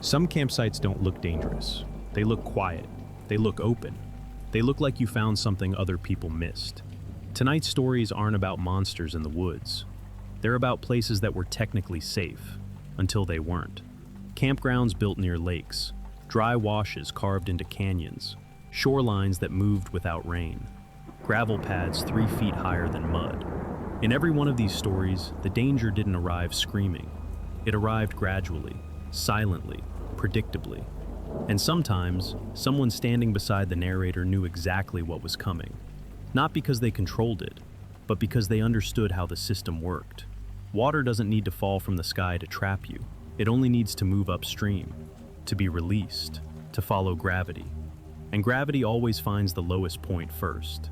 Some campsites don't look dangerous. They look quiet. They look open. They look like you found something other people missed. Tonight's stories aren't about monsters in the woods. They're about places that were technically safe, until they weren't. Campgrounds built near lakes, dry washes carved into canyons, shorelines that moved without rain, gravel pads 3 feet higher than mud. In every one of these stories, the danger didn't arrive screaming. It arrived gradually, silently, predictably. And sometimes, someone standing beside the narrator knew exactly what was coming. Not because they controlled it, but because they understood how the system worked. Water doesn't need to fall from the sky to trap you. It only needs to move upstream, to be released, to follow gravity. And gravity always finds the lowest point first.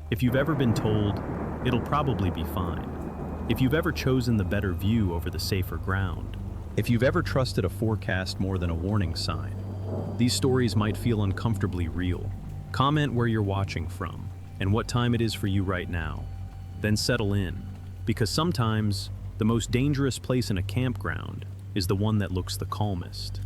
If you've ever been told, it'll probably be fine. If you've ever chosen the better view over the safer ground. If you've ever trusted a forecast more than a warning sign. These stories might feel uncomfortably real. Comment where you're watching from and what time it is for you right now. Then settle in, because sometimes the most dangerous place in a campground is the one that looks the calmest.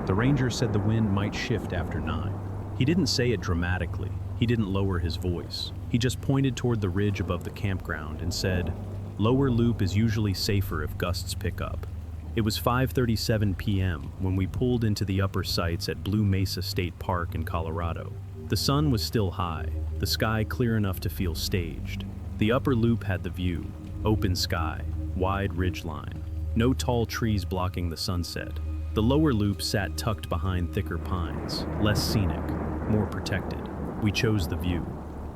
The ranger said the wind might shift after 9. He didn't say it dramatically. He didn't lower his voice. He just pointed toward the ridge above the campground and said, "Lower loop is usually safer if gusts pick up." It was 5:37 p.m. when we pulled into the upper sites at Blue Mesa State Park in Colorado. The sun was still high, the sky clear enough to feel staged. The upper loop had the view, open sky, wide ridgeline, no tall trees blocking the sunset. The lower loop sat tucked behind thicker pines, less scenic, more protected. We chose the view.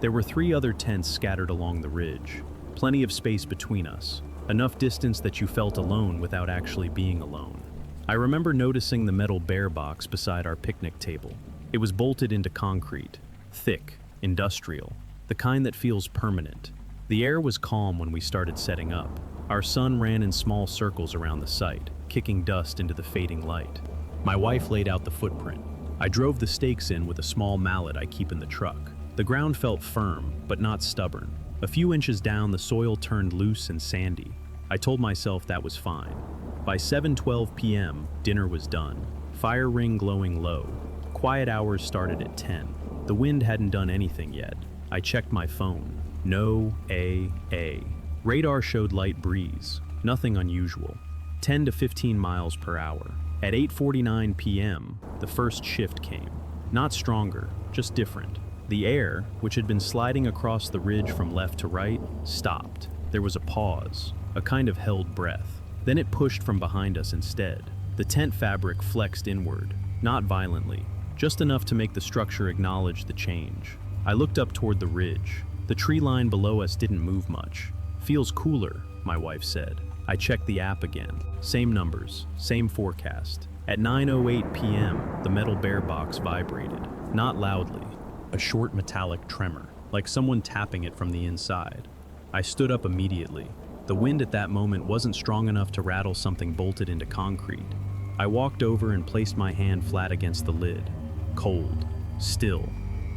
There were 3 other tents scattered along the ridge, plenty of space between us, enough distance that you felt alone without actually being alone. I remember noticing the metal bear box beside our picnic table. It was bolted into concrete, thick, industrial, the kind that feels permanent. The air was calm when we started setting up. Our sun ran in small circles around the site, kicking dust into the fading light. My wife laid out the footprint. I drove the stakes in with a small mallet I keep in the truck. The ground felt firm, but not stubborn. A few inches down, the soil turned loose and sandy. I told myself that was fine. By 7:12 p.m., dinner was done. Fire ring glowing low. Quiet hours started at 10. The wind hadn't done anything yet. I checked my phone. No AA. Radar showed light breeze. Nothing unusual. 10 to 15 miles per hour. At 8:49 p.m., the first shift came. Not stronger, just different. The air, which had been sliding across the ridge from left to right, stopped. There was a pause, a kind of held breath. Then it pushed from behind us instead. The tent fabric flexed inward, not violently, just enough to make the structure acknowledge the change. I looked up toward the ridge. The tree line below us didn't move much. "Feels cooler," my wife said. I checked the app again. Same numbers, same forecast. At 9:08 p.m., the metal bear box vibrated, not loudly. A short metallic tremor, like someone tapping it from the inside. I stood up immediately. The wind at that moment wasn't strong enough to rattle something bolted into concrete. I walked over and placed my hand flat against the lid. Cold, still.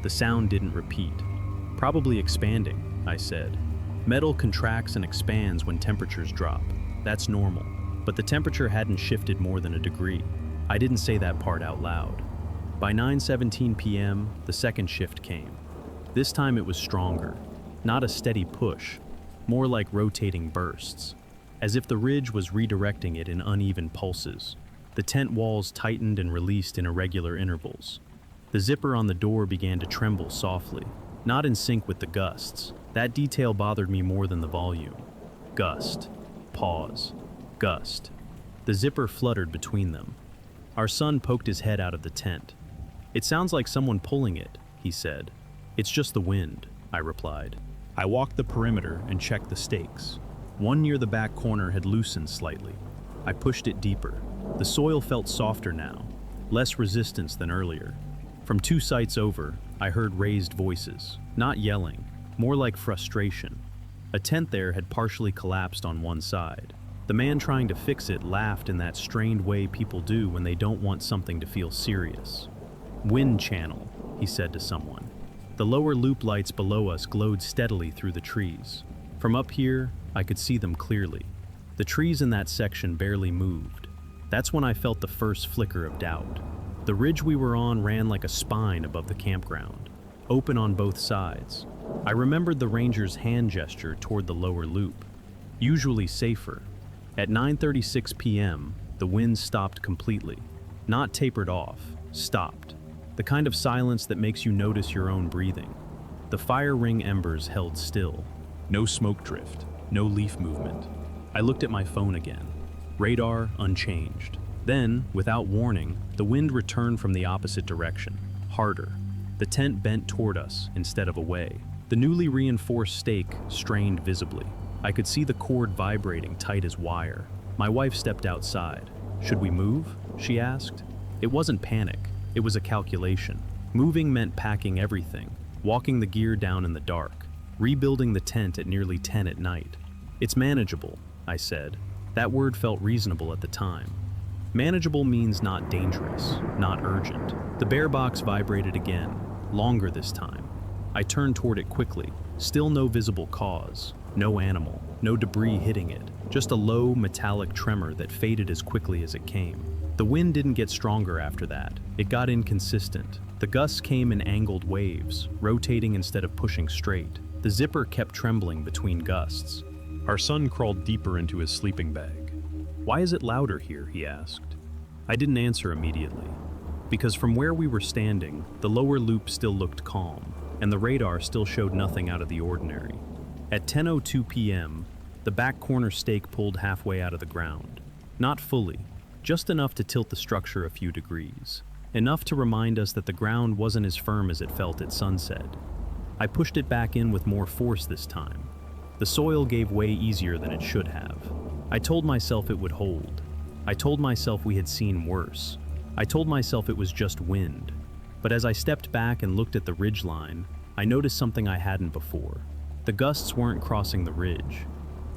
The sound didn't repeat. "Probably expanding," I said. Metal contracts and expands when temperatures drop. That's normal. But the temperature hadn't shifted more than a degree. I didn't say that part out loud. By 9:17 p.m., the second shift came. This time it was stronger. Not a steady push, more like rotating bursts, as if the ridge was redirecting it in uneven pulses. The tent walls tightened and released in irregular intervals. The zipper on the door began to tremble softly, not in sync with the gusts. That detail bothered me more than the volume. Gust, pause, gust. The zipper fluttered between them. Our son poked his head out of the tent. "It sounds like someone pulling it," he said. "It's just the wind," I replied. I walked the perimeter and checked the stakes. One near the back corner had loosened slightly. I pushed it deeper. The soil felt softer now, less resistance than earlier. From 2 sites over, I heard raised voices, not yelling, more like frustration. A tent there had partially collapsed on one side. The man trying to fix it laughed in that strained way people do when they don't want something to feel serious. "Wind channel," he said to someone. The lower loop lights below us glowed steadily through the trees. From up here, I could see them clearly. The trees in that section barely moved. That's when I felt the first flicker of doubt. The ridge we were on ran like a spine above the campground, open on both sides. I remembered the ranger's hand gesture toward the lower loop, usually safer. At 9:36 p.m., the wind stopped completely. Not tapered off, stopped. The kind of silence that makes you notice your own breathing. The fire ring embers held still. No smoke drift, no leaf movement. I looked at my phone again. Radar unchanged. Then, without warning, the wind returned from the opposite direction, harder. The tent bent toward us instead of away. The newly reinforced stake strained visibly. I could see the cord vibrating tight as wire. My wife stepped outside. "Should we move?" she asked. It wasn't panic, it was a calculation. Moving meant packing everything, walking the gear down in the dark, rebuilding the tent at nearly 10 at night. "It's manageable," I said. That word felt reasonable at the time. Manageable means not dangerous, not urgent. The bear box vibrated again, longer this time. I turned toward it quickly, still no visible cause, no animal, no debris hitting it, just a low, metallic tremor that faded as quickly as it came. The wind didn't get stronger after that. It got inconsistent. The gusts came in angled waves, rotating instead of pushing straight. The zipper kept trembling between gusts. Our son crawled deeper into his sleeping bag. "Why is it louder here?" he asked. I didn't answer immediately, because from where we were standing, the lower loop still looked calm, and the radar still showed nothing out of the ordinary. At 10:02 p.m., the back corner stake pulled halfway out of the ground. Not fully, just enough to tilt the structure a few degrees. Enough to remind us that the ground wasn't as firm as it felt at sunset. I pushed it back in with more force this time. The soil gave way easier than it should have. I told myself it would hold. I told myself we had seen worse. I told myself it was just wind. But as I stepped back and looked at the ridge line, I noticed something I hadn't before. The gusts weren't crossing the ridge.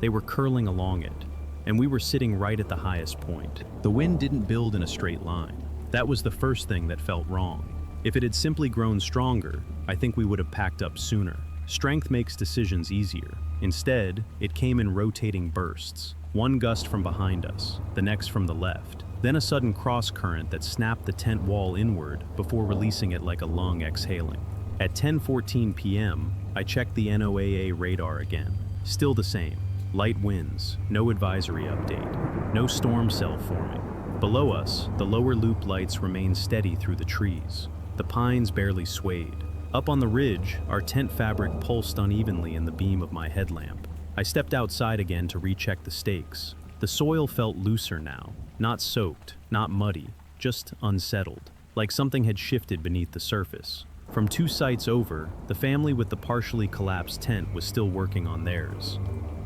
They were curling along it, and we were sitting right at the highest point. The wind didn't build in a straight line. That was the first thing that felt wrong. If it had simply grown stronger, I think we would have packed up sooner. Strength makes decisions easier. Instead, it came in rotating bursts. One gust from behind us, the next from the left, then a sudden cross current that snapped the tent wall inward before releasing it like a lung exhaling. At 10:14 p.m., I checked the NOAA radar again. Still the same. Light winds, no advisory update, no storm cell forming. Below us, the lower loop lights remained steady through the trees. The pines barely swayed. Up on the ridge, our tent fabric pulsed unevenly in the beam of my headlamp. I stepped outside again to recheck the stakes. The soil felt looser now, not soaked, not muddy, just unsettled, like something had shifted beneath the surface. From 2 sites over, the family with the partially collapsed tent was still working on theirs.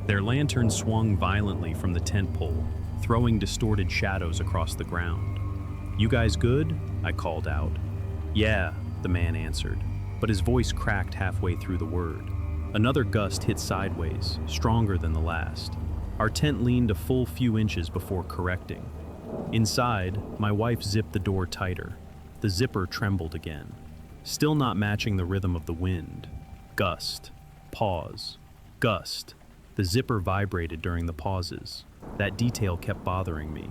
Their lantern swung violently from the tent pole, throwing distorted shadows across the ground. "You guys good?" I called out. "Yeah," the man answered, but his voice cracked halfway through the word. Another gust hit sideways, stronger than the last. Our tent leaned a full few inches before correcting. Inside, my wife zipped the door tighter. The zipper trembled again, still not matching the rhythm of the wind. Gust, pause, gust. The zipper vibrated during the pauses. That detail kept bothering me.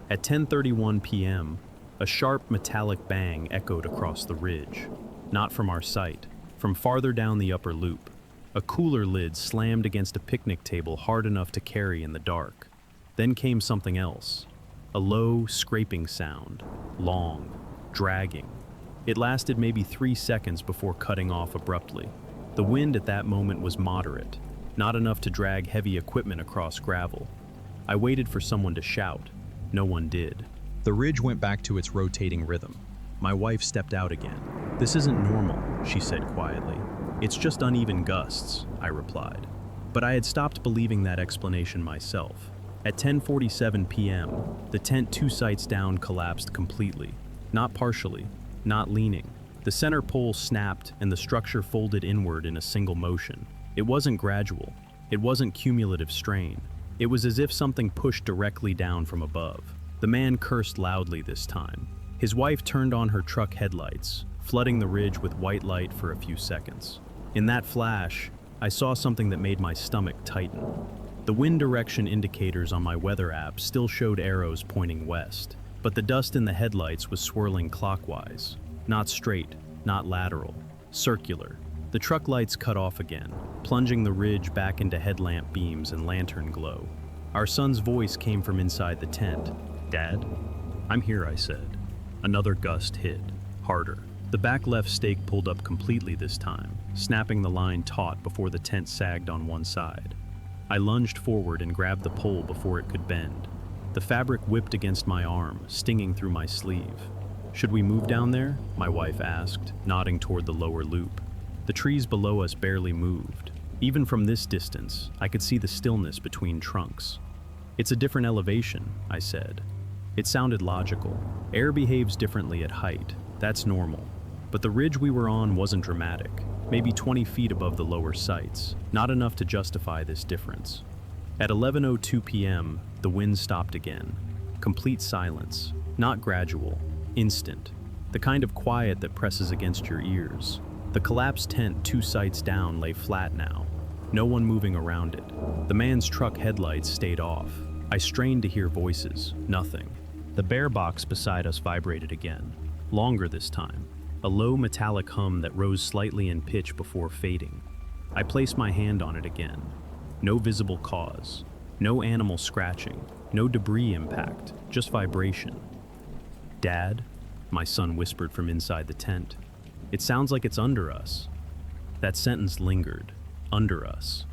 At 10:31 p.m., a sharp metallic bang echoed across the ridge. Not from our site, from farther down the upper loop. A cooler lid slammed against a picnic table hard enough to carry in the dark. Then came something else. A low, scraping sound. Long, dragging. It lasted maybe 3 seconds before cutting off abruptly. The wind at that moment was moderate, not enough to drag heavy equipment across gravel. I waited for someone to shout. No one did. The ridge went back to its rotating rhythm. My wife stepped out again. "This isn't normal," she said quietly. "It's just uneven gusts," I replied. But I had stopped believing that explanation myself. At 10:47 p.m., the tent 2 sites down collapsed completely. Not partially, not leaning. The center pole snapped and the structure folded inward in a single motion. It wasn't gradual. It wasn't cumulative strain. It was as if something pushed directly down from above. The man cursed loudly this time. His wife turned on her truck headlights, flooding the ridge with white light for a few seconds. In that flash, I saw something that made my stomach tighten. The wind direction indicators on my weather app still showed arrows pointing west, but the dust in the headlights was swirling clockwise. Not straight, not lateral, circular. The truck lights cut off again, plunging the ridge back into headlamp beams and lantern glow. Our son's voice came from inside the tent. "Dad?" "I'm here," I said. Another gust hit, harder. The back left stake pulled up completely this time, snapping the line taut before the tent sagged on one side. I lunged forward and grabbed the pole before it could bend. The fabric whipped against my arm, stinging through my sleeve. "Should we move down there?" my wife asked, nodding toward the lower loop. The trees below us barely moved. Even from this distance, I could see the stillness between trunks. "It's a different elevation," I said. It sounded logical. Air behaves differently at height. That's normal. But the ridge we were on wasn't dramatic, maybe 20 feet above the lower sights, not enough to justify this difference. At 11:02 p.m., the wind stopped again. Complete silence, not gradual, instant. The kind of quiet that presses against your ears. The collapsed tent 2 sights down lay flat now, no one moving around it. The man's truck headlights stayed off. I strained to hear voices, nothing. The bear box beside us vibrated again, longer this time. A low metallic hum that rose slightly in pitch before fading. I placed my hand on it again. No visible cause. No animal scratching. No debris impact. Just vibration. "Dad?" my son whispered from inside the tent. "It sounds like it's under us." That sentence lingered. Under us.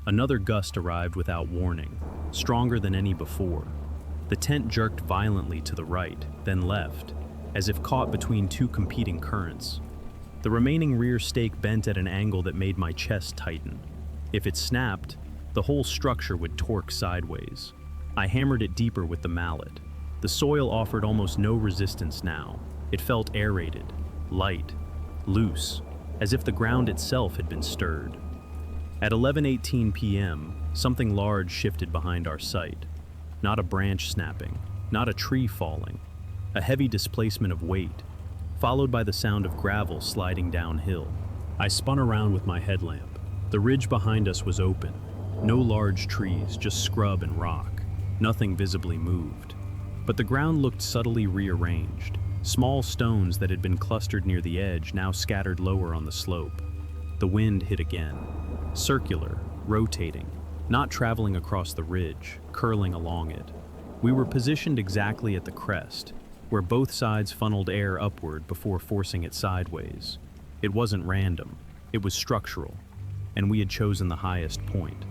Another gust arrived without warning, stronger than any before. The tent jerked violently to the right, then left, as if caught between 2 competing currents. The remaining rear stake bent at an angle that made my chest tighten. If it snapped, the whole structure would torque sideways. I hammered it deeper with the mallet. The soil offered almost no resistance now. It felt aerated, light, loose, as if the ground itself had been stirred. At 11:18 p.m., something large shifted behind our sight. Not a branch snapping, not a tree falling. A heavy displacement of weight, followed by the sound of gravel sliding downhill. I spun around with my headlamp. The ridge behind us was open. No large trees, just scrub and rock. Nothing visibly moved. But the ground looked subtly rearranged. Small stones that had been clustered near the edge now scattered lower on the slope. The wind hit again. Circular, rotating, not traveling across the ridge, curling along it. We were positioned exactly at the crest, where both sides funneled air upward before forcing it sideways. It wasn't random, it was structural, and we had chosen the highest point.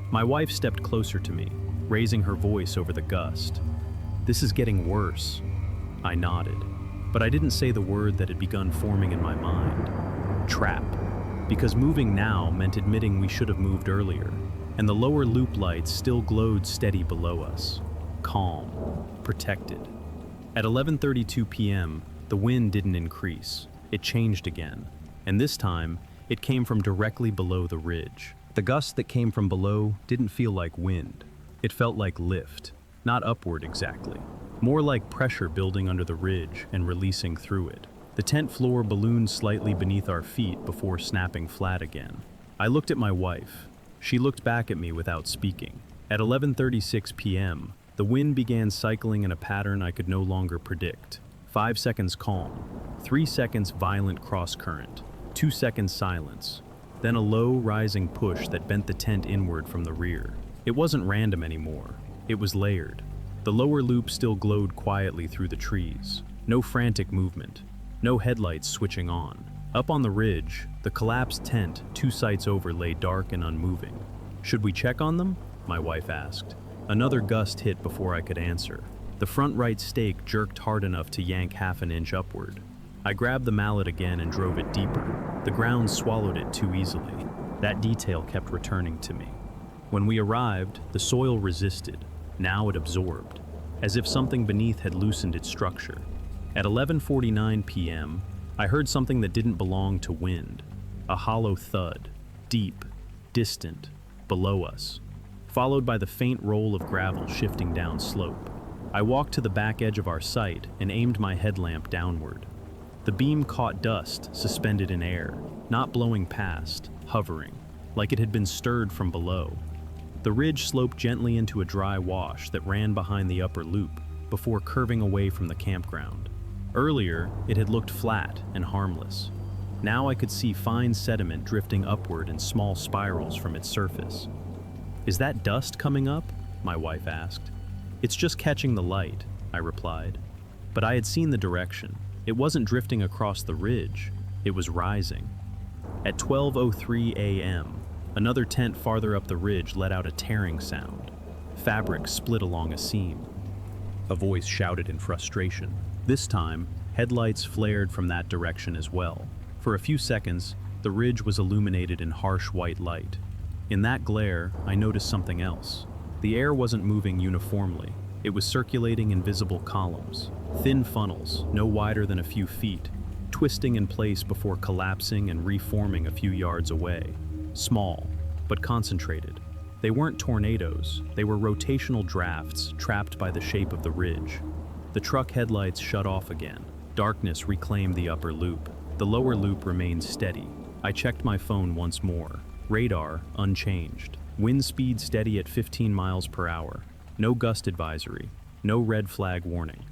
My wife stepped closer to me, raising her voice over the gust. "This is getting worse." I nodded, but I didn't say the word that had begun forming in my mind. Trap. Because moving now meant admitting we should have moved earlier, and the lower loop lights still glowed steady below us. Calm. Protected. At 11:32 p.m., the wind didn't increase. It changed again, and this time, it came from directly below the ridge. The gust that came from below didn't feel like wind. It felt like lift, not upward exactly, more like pressure building under the ridge and releasing through it. The tent floor ballooned slightly beneath our feet before snapping flat again. I looked at my wife. She looked back at me without speaking. At 11:36 p.m., the wind began cycling in a pattern I could no longer predict. 5 seconds calm, 3 seconds violent cross-current, 2 seconds silence, then a low rising push that bent the tent inward from the rear. It wasn't random anymore. It was layered. The lower loop still glowed quietly through the trees. No frantic movement. No headlights switching on. Up on the ridge, the collapsed tent 2 sights over lay dark and unmoving. "Should we check on them?" my wife asked. Another gust hit before I could answer. The front right stake jerked hard enough to yank half an inch upward. I grabbed the mallet again and drove it deeper. The ground swallowed it too easily. That detail kept returning to me. When we arrived, the soil resisted. Now it absorbed, as if something beneath had loosened its structure. At 11:49 p.m., I heard something that didn't belong to wind. A hollow thud, deep, distant, below us, followed by the faint roll of gravel shifting down slope. I walked to the back edge of our site and aimed my headlamp downward. The beam caught dust suspended in air, not blowing past, hovering, like it had been stirred from below. The ridge sloped gently into a dry wash that ran behind the upper loop before curving away from the campground. Earlier, it had looked flat and harmless. Now I could see fine sediment drifting upward in small spirals from its surface. "Is that dust coming up?" my wife asked. "It's just catching the light," I replied. But I had seen the direction. It wasn't drifting across the ridge, it was rising. At 12:03 a.m., another tent farther up the ridge let out a tearing sound. Fabric split along a seam. A voice shouted in frustration. This time, headlights flared from that direction as well. For a few seconds, the ridge was illuminated in harsh white light. In that glare, I noticed something else. The air wasn't moving uniformly. It was circulating in visible columns, thin funnels, no wider than a few feet, twisting in place before collapsing and reforming a few yards away. Small, but concentrated. They weren't tornadoes, they were rotational drafts trapped by the shape of the ridge. The truck headlights shut off again. Darkness reclaimed the upper loop. The lower loop remained steady. I checked my phone once more. Radar unchanged. Wind speed steady at 15 miles per hour. No gust advisory. No red flag warning.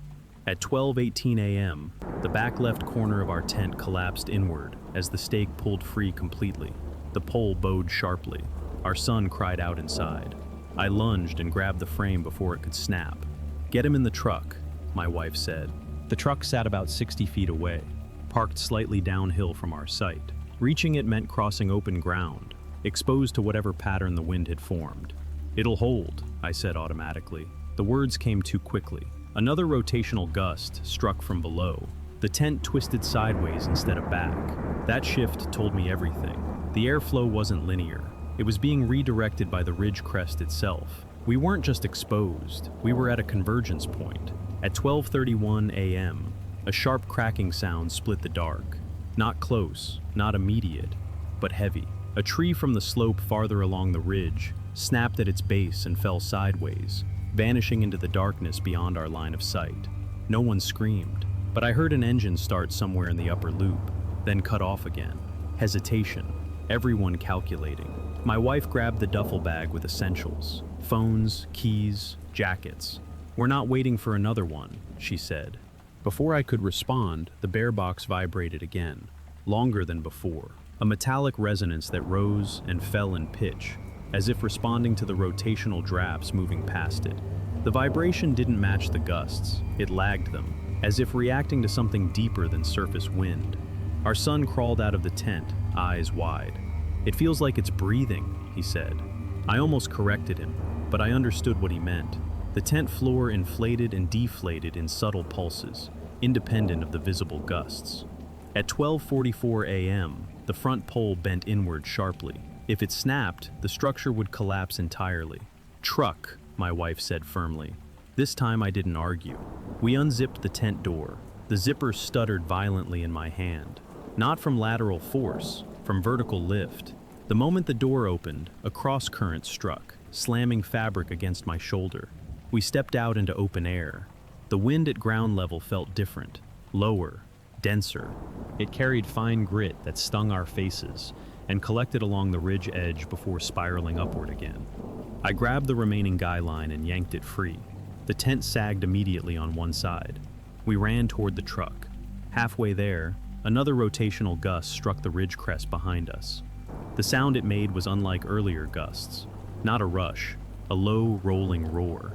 At 12:18 a.m., the back left corner of our tent collapsed inward as the stake pulled free completely. The pole bowed sharply. Our son cried out inside. I lunged and grabbed the frame before it could snap. "Get him in the truck," my wife said. The truck sat about 60 feet away, parked slightly downhill from our site. Reaching it meant crossing open ground, exposed to whatever pattern the wind had formed. "It'll hold," I said automatically. The words came too quickly. Another rotational gust struck from below. The tent twisted sideways instead of back. That shift told me everything. The airflow wasn't linear. It was being redirected by the ridge crest itself. We weren't just exposed, we were at a convergence point. At 12:31 a.m., a sharp cracking sound split the dark. Not close, not immediate, but heavy. A tree from the slope farther along the ridge snapped at its base and fell sideways, vanishing into the darkness beyond our line of sight. No one screamed, but I heard an engine start somewhere in the upper loop, then cut off again. Hesitation, everyone calculating. My wife grabbed the duffel bag with essentials, phones, keys, jackets. "We're not waiting for another one," she said. Before I could respond, the bear box vibrated again, longer than before, a metallic resonance that rose and fell in pitch, as if responding to the rotational drafts moving past it. The vibration didn't match the gusts, it lagged them, as if reacting to something deeper than surface wind. Our son crawled out of the tent, eyes wide. "It feels like it's breathing," he said. I almost corrected him, but I understood what he meant. The tent floor inflated and deflated in subtle pulses, independent of the visible gusts. At 12:44 a.m., the front pole bent inward sharply. If it snapped, the structure would collapse entirely. "Truck," my wife said firmly. This time I didn't argue. We unzipped the tent door. The zipper stuttered violently in my hand. Not from lateral force, from vertical lift. The moment the door opened, a cross-current struck, slamming fabric against my shoulder. We stepped out into open air. The wind at ground level felt different, lower, denser. It carried fine grit that stung our faces and collected along the ridge edge before spiraling upward again. I grabbed the remaining guy line and yanked it free. The tent sagged immediately on one side. We ran toward the truck. Halfway there, another rotational gust struck the ridge crest behind us. The sound it made was unlike earlier gusts. Not a rush, a low, rolling roar,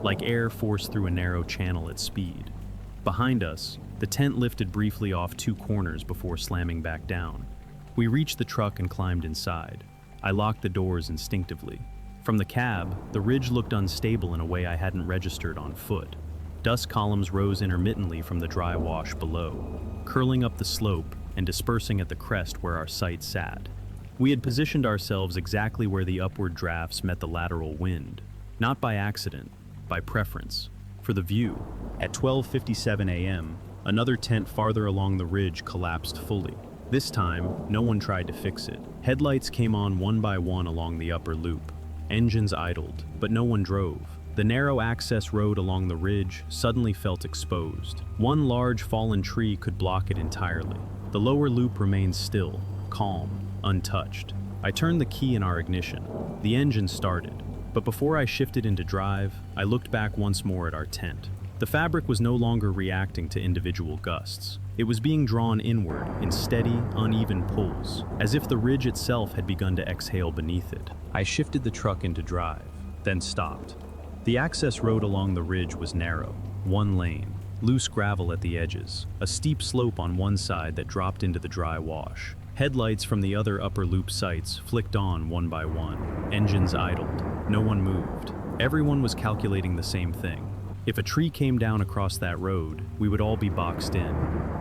like air forced through a narrow channel at speed. Behind us, the tent lifted briefly off two corners before slamming back down. We reached the truck and climbed inside. I locked the doors instinctively. From the cab, the ridge looked unstable in a way I hadn't registered on foot. Dust columns rose intermittently from the dry wash below, curling up the slope and dispersing at the crest where our sight sat. We had positioned ourselves exactly where the upward drafts met the lateral wind, not by accident, by preference, for the view. At 12:57 a.m., another tent farther along the ridge collapsed fully. This time, no one tried to fix it. Headlights came on one by one along the upper loop. Engines idled, but no one drove. The narrow access road along the ridge suddenly felt exposed. One large fallen tree could block it entirely. The lower loop remained still, calm, untouched. I turned the key in our ignition. The engine started, but before I shifted into drive, I looked back once more at our tent. The fabric was no longer reacting to individual gusts. It was being drawn inward in steady, uneven pulls, as if the ridge itself had begun to exhale beneath it. I shifted the truck into drive, then stopped. The access road along the ridge was narrow, one lane, loose gravel at the edges, a steep slope on one side that dropped into the dry wash. Headlights from the other upper loop sites flicked on one by one. Engines idled. No one moved. Everyone was calculating the same thing. If a tree came down across that road, we would all be boxed in.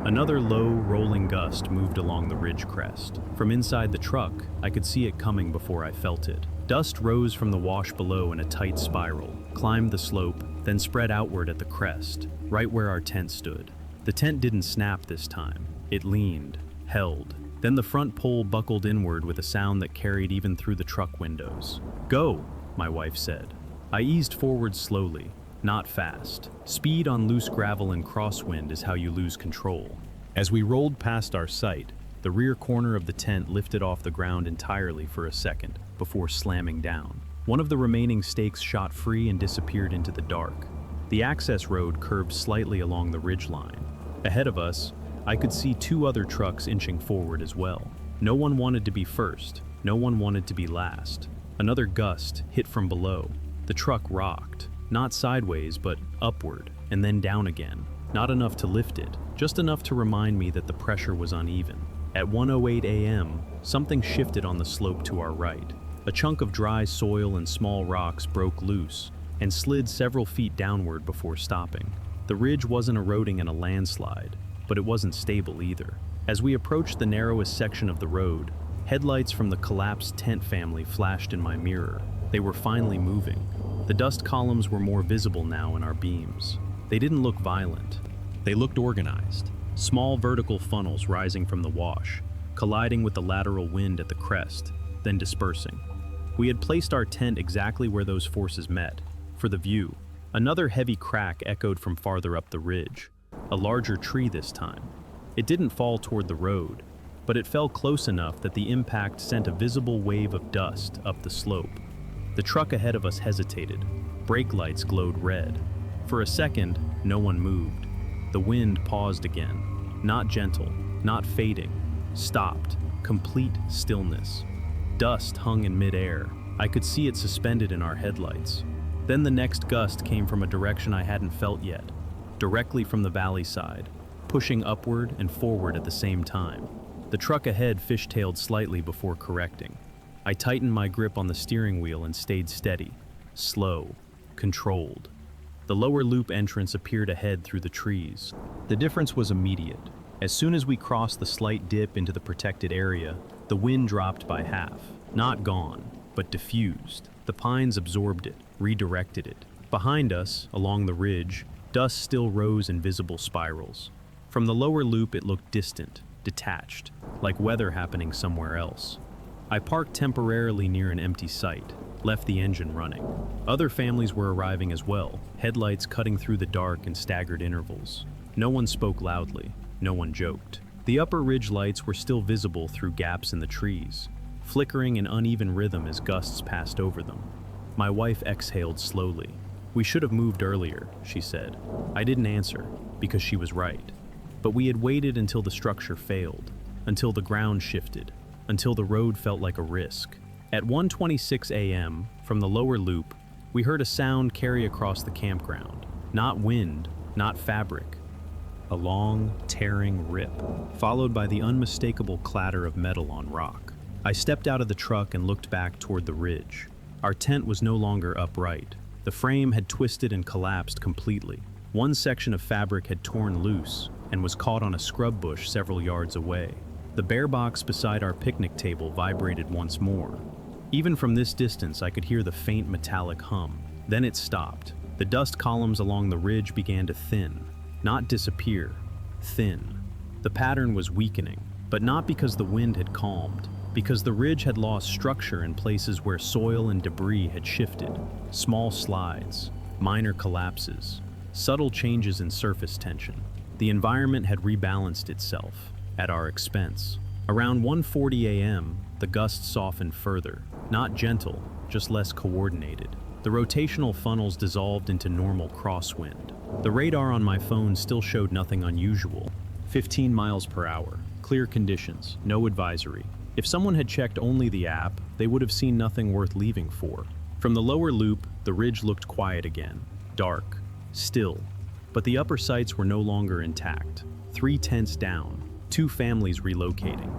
Another low, rolling gust moved along the ridge crest. From inside the truck, I could see it coming before I felt it. Dust rose from the wash below in a tight spiral, climbed the slope, then spread outward at the crest, right where our tent stood. The tent didn't snap this time. It leaned, held. Then the front pole buckled inward with a sound that carried even through the truck windows. "Go," my wife said. I eased forward slowly, not fast. Speed on loose gravel and crosswind is how you lose control. As we rolled past our site, the rear corner of the tent lifted off the ground entirely for a second before slamming down. One of the remaining stakes shot free and disappeared into the dark. The access road curved slightly along the ridgeline. Ahead of us, I could see two other trucks inching forward as well. No one wanted to be first. No one wanted to be last. Another gust hit from below. The truck rocked. Not sideways, but upward, and then down again. Not enough to lift it, just enough to remind me that the pressure was uneven. At 1:08 a.m., something shifted on the slope to our right. A chunk of dry soil and small rocks broke loose and slid several feet downward before stopping. The ridge wasn't eroding in a landslide, but it wasn't stable either. As we approached the narrowest section of the road, headlights from the collapsed tent family flashed in my mirror. They were finally moving. The dust columns were more visible now in our beams. They didn't look violent. They looked organized. Small vertical funnels rising from the wash, colliding with the lateral wind at the crest, then dispersing. We had placed our tent exactly where those forces met, for the view. Another heavy crack echoed from farther up the ridge, a larger tree this time. It didn't fall toward the road, but it fell close enough that the impact sent a visible wave of dust up the slope. The truck ahead of us hesitated. Brake lights glowed red. For a second, no one moved. The wind paused again. Not gentle, not fading. Stopped. Complete stillness. Dust hung in midair. I could see it suspended in our headlights. Then the next gust came from a direction I hadn't felt yet. Directly from the valley side, pushing upward and forward at the same time. The truck ahead fishtailed slightly before correcting. I tightened my grip on the steering wheel and stayed steady, slow, controlled. The lower loop entrance appeared ahead through the trees. The difference was immediate. As soon as we crossed the slight dip into the protected area, the wind dropped by half. Not gone, but diffused. The pines absorbed it, redirected it. Behind us, along the ridge, dust still rose in visible spirals. From the lower loop it looked distant, detached, like weather happening somewhere else. I parked temporarily near an empty site, left the engine running. Other families were arriving as well, headlights cutting through the dark in staggered intervals. No one spoke loudly, no one joked. The upper ridge lights were still visible through gaps in the trees, flickering in uneven rhythm as gusts passed over them. My wife exhaled slowly. "We should have moved earlier," she said. I didn't answer, because she was right. But we had waited until the structure failed, until the ground shifted, until the road felt like a risk. At 1:26 a.m., from the lower loop, we heard a sound carry across the campground. Not wind, not fabric. A long, tearing rip, followed by the unmistakable clatter of metal on rock. I stepped out of the truck and looked back toward the ridge. Our tent was no longer upright. The frame had twisted and collapsed completely. One section of fabric had torn loose and was caught on a scrub bush several yards away. The bear box beside our picnic table vibrated once more. Even from this distance, I could hear the faint metallic hum. Then it stopped. The dust columns along the ridge began to thin, not disappear, thin. The pattern was weakening, but not because the wind had calmed, because the ridge had lost structure in places where soil and debris had shifted. Small slides, minor collapses, subtle changes in surface tension. The environment had rebalanced itself, at our expense. Around 1:40 a.m., the gusts softened further, not gentle, just less coordinated. The rotational funnels dissolved into normal crosswind. The radar on my phone still showed nothing unusual. 15 miles per hour, clear conditions, no advisory. If someone had checked only the app, they would have seen nothing worth leaving for. From the lower loop, the ridge looked quiet again, dark, still. But the upper sites were no longer intact. 3 tents down, 2 families relocating,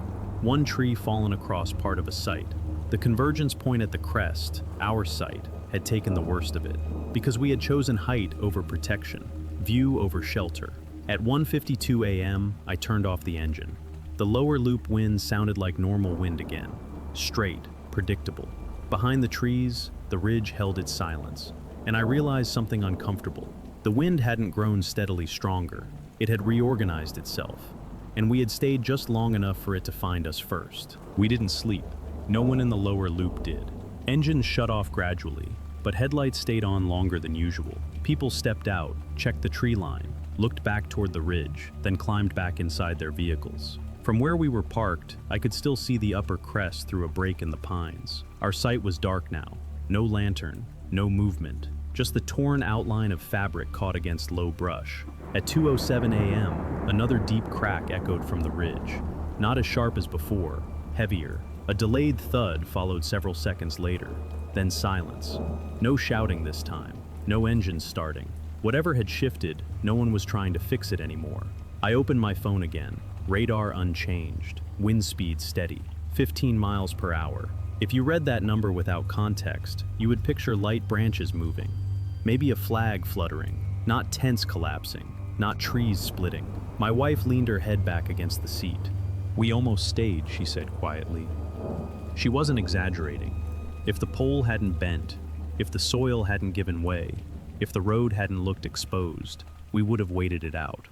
1 tree fallen across part of a site. The convergence point at the crest, our site, had taken the worst of it, because we had chosen height over protection, view over shelter. At 1:52 a.m., I turned off the engine. The lower loop wind sounded like normal wind again, straight, predictable. Behind the trees, the ridge held its silence, and I realized something uncomfortable. The wind hadn't grown steadily stronger, it had reorganized itself, and we had stayed just long enough for it to find us first. We didn't sleep. No one in the lower loop did. Engines shut off gradually, but headlights stayed on longer than usual. People stepped out, checked the tree line, looked back toward the ridge, then climbed back inside their vehicles. From where we were parked, I could still see the upper crest through a break in the pines. Our sight was dark now. No lantern, no movement, just the torn outline of fabric caught against low brush. At 2:07 a.m., another deep crack echoed from the ridge. Not as sharp as before, heavier. A delayed thud followed several seconds later, then silence. No shouting this time, no engines starting. Whatever had shifted, no one was trying to fix it anymore. I opened my phone again, radar unchanged, wind speed steady, 15 miles per hour. If you read that number without context, you would picture light branches moving, maybe a flag fluttering, not tents collapsing, not trees splitting. My wife leaned her head back against the seat. "We almost stayed," she said quietly. She wasn't exaggerating. If the pole hadn't bent, if the soil hadn't given way, if the road hadn't looked exposed, we would have waited it out.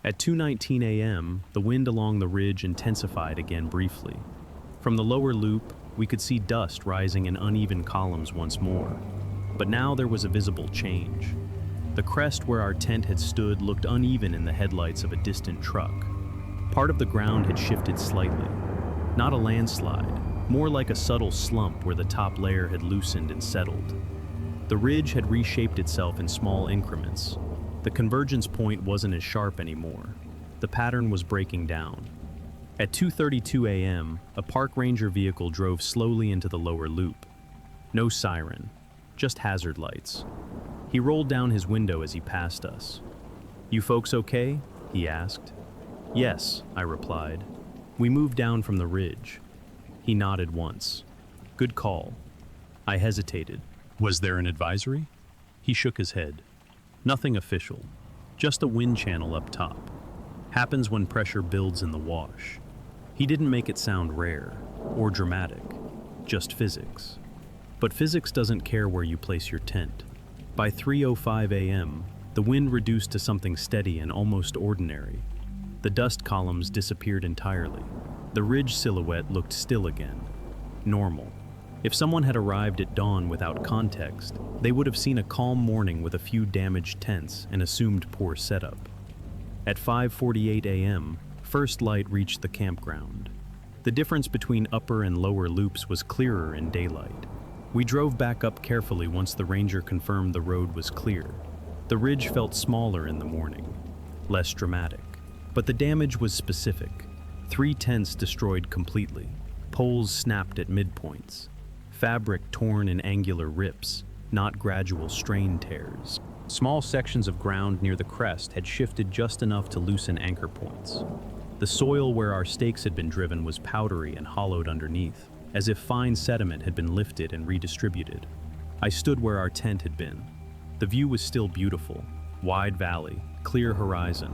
At 2:19 a.m., the wind along the ridge intensified again briefly. From the lower loop, we could see dust rising in uneven columns once more. But now there was a visible change. The crest where our tent had stood looked uneven in the headlights of a distant truck. Part of the ground had shifted slightly. Not a landslide, more like a subtle slump where the top layer had loosened and settled. The ridge had reshaped itself in small increments. The convergence point wasn't as sharp anymore. The pattern was breaking down. At 2:32 a.m., a park ranger vehicle drove slowly into the lower loop. No siren, just hazard lights. He rolled down his window as he passed us. "You folks okay?" he asked. "Yes," I replied. We moved down from the ridge. He nodded once. "Good call." I hesitated. "Was there an advisory?" He shook his head. "Nothing official, just a wind channel up top. Happens when pressure builds in the wash." He didn't make it sound rare or dramatic, just physics. But physics doesn't care where you place your tent. By 3:05 a.m., the wind reduced to something steady and almost ordinary. The dust columns disappeared entirely. The ridge silhouette looked still again, normal. If someone had arrived at dawn without context, they would have seen a calm morning with a few damaged tents and assumed poor setup. At 5:48 a.m., first light reached the campground. The difference between upper and lower loops was clearer in daylight. We drove back up carefully once the ranger confirmed the road was clear. The ridge felt smaller in the morning, less dramatic. But the damage was specific. 3 tents destroyed completely, poles snapped at midpoints, fabric torn in angular rips, not gradual strain tears. Small sections of ground near the crest had shifted just enough to loosen anchor points. The soil where our stakes had been driven was powdery and hollowed underneath, as if fine sediment had been lifted and redistributed. I stood where our tent had been. The view was still beautiful, wide valley, clear horizon.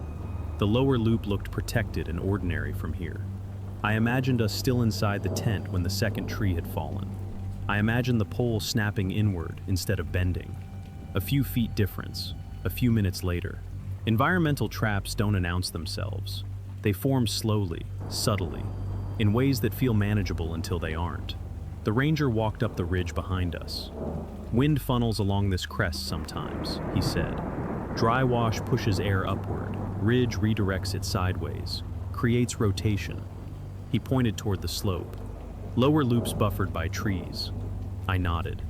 The lower loop looked protected and ordinary from here. I imagined us still inside the tent when the second tree had fallen. I imagined the pole snapping inward instead of bending. A few feet difference, a few minutes later. Environmental traps don't announce themselves. They form slowly, subtly, in ways that feel manageable until they aren't. The ranger walked up the ridge behind us. Wind funnels along this crest sometimes, he said. Dry wash pushes air upward, ridge redirects it sideways, creates rotation. He pointed toward the slope. Lower loops buffered by trees. I nodded.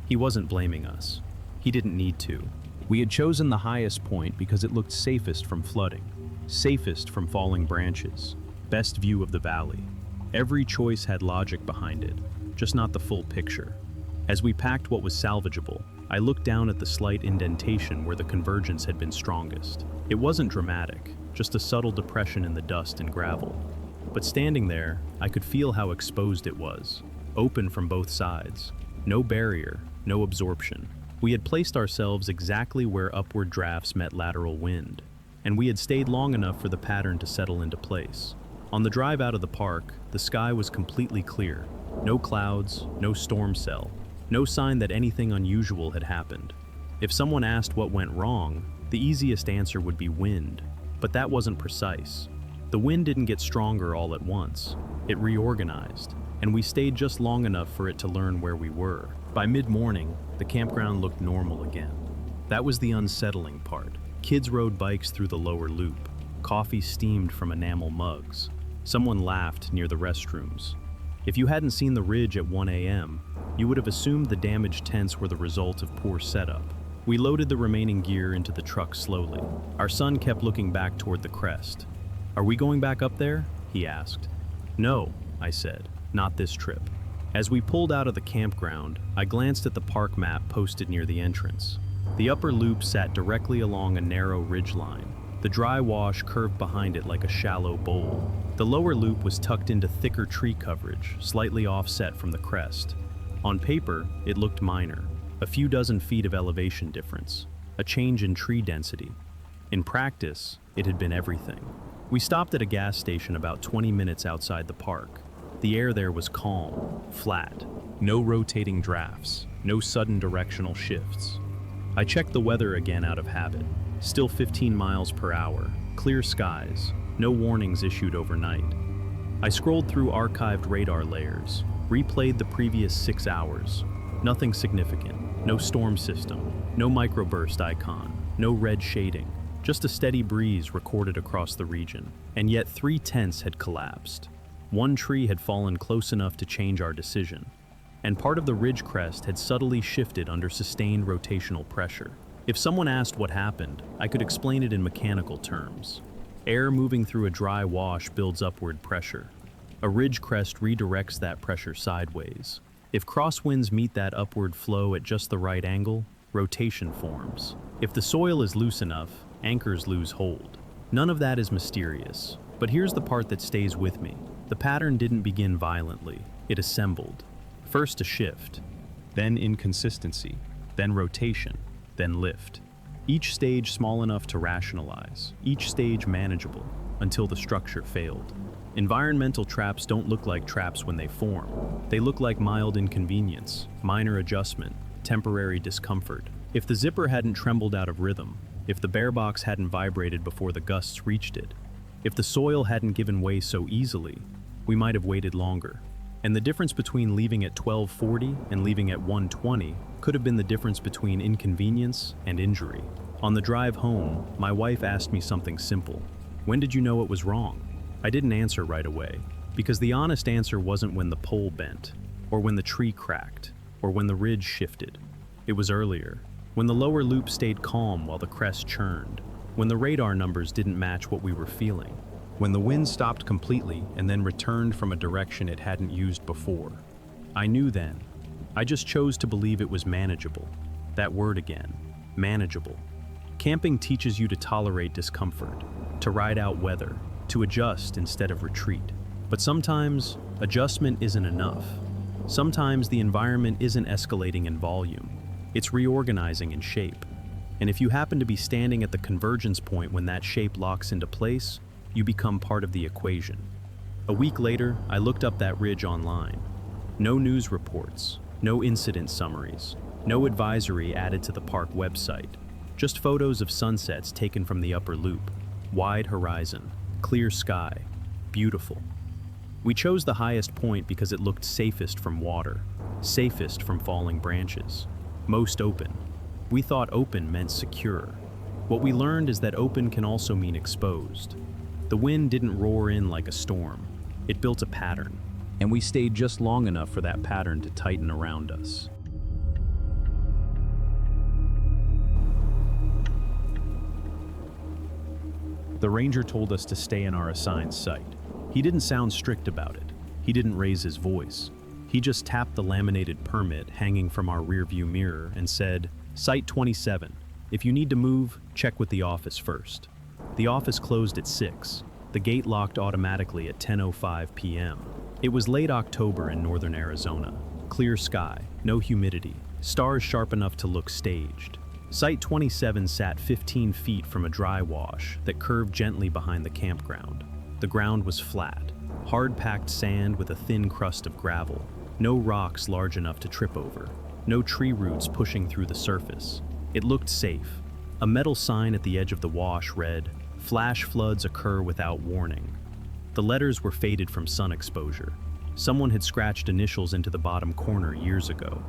He wasn't blaming us. He didn't need to. We had chosen the highest point because it looked safest from flooding, safest from falling branches, best view of the valley. Every choice had logic behind it, just not the full picture. As we packed what was salvageable, I looked down at the slight indentation where the convergence had been strongest. It wasn't dramatic, just a subtle depression in the dust and gravel. But standing there, I could feel how exposed it was, open from both sides. No barrier, no absorption. We had placed ourselves exactly where upward drafts met lateral wind, and we had stayed long enough for the pattern to settle into place. On the drive out of the park, the sky was completely clear. No clouds, no storm cell, no sign that anything unusual had happened. If someone asked what went wrong, the easiest answer would be wind, but that wasn't precise. The wind didn't get stronger all at once. It reorganized, and we stayed just long enough for it to learn where we were. By mid-morning, the campground looked normal again. That was the unsettling part. Kids rode bikes through the lower loop. Coffee steamed from enamel mugs. Someone laughed near the restrooms. If you hadn't seen the ridge at 1 a.m., you would have assumed the damaged tents were the result of poor setup. We loaded the remaining gear into the truck slowly. Our son kept looking back toward the crest. "Are we going back up there?" he asked. "No," I said, "not this trip." As we pulled out of the campground, I glanced at the park map posted near the entrance. The upper loop sat directly along a narrow ridgeline. The dry wash curved behind it like a shallow bowl. The lower loop was tucked into thicker tree coverage, slightly offset from the crest. On paper, it looked minor, a few dozen feet of elevation difference, a change in tree density. In practice, it had been everything. We stopped at a gas station about 20 minutes outside the park. The air there was calm, flat, no rotating drafts, no sudden directional shifts. I checked the weather again out of habit. Still 15 miles per hour, clear skies, no warnings issued overnight. I scrolled through archived radar layers, replayed the previous 6 hours. Nothing significant, no storm system, no microburst icon, no red shading, just a steady breeze recorded across the region. And yet 3 tents had collapsed. One tree had fallen close enough to change our decision, and part of the ridge crest had subtly shifted under sustained rotational pressure. If someone asked what happened, I could explain it in mechanical terms. Air moving through a dry wash builds upward pressure. A ridge crest redirects that pressure sideways. If crosswinds meet that upward flow at just the right angle, rotation forms. If the soil is loose enough, anchors lose hold. None of that is mysterious, but here's the part that stays with me. The pattern didn't begin violently, it assembled. First a shift, then inconsistency, then rotation, then lift. Each stage small enough to rationalize, each stage manageable, until the structure failed. Environmental traps don't look like traps when they form. They look like mild inconvenience, minor adjustment, temporary discomfort. If the zipper hadn't trembled out of rhythm, if the bear box hadn't vibrated before the gusts reached it, if the soil hadn't given way so easily, we might have waited longer. And the difference between leaving at 12:40 and leaving at 1:20 could have been the difference between inconvenience and injury. On the drive home, my wife asked me something simple. "When did you know it was wrong?" I didn't answer right away, because the honest answer wasn't when the pole bent, or when the tree cracked, or when the ridge shifted. It was earlier, when the lower loop stayed calm while the crest churned, when the radar numbers didn't match what we were feeling, when the wind stopped completely and then returned from a direction it hadn't used before. I knew then. I just chose to believe it was manageable. That word again, manageable. Camping teaches you to tolerate discomfort, to ride out weather, to adjust instead of retreat. But sometimes, adjustment isn't enough. Sometimes the environment isn't escalating in volume. It's reorganizing in shape. And if you happen to be standing at the convergence point when that shape locks into place, you become part of the equation. A week later, I looked up that ridge online. No news reports, no incident summaries, no advisory added to the park website. Just photos of sunsets taken from the upper loop. Wide horizon, clear sky, beautiful. We chose the highest point because it looked safest from water, safest from falling branches. Most open. We thought open meant secure. What we learned is that open can also mean exposed. The wind didn't roar in like a storm. It built a pattern, and we stayed just long enough for that pattern to tighten around us. The ranger told us to stay in our assigned site. He didn't sound strict about it. He didn't raise his voice. He just tapped the laminated permit hanging from our rearview mirror and said, "Site 27. If you need to move, check with the office first." The office closed at 6. The gate locked automatically at 10:05 p.m. It was late October in northern Arizona. Clear sky, no humidity, stars sharp enough to look staged. Site 27 sat 15 feet from a dry wash that curved gently behind the campground. The ground was flat, hard-packed sand with a thin crust of gravel, no rocks large enough to trip over, no tree roots pushing through the surface. It looked safe. A metal sign at the edge of the wash read, "Flash floods occur without warning." The letters were faded from sun exposure. Someone had scratched initials into the bottom corner years ago.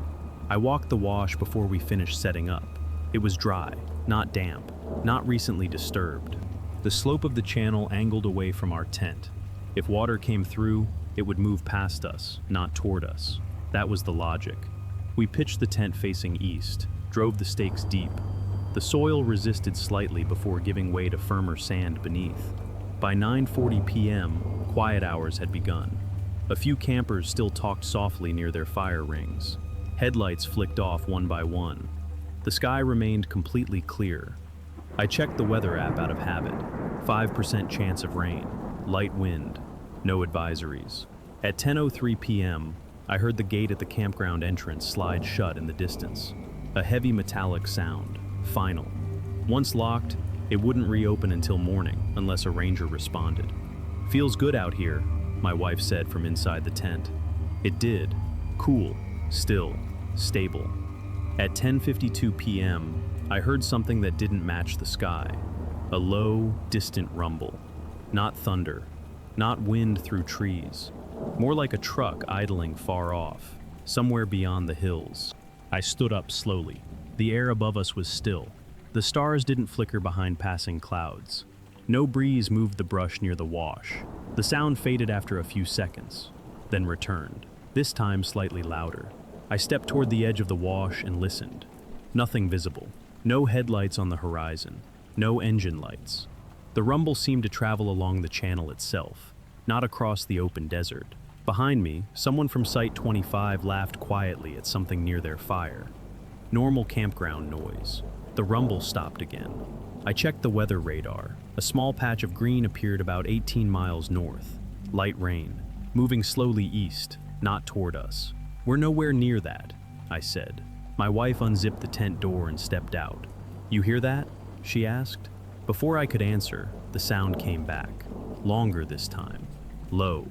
I walked the wash before we finished setting up. It was dry, not damp, not recently disturbed. The slope of the channel angled away from our tent. If water came through, it would move past us, not toward us. That was the logic. We pitched the tent facing east, drove the stakes deep. The soil resisted slightly before giving way to firmer sand beneath. By 9:40 p.m., quiet hours had begun. A few campers still talked softly near their fire rings. Headlights flicked off one by one. The sky remained completely clear. I checked the weather app out of habit. 5% chance of rain, light wind, no advisories. At 10:03 p.m., I heard the gate at the campground entrance slide shut in the distance. A heavy metallic sound, final. Once locked, it wouldn't reopen until morning unless a ranger responded. "Feels good out here," my wife said from inside the tent. It did. Cool, still, stable. At 10:52 p.m., I heard something that didn't match the sky. A low, distant rumble. Not thunder, not wind through trees. More like a truck idling far off, somewhere beyond the hills. I stood up slowly. The air above us was still. The stars didn't flicker behind passing clouds. No breeze moved the brush near the wash. The sound faded after a few seconds, then returned, this time slightly louder. I stepped toward the edge of the wash and listened. Nothing visible. No headlights on the horizon. No engine lights. The rumble seemed to travel along the channel itself, not across the open desert. Behind me, someone from Site 25 laughed quietly at something near their fire. Normal campground noise. The rumble stopped again. I checked the weather radar. A small patch of green appeared about 18 miles north. Light rain, moving slowly east, not toward us. "We're nowhere near that," I said. My wife unzipped the tent door and stepped out. "You hear that?" she asked. Before I could answer, the sound came back. Longer this time. Low.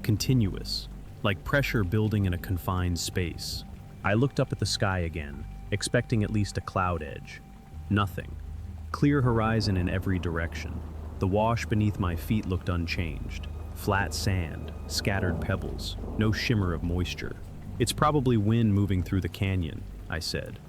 Continuous. Like pressure building in a confined space. I looked up at the sky again, expecting at least a cloud edge. Nothing. Clear horizon in every direction. The wash beneath my feet looked unchanged. Flat sand, scattered pebbles, no shimmer of moisture. "It's probably wind moving through the canyon," I said.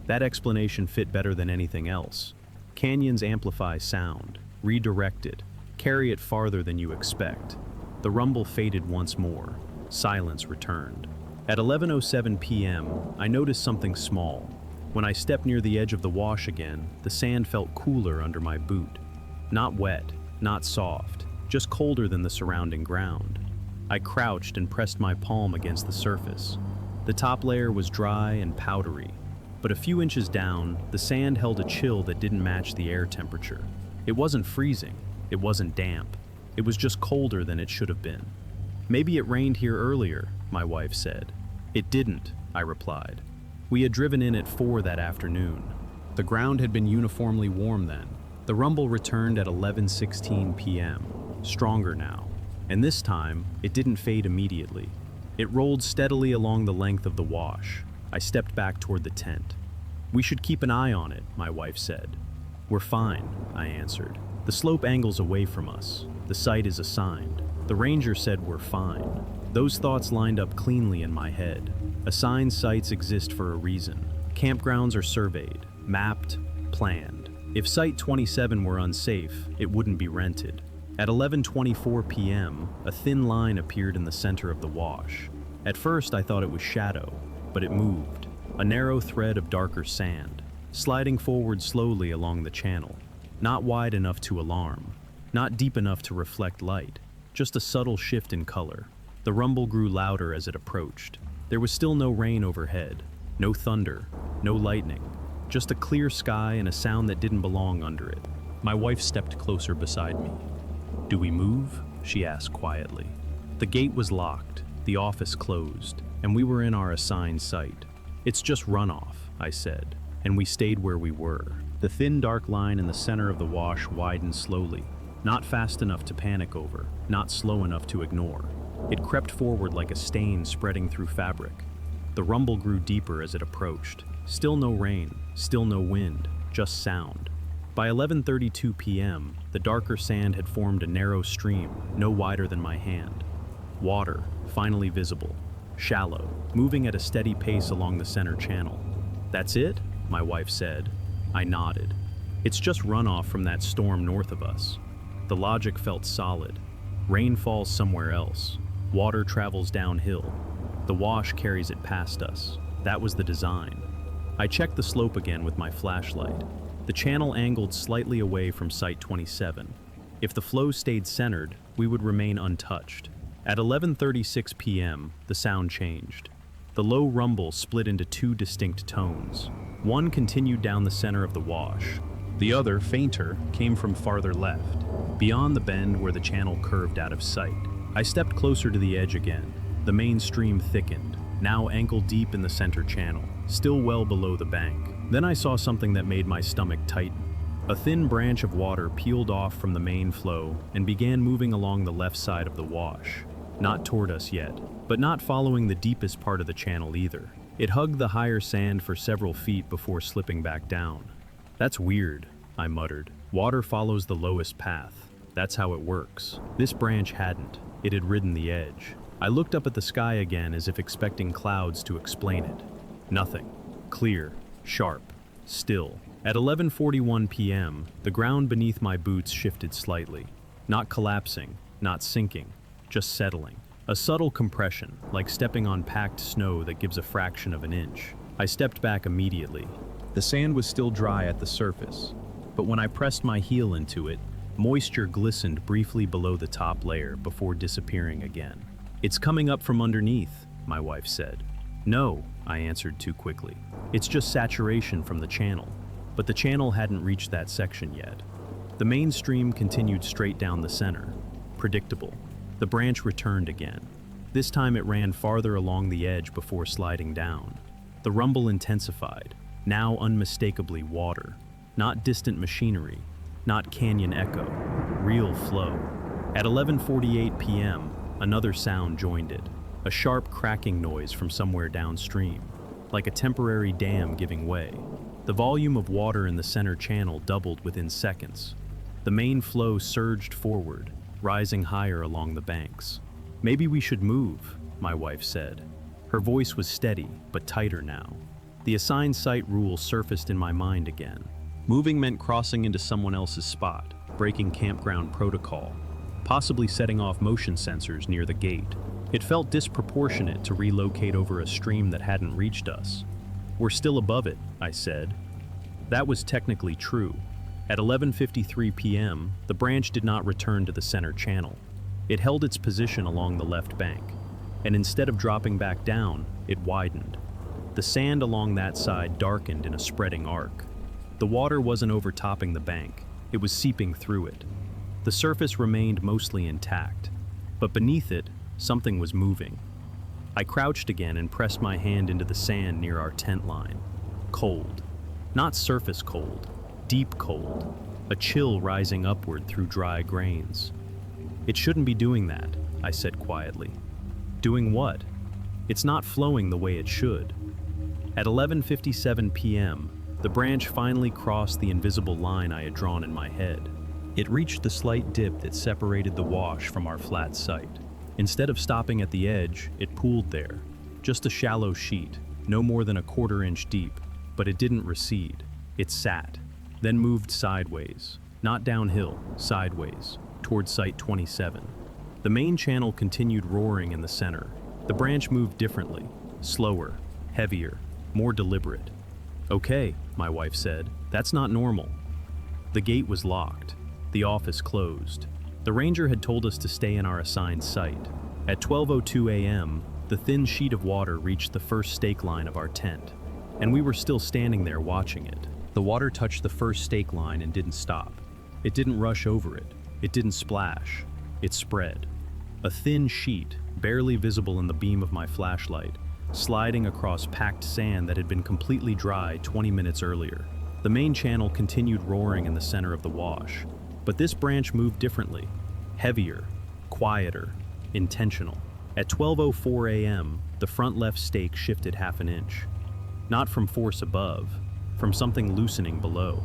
That explanation fit better than anything else. Canyons amplify sound, redirect it, carry it farther than you expect. The rumble faded once more. Silence returned. At 11:07 p.m., I noticed something small. When I stepped near the edge of the wash again, the sand felt cooler under my boot. Not wet, not soft, just colder than the surrounding ground. I crouched and pressed my palm against the surface. The top layer was dry and powdery, but a few inches down, the sand held a chill that didn't match the air temperature. It wasn't freezing, it wasn't damp, it was just colder than it should have been. "Maybe it rained here earlier," my wife said. "It didn't," I replied. We had driven in at 4 that afternoon. The ground had been uniformly warm then. The rumble returned at 11:16 p.m., stronger now. And this time, it didn't fade immediately. It rolled steadily along the length of the wash. I stepped back toward the tent. "We should keep an eye on it," my wife said. "We're fine," I answered. "The slope angles away from us. The site is assigned. The ranger said we're fine." Those thoughts lined up cleanly in my head. Assigned sites exist for a reason. Campgrounds are surveyed, mapped, planned. If Site 27 were unsafe, it wouldn't be rented. At 11:24 p.m., a thin line appeared in the center of the wash. At first, I thought it was shadow, but it moved, a narrow thread of darker sand, sliding forward slowly along the channel. Not wide enough to alarm, not deep enough to reflect light, just a subtle shift in color. The rumble grew louder as it approached. There was still no rain overhead, no thunder, no lightning, just a clear sky and a sound that didn't belong under it. My wife stepped closer beside me. "Do we move?" she asked quietly. The gate was locked, the office closed, and we were in our assigned site. "It's just runoff," I said, and we stayed where we were. The thin dark line in the center of the wash widened slowly, not fast enough to panic over, not slow enough to ignore. It crept forward like a stain spreading through fabric. The rumble grew deeper as it approached. Still no rain, still no wind, just sound. By 11:32 p.m., the darker sand had formed a narrow stream, no wider than my hand. Water, finally visible, shallow, moving at a steady pace along the center channel. "That's it?" my wife said. I nodded. "It's just runoff from that storm north of us." The logic felt solid. Rain falls somewhere else. Water travels downhill. The wash carries it past us. That was the design. I checked the slope again with my flashlight. The channel angled slightly away from Site 27. If the flow stayed centered, we would remain untouched. At 11:36 p.m., the sound changed. The low rumble split into two distinct tones. One continued down the center of the wash. The other, fainter, came from farther left, beyond the bend where the channel curved out of sight. I stepped closer to the edge again. The main stream thickened, now ankle-deep in the center channel, still well below the bank. Then I saw something that made my stomach tighten. A thin branch of water peeled off from the main flow and began moving along the left side of the wash. Not toward us yet, but not following the deepest part of the channel either. It hugged the higher sand for several feet before slipping back down. "That's weird," I muttered. "Water follows the lowest path. That's how it works." This branch hadn't. It had ridden the edge. I looked up at the sky again as if expecting clouds to explain it. Nothing. Clear, sharp, still. At 11:41 p.m., the ground beneath my boots shifted slightly. Not collapsing, not sinking, just settling. A subtle compression, like stepping on packed snow that gives a fraction of an inch. I stepped back immediately. The sand was still dry at the surface, but when I pressed my heel into it, moisture glistened briefly below the top layer before disappearing again. "It's coming up from underneath," my wife said. "No," I answered too quickly. "It's just saturation from the channel." But the channel hadn't reached that section yet. The main stream continued straight down the center. Predictable. The branch returned again. This time it ran farther along the edge before sliding down. The rumble intensified, now unmistakably water. Not distant machinery, not canyon echo, real flow. At 11:48 p.m., another sound joined it, a sharp cracking noise from somewhere downstream, like a temporary dam giving way. The volume of water in the center channel doubled within seconds. The main flow surged forward, rising higher along the banks. "Maybe we should move," my wife said. Her voice was steady, but tighter now. The assigned site rule surfaced in my mind again. Moving meant crossing into someone else's spot, breaking campground protocol, possibly setting off motion sensors near the gate. It felt disproportionate to relocate over a stream that hadn't reached us. "We're still above it," I said. That was technically true. At 11:53 p.m., the branch did not return to the center channel. It held its position along the left bank, and instead of dropping back down, it widened. The sand along that side darkened in a spreading arc. The water wasn't overtopping the bank, it was seeping through it. The surface remained mostly intact, but beneath it, something was moving. I crouched again and pressed my hand into the sand near our tent line. Cold. Not surface cold, deep cold, a chill rising upward through dry grains. "It shouldn't be doing that," I said quietly. "Doing what?" "It's not flowing the way it should." At 11:57 p.m., the branch finally crossed the invisible line I had drawn in my head. It reached the slight dip that separated the wash from our flat site. Instead of stopping at the edge, it pooled there, just a shallow sheet, no more than a quarter-inch deep. but it didn't recede. It sat, then moved sideways, not downhill, sideways, toward Site 27. The main channel continued roaring in the center. The branch moved differently, slower, heavier, more deliberate. "Okay," my wife said, "that's not normal." The gate was locked, the office closed. The ranger had told us to stay in our assigned site. At 12:02 a.m., the thin sheet of water reached the first stake line of our tent, and we were still standing there watching it. The water touched the first stake line and didn't stop. It didn't rush over it. It didn't splash. It spread. A thin sheet, barely visible in the beam of my flashlight, sliding across packed sand that had been completely dry 20 minutes earlier. The main channel continued roaring in the center of the wash, but this branch moved differently, heavier, quieter, intentional. At 12:04 a.m., the front left stake shifted half an inch. Not from force above, from something loosening below.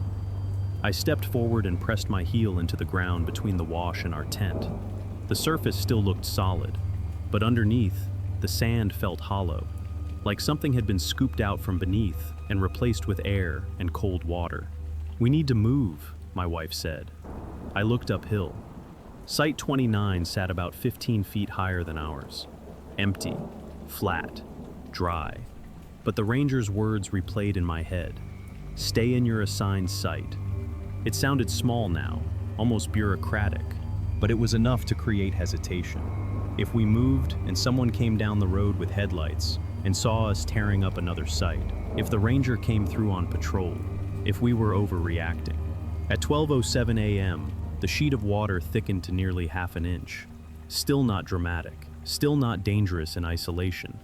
I stepped forward and pressed my heel into the ground between the wash and our tent. The surface still looked solid, but underneath, the sand felt hollow, like something had been scooped out from beneath and replaced with air and cold water. "We need to move," my wife said. I looked uphill. Site 29 sat about 15 feet higher than ours. Empty, flat, dry. But the ranger's words replayed in my head. "Stay in your assigned site." It sounded small now, almost bureaucratic, but it was enough to create hesitation. If we moved and someone came down the road with headlights and saw us tearing up another site, if the ranger came through on patrol, if we were overreacting. At 12:07 a.m., the sheet of water thickened to nearly half an inch. Still not dramatic, still not dangerous in isolation,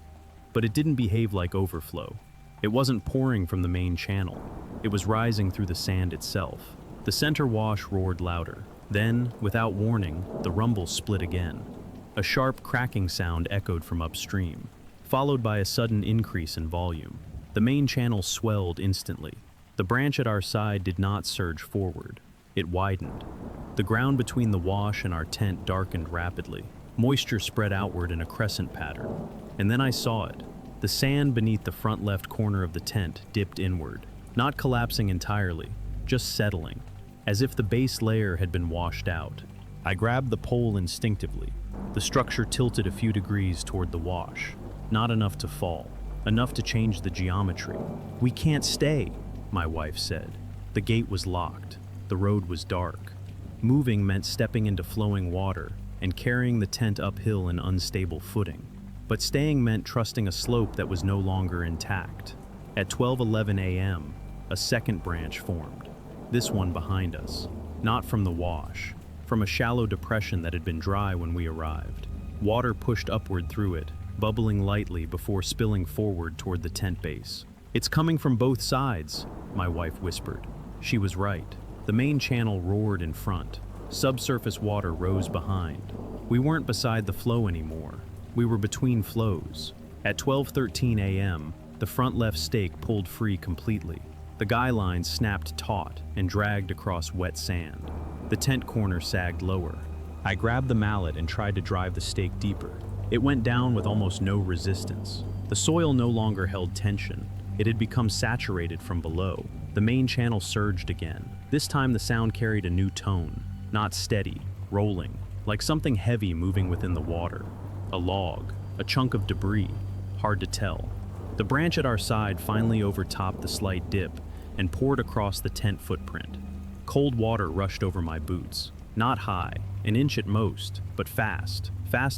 but it didn't behave like overflow. It wasn't pouring from the main channel. It was rising through the sand itself. The center wash roared louder. Then, without warning, the rumble split again. A sharp cracking sound echoed from upstream, followed by a sudden increase in volume. The main channel swelled instantly. The branch at our side did not surge forward. It widened. The ground between the wash and our tent darkened rapidly. Moisture spread outward in a crescent pattern. And then I saw it. The sand beneath the front left corner of the tent dipped inward, not collapsing entirely, just settling, as if the base layer had been washed out. I grabbed the pole instinctively. The structure tilted a few degrees toward the wash, not enough to fall, enough to change the geometry. "We can't stay," my wife said. The gate was locked. The road was dark. Moving meant stepping into flowing water and carrying the tent uphill in unstable footing. But staying meant trusting a slope that was no longer intact. At 12:11 a.m., a second branch formed, this one behind us, not from the wash, from a shallow depression that had been dry when we arrived. Water pushed upward through it, bubbling lightly before spilling forward toward the tent base. "It's coming from both sides," my wife whispered. She was right. The main channel roared in front. Subsurface water rose behind. We weren't beside the flow anymore. We were between flows. At 12:13 a.m., the front left stake pulled free completely. The guy lines snapped taut and dragged across wet sand. The tent corner sagged lower. I grabbed the mallet and tried to drive the stake deeper. It went down with almost no resistance. The soil no longer held tension. It had become saturated from below. The main channel surged again. This time the sound carried a new tone, not steady, rolling, like something heavy moving within the water. A log, a chunk of debris, hard to tell. The branch at our side finally overtopped the slight dip and poured across the tent footprint. Cold water rushed over my boots. Not high, an inch at most, but fast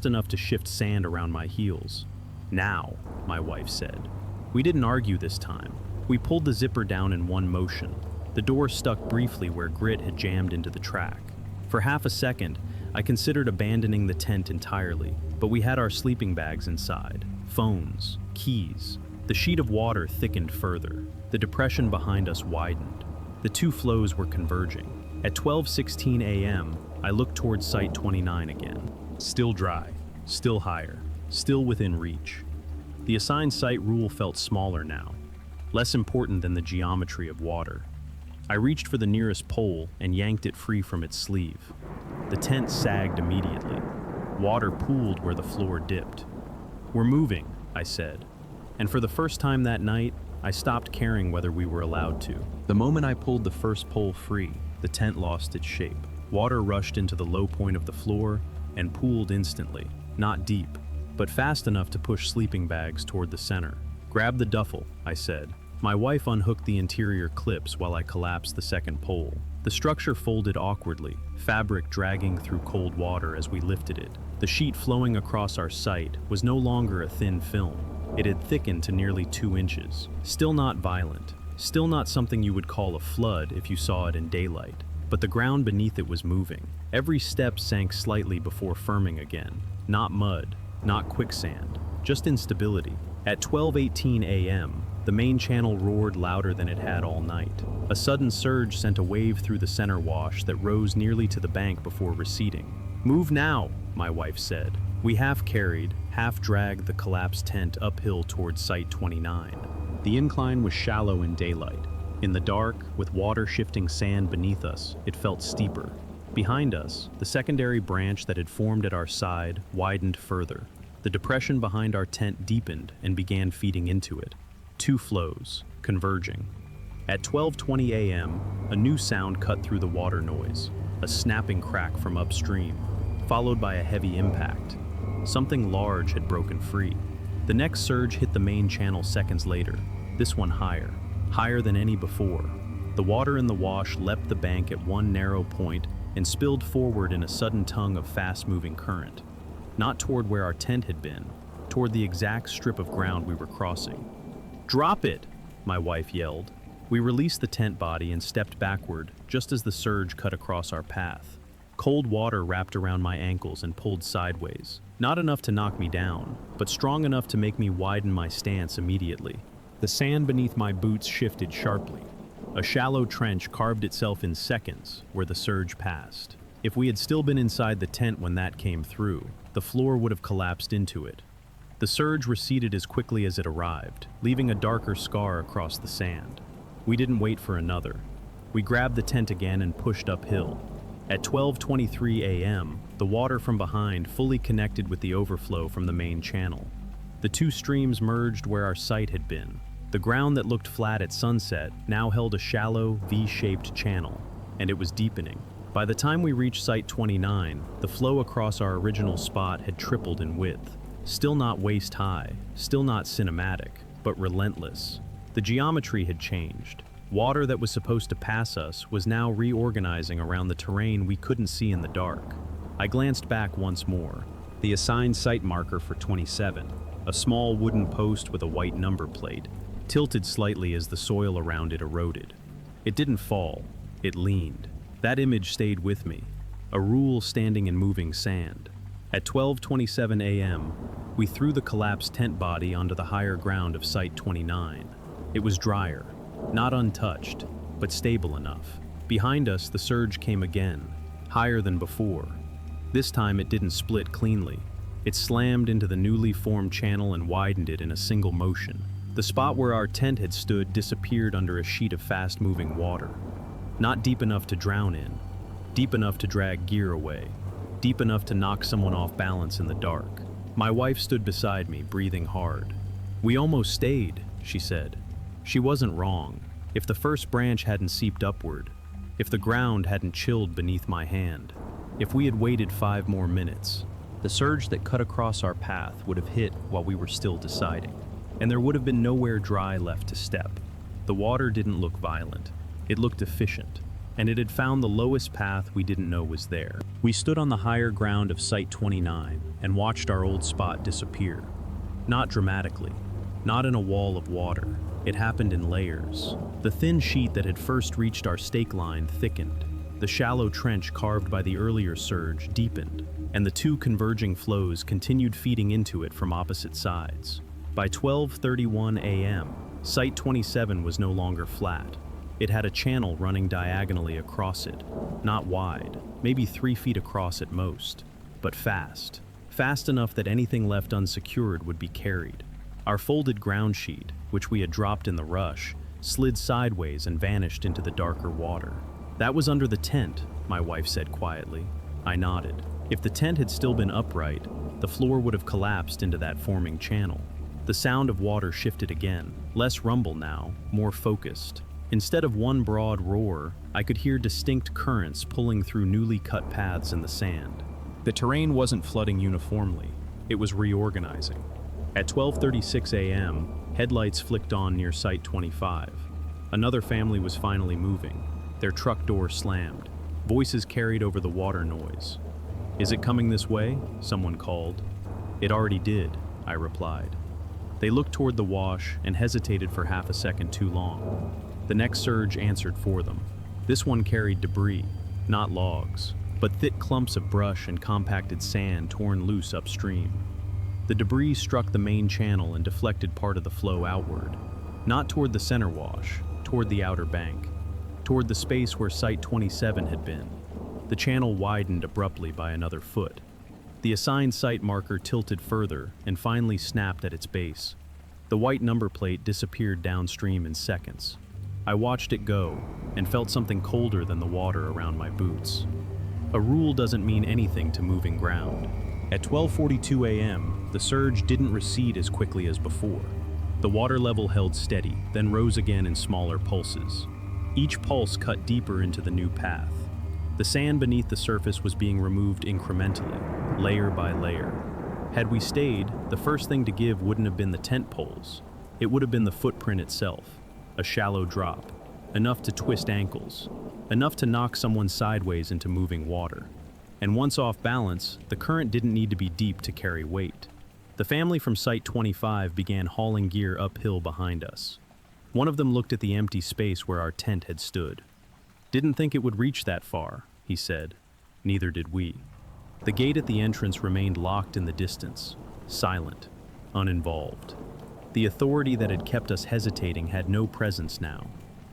enough to shift sand around my heels. "Now," my wife said. We didn't argue this time. We pulled the zipper down in one motion. The door stuck briefly where grit had jammed into the track. For half a second, I considered abandoning the tent entirely, but we had our sleeping bags inside, phones, keys. The sheet of water thickened further. The depression behind us widened. The two flows were converging. At 12:16 a.m., I looked towards Site 29 again. Still dry, still higher, still within reach. The assigned site rule felt smaller now, less important than the geometry of water. I reached for the nearest pole and yanked it free from its sleeve. The tent sagged immediately. Water pooled where the floor dipped. "We're moving," I said. And for the first time that night, I stopped caring whether we were allowed to. The moment I pulled the first pole free, the tent lost its shape. Water rushed into the low point of the floor and pooled instantly, not deep, but fast enough to push sleeping bags toward the center. "Grab the duffel," I said. My wife unhooked the interior clips while I collapsed the second pole. The structure folded awkwardly, fabric dragging through cold water as we lifted it. The sheet flowing across our site was no longer a thin film. It had thickened to nearly 2 inches. Still not violent, still not something you would call a flood if you saw it in daylight. But the ground beneath it was moving. Every step sank slightly before firming again. Not mud, not quicksand, just instability. At 12:18 a.m., the main channel roared louder than it had all night. A sudden surge sent a wave through the center wash that rose nearly to the bank before receding. "Move now," my wife said. We half carried, half dragged the collapsed tent uphill towards Site 29. The incline was shallow in daylight. In the dark, with water shifting sand beneath us, it felt steeper. Behind us, the secondary branch that had formed at our side widened further. The depression behind our tent deepened and began feeding into it. 2 flows, converging. At 12:20 a.m., a new sound cut through the water noise, a snapping crack from upstream, followed by a heavy impact. Something large had broken free. The next surge hit the main channel seconds later, this one higher than any before. The water in the wash leapt the bank at one narrow point and spilled forward in a sudden tongue of fast-moving current. Not toward where our tent had been, toward the exact strip of ground we were crossing. "Drop it!" my wife yelled. We released the tent body and stepped backward just as the surge cut across our path. Cold water wrapped around my ankles and pulled sideways. Not enough to knock me down, but strong enough to make me widen my stance immediately. The sand beneath my boots shifted sharply. A shallow trench carved itself in seconds where the surge passed. If we had still been inside the tent when that came through, the floor would have collapsed into it. The surge receded as quickly as it arrived, leaving a darker scar across the sand. We didn't wait for another. We grabbed the tent again and pushed uphill. At 12:23 a.m., the water from behind fully connected with the overflow from the main channel. The 2 streams merged where our site had been. The ground that looked flat at sunset now held a shallow, V-shaped channel, and it was deepening. By the time we reached Site 29, the flow across our original spot had tripled in width. Still not waist-high, still not cinematic, but relentless. The geometry had changed. Water that was supposed to pass us was now reorganizing around the terrain we couldn't see in the dark. I glanced back once more. The assigned site marker for 27, a small wooden post with a white number plate, tilted slightly as the soil around it eroded. It didn't fall, it leaned. That image stayed with me, a rule standing in moving sand. At 12:27 a.m., we threw the collapsed tent body onto the higher ground of Site 29. It was drier, not untouched, but stable enough. Behind us, the surge came again, higher than before. This time it didn't split cleanly. It slammed into the newly formed channel and widened it in a single motion. The spot where our tent had stood disappeared under a sheet of fast-moving water. Not deep enough to drown in, deep enough to drag gear away, deep enough to knock someone off balance in the dark. My wife stood beside me, breathing hard. "We almost stayed," she said. She wasn't wrong. If the first branch hadn't seeped upward, if the ground hadn't chilled beneath my hand, if we had waited 5 more minutes, the surge that cut across our path would have hit while we were still deciding, and there would have been nowhere dry left to step. The water didn't look violent. It looked efficient, and it had found the lowest path we didn't know was there. We stood on the higher ground of Site 29 and watched our old spot disappear. Not dramatically, not in a wall of water. It happened in layers. The thin sheet that had first reached our stake line thickened. The shallow trench carved by the earlier surge deepened, and the 2 converging flows continued feeding into it from opposite sides. By 12:31 a.m., Site 27 was no longer flat. It had a channel running diagonally across it, not wide, maybe 3 feet across at most, but fast. Fast enough that anything left unsecured would be carried. Our folded ground sheet, which we had dropped in the rush, slid sideways and vanished into the darker water. "That was under the tent," my wife said quietly. I nodded. If the tent had still been upright, the floor would have collapsed into that forming channel. The sound of water shifted again, less rumble now, more focused. Instead of one broad roar, I could hear distinct currents pulling through newly cut paths in the sand. The terrain wasn't flooding uniformly, it was reorganizing. At 12:36 a.m., headlights flicked on near Site 25. Another family was finally moving, their truck door slammed. Voices carried over the water noise. "Is it coming this way?" someone called. "It already did," I replied. They looked toward the wash and hesitated for half a second too long. The next surge answered for them. This one carried debris, not logs, but thick clumps of brush and compacted sand torn loose upstream. The debris struck the main channel and deflected part of the flow outward, not toward the center wash, toward the outer bank, toward the space where Site 27 had been. The channel widened abruptly by another foot. The assigned site marker tilted further and finally snapped at its base. The white number plate disappeared downstream in seconds. I watched it go and felt something colder than the water around my boots. A rule doesn't mean anything to moving ground. At 12:42 a.m., the surge didn't recede as quickly as before. The water level held steady, then rose again in smaller pulses. Each pulse cut deeper into the new path. The sand beneath the surface was being removed incrementally, layer by layer. Had we stayed, the first thing to give wouldn't have been the tent poles. It would have been the footprint itself. A shallow drop, enough to twist ankles, enough to knock someone sideways into moving water. And once off balance, the current didn't need to be deep to carry weight. The family from Site 25 began hauling gear uphill behind us. One of them looked at the empty space where our tent had stood. "Didn't think it would reach that far," he said. Neither did we. The gate at the entrance remained locked in the distance, silent, uninvolved. The authority that had kept us hesitating had no presence now.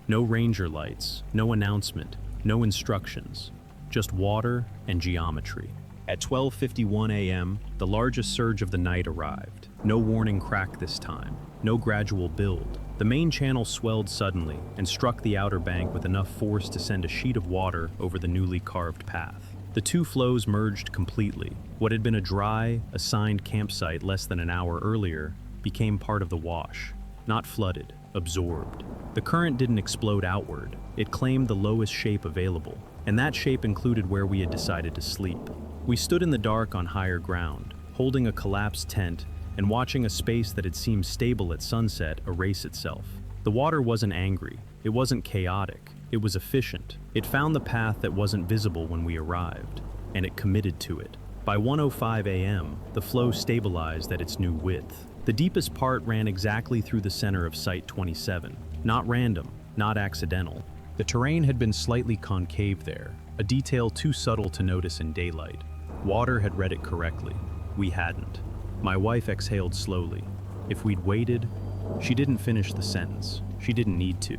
No ranger lights, no announcement, no instructions, just water and geometry. At 12:51 a.m., the largest surge of the night arrived. No warning crack this time, no gradual build. The main channel swelled suddenly and struck the outer bank with enough force to send a sheet of water over the newly carved path. The two flows merged completely. What had been a dry, assigned campsite less than an hour earlier became part of the wash, not flooded, absorbed. The current didn't explode outward, it claimed the lowest shape available, and that shape included where we had decided to sleep. We stood in the dark on higher ground, holding a collapsed tent and watching a space that had seemed stable at sunset erase itself. The water wasn't angry, it wasn't chaotic, it was efficient. It found the path that wasn't visible when we arrived, and it committed to it. By 1:05 a.m., the flow stabilized at its new width. The deepest part ran exactly through the center of Site 27. Not random, not accidental. The terrain had been slightly concave there, a detail too subtle to notice in daylight. Water had read it correctly. We hadn't. My wife exhaled slowly. If we'd waited... She didn't finish the sentence. She didn't need to.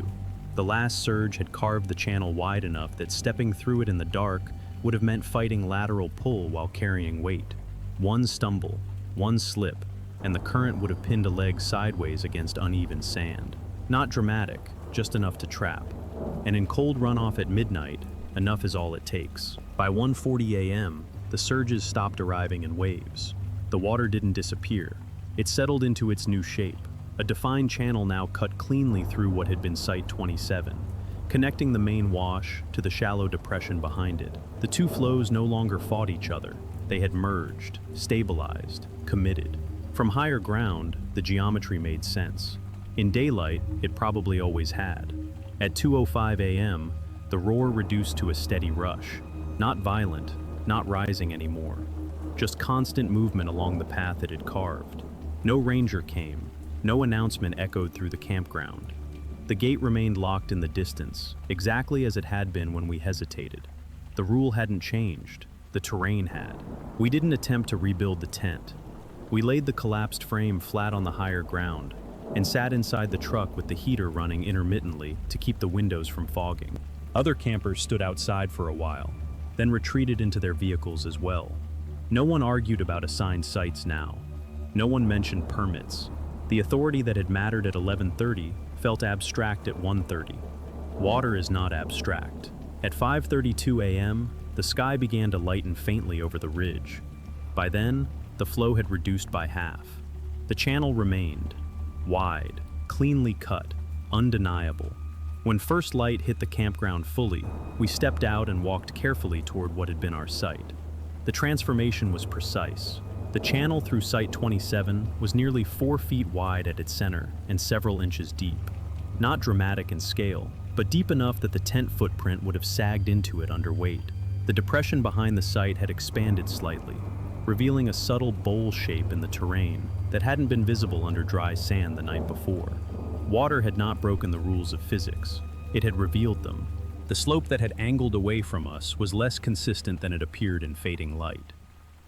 The last surge had carved the channel wide enough that stepping through it in the dark would have meant fighting lateral pull while carrying weight. One stumble, one slip, and the current would have pinned a leg sideways against uneven sand. Not dramatic, just enough to trap. And in cold runoff at midnight, enough is all it takes. By 1:40 a.m., the surges stopped arriving in waves. The water didn't disappear. It settled into its new shape, a defined channel now cut cleanly through what had been Site 27, connecting the main wash to the shallow depression behind it. The two flows no longer fought each other. They had merged, stabilized, committed. From higher ground, the geometry made sense. In daylight, it probably always had. At 2:05 a.m., the roar reduced to a steady rush. Not violent, not rising anymore. Just constant movement along the path it had carved. No ranger came. No announcement echoed through the campground. The gate remained locked in the distance, exactly as it had been when we hesitated. The rule hadn't changed. The terrain had. We didn't attempt to rebuild the tent. We laid the collapsed frame flat on the higher ground and sat inside the truck with the heater running intermittently to keep the windows from fogging. Other campers stood outside for a while, then retreated into their vehicles as well. No one argued about assigned sites now. No one mentioned permits. The authority that had mattered at 11:30 felt abstract at 1:30. Water is not abstract. At 5:32 a.m., the sky began to lighten faintly over the ridge. By then, the flow had reduced by half. The channel remained, wide, cleanly cut, undeniable. When first light hit the campground fully, we stepped out and walked carefully toward what had been our site. The transformation was precise. The channel through Site 27 was nearly 4 feet wide at its center and several inches deep. Not dramatic in scale, but deep enough that the tent footprint would have sagged into it under weight. The depression behind the site had expanded slightly, revealing a subtle bowl shape in the terrain that hadn't been visible under dry sand the night before. Water had not broken the rules of physics. It had revealed them. The slope that had angled away from us was less consistent than it appeared in fading light.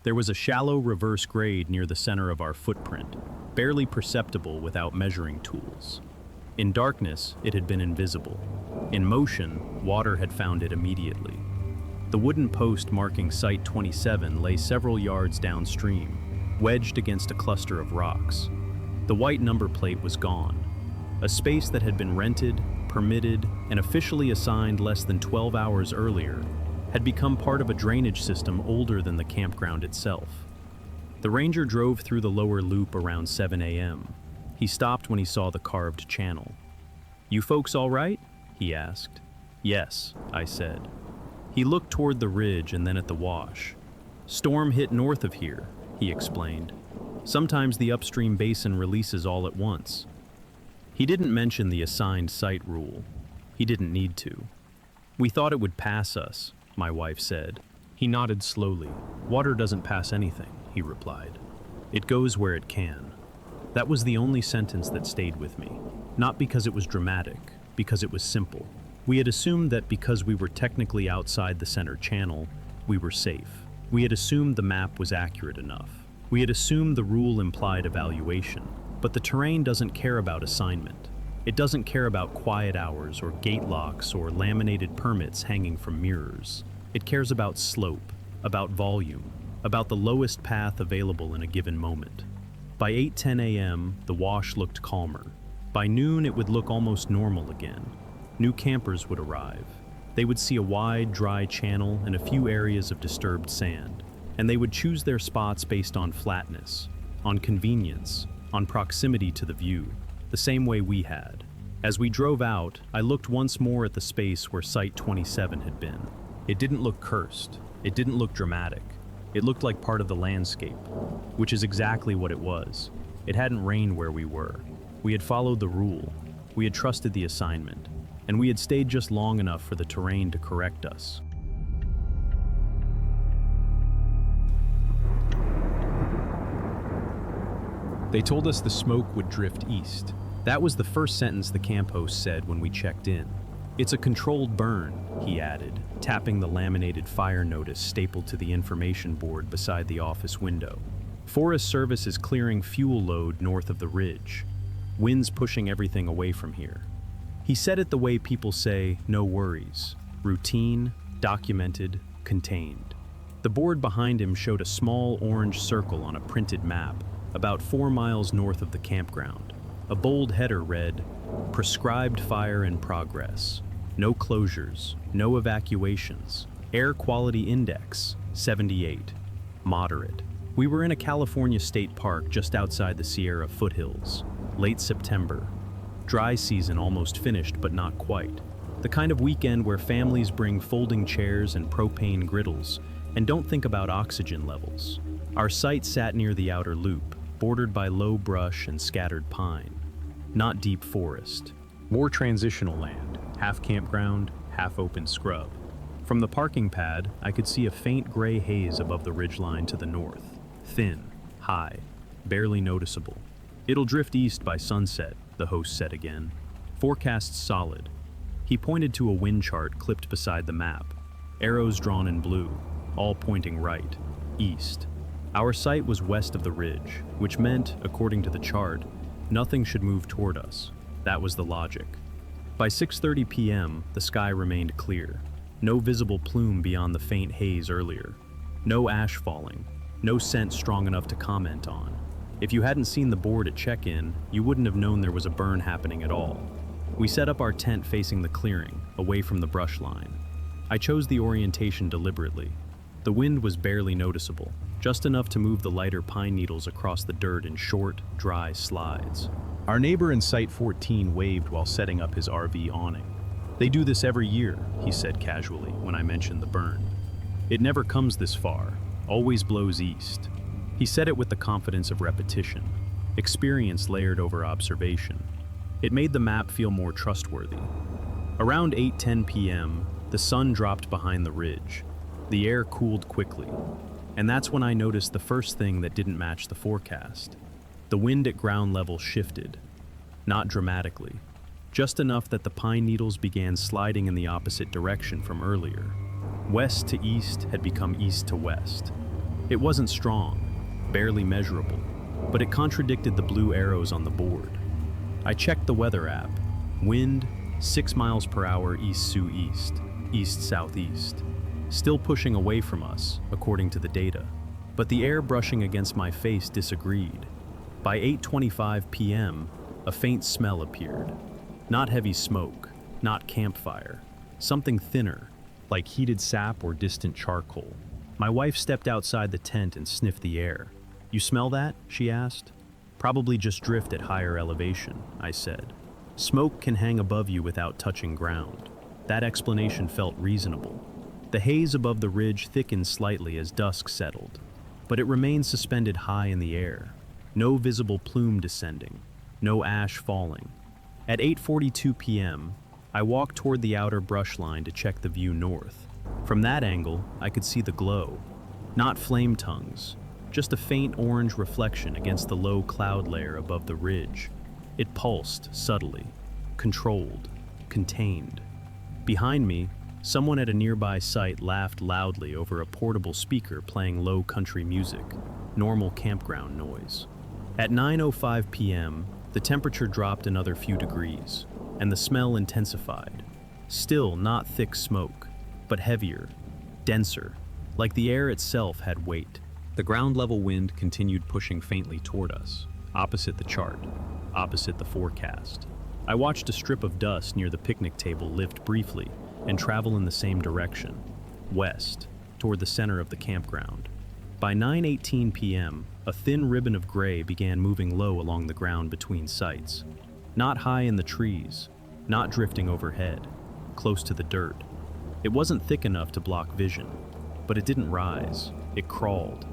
There was a shallow reverse grade near the center of our footprint, barely perceptible without measuring tools. In darkness, it had been invisible. In motion, water had found it immediately. The wooden post marking Site 27 lay several yards downstream, wedged against a cluster of rocks. The white number plate was gone. A space that had been rented, permitted, and officially assigned less than 12 hours earlier had become part of a drainage system older than the campground itself. The ranger drove through the lower loop around 7 a.m. He stopped when he saw the carved channel. "You folks all right?" he asked. "Yes," I said. He looked toward the ridge and then at the wash. "Storm hit north of here," he explained. "Sometimes the upstream basin releases all at once." He didn't mention the assigned site rule. He didn't need to. "We thought it would pass us," my wife said. He nodded slowly. "Water doesn't pass anything," he replied. "It goes where it can." That was the only sentence that stayed with me. Not because it was dramatic, because it was simple. We had assumed that because we were technically outside the center channel, we were safe. We had assumed the map was accurate enough. We had assumed the rule implied evaluation. But the terrain doesn't care about assignment. It doesn't care about quiet hours or gate locks or laminated permits hanging from mirrors. It cares about slope, about volume, about the lowest path available in a given moment. By 8:10 a.m., the wash looked calmer. By noon, it would look almost normal again. New campers would arrive. They would see a wide, dry channel and a few areas of disturbed sand, and they would choose their spots based on flatness, on convenience, on proximity to the view, the same way we had. As we drove out, I looked once more at the space where Site 27 had been. It didn't look cursed. It didn't look dramatic. It looked like part of the landscape, which is exactly what it was. It hadn't rained where we were. We had followed the rule. We had trusted the assignment. And we had stayed just long enough for the terrain to correct us. They told us the smoke would drift east. That was the first sentence the camp host said when we checked in. "It's a controlled burn," he added, tapping the laminated fire notice stapled to the information board beside the office window. "Forest Service is clearing fuel load north of the ridge. Wind's pushing everything away from here." He said it the way people say, "no worries." Routine, documented, contained. The board behind him showed a small orange circle on a printed map, about 4 miles north of the campground. A bold header read, "Prescribed fire in progress. No closures, no evacuations. Air quality index, 78. Moderate." We were in a California state park just outside the Sierra foothills. Late September. Dry season almost finished, but not quite. The kind of weekend where families bring folding chairs and propane griddles and don't think about oxygen levels. Our site sat near the outer loop, bordered by low brush and scattered pine. Not deep forest. More transitional land, half campground, half open scrub. From the parking pad, I could see a faint gray haze above the ridgeline to the north. Thin, high, barely noticeable. "It'll drift east by sunset," the host said again. "Forecast's solid." He pointed to a wind chart clipped beside the map. Arrows drawn in blue, all pointing right, east. Our site was west of the ridge, which meant, according to the chart, nothing should move toward us. That was the logic. By 6:30 p.m., the sky remained clear. No visible plume beyond the faint haze earlier. No ash falling. No scent strong enough to comment on. If you hadn't seen the board at check-in, you wouldn't have known there was a burn happening at all. We set up our tent facing the clearing, away from the brush line. I chose the orientation deliberately. The wind was barely noticeable, just enough to move the lighter pine needles across the dirt in short, dry slides. Our neighbor in Site 14 waved while setting up his RV awning. "They do this every year," he said casually when I mentioned the burn. "It never comes this far, always blows east." He said it with the confidence of repetition, experience layered over observation. It made the map feel more trustworthy. Around 8:10 p.m., the sun dropped behind the ridge. The air cooled quickly, and that's when I noticed the first thing that didn't match the forecast. The wind at ground level shifted, not dramatically, just enough that the pine needles began sliding in the opposite direction from earlier. West to east had become east to west. It wasn't strong, barely measurable, but it contradicted the blue arrows on the board. I checked the weather app. Wind, 6 miles per hour east-southeast, east-southeast. Still pushing away from us, according to the data. But the air brushing against my face disagreed. By 8:25 p.m., a faint smell appeared. Not heavy smoke, not campfire. Something thinner, like heated sap or distant charcoal. My wife stepped outside the tent and sniffed the air. "You smell that?" she asked. "Probably just drift at higher elevation," I said. "Smoke can hang above you without touching ground." That explanation felt reasonable. The haze above the ridge thickened slightly as dusk settled, but it remained suspended high in the air. No visible plume descending, no ash falling. At 8:42 p.m., I walked toward the outer brush line to check the view north. From that angle, I could see the glow. Not flame tongues, just a faint orange reflection against the low cloud layer above the ridge. It pulsed subtly, controlled, contained. Behind me, someone at a nearby site laughed loudly over a portable speaker playing low country music, normal campground noise. At 9:05 p.m., the temperature dropped another few degrees, and the smell intensified. Still not thick smoke, but heavier, denser, like the air itself had weight. The ground-level wind continued pushing faintly toward us, opposite the chart, opposite the forecast. I watched a strip of dust near the picnic table lift briefly and travel in the same direction, west, toward the center of the campground. By 9:18 p.m., a thin ribbon of gray began moving low along the ground between sites. Not high in the trees, not drifting overhead, close to the dirt. It wasn't thick enough to block vision, but it didn't rise, it crawled.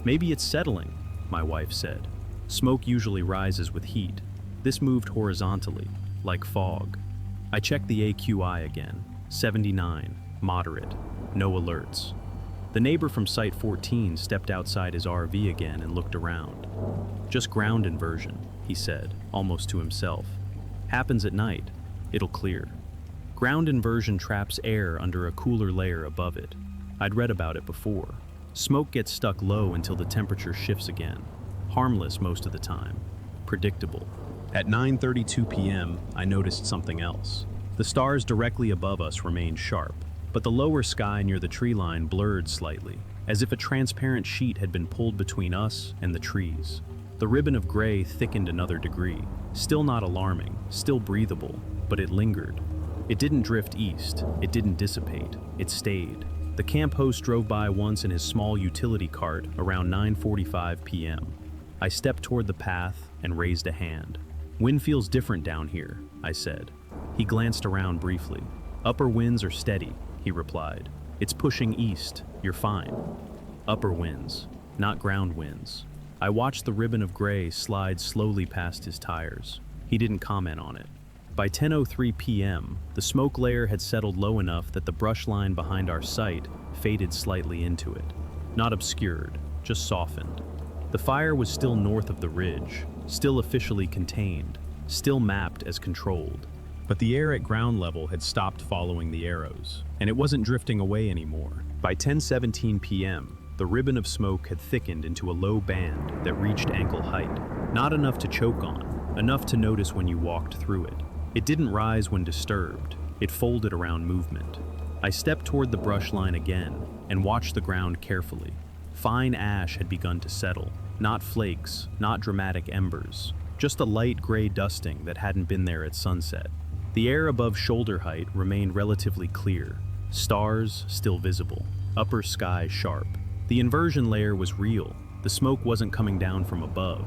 "Maybe it's settling," my wife said. "Smoke usually rises with heat. This moved horizontally, like fog." I checked the AQI again, 79, moderate, no alerts. The neighbor from Site 14 stepped outside his RV again and looked around. "Just ground inversion," he said, almost to himself. "Happens at night. It'll clear." Ground inversion traps air under a cooler layer above it. I'd read about it before. Smoke gets stuck low until the temperature shifts again. Harmless most of the time. Predictable. At 9:32 p.m., I noticed something else. The stars directly above us remained sharp, but the lower sky near the tree line blurred slightly, as if a transparent sheet had been pulled between us and the trees. The ribbon of gray thickened another degree, still not alarming, still breathable, but it lingered. It didn't drift east, it didn't dissipate, it stayed. The camp host drove by once in his small utility cart around 9:45 p.m. I stepped toward the path and raised a hand. "Wind feels different down here," I said. He glanced around briefly. "Upper winds are steady," he replied. "It's pushing east, you're fine." Upper winds, not ground winds. I watched the ribbon of gray slide slowly past his tires. He didn't comment on it. By 10:03 p.m., the smoke layer had settled low enough that the brush line behind our site faded slightly into it. Not obscured, just softened. The fire was still north of the ridge, still officially contained, still mapped as controlled. But the air at ground level had stopped following the arrows, and it wasn't drifting away anymore. By 10:17 p.m., the ribbon of smoke had thickened into a low band that reached ankle height. Not enough to choke on, enough to notice when you walked through it. It didn't rise when disturbed, it folded around movement. I stepped toward the brush line again and watched the ground carefully. Fine ash had begun to settle, not flakes, not dramatic embers, just a light gray dusting that hadn't been there at sunset. The air above shoulder height remained relatively clear, Stars still visible, upper sky sharp. The inversion layer was real. The smoke wasn't coming down from above.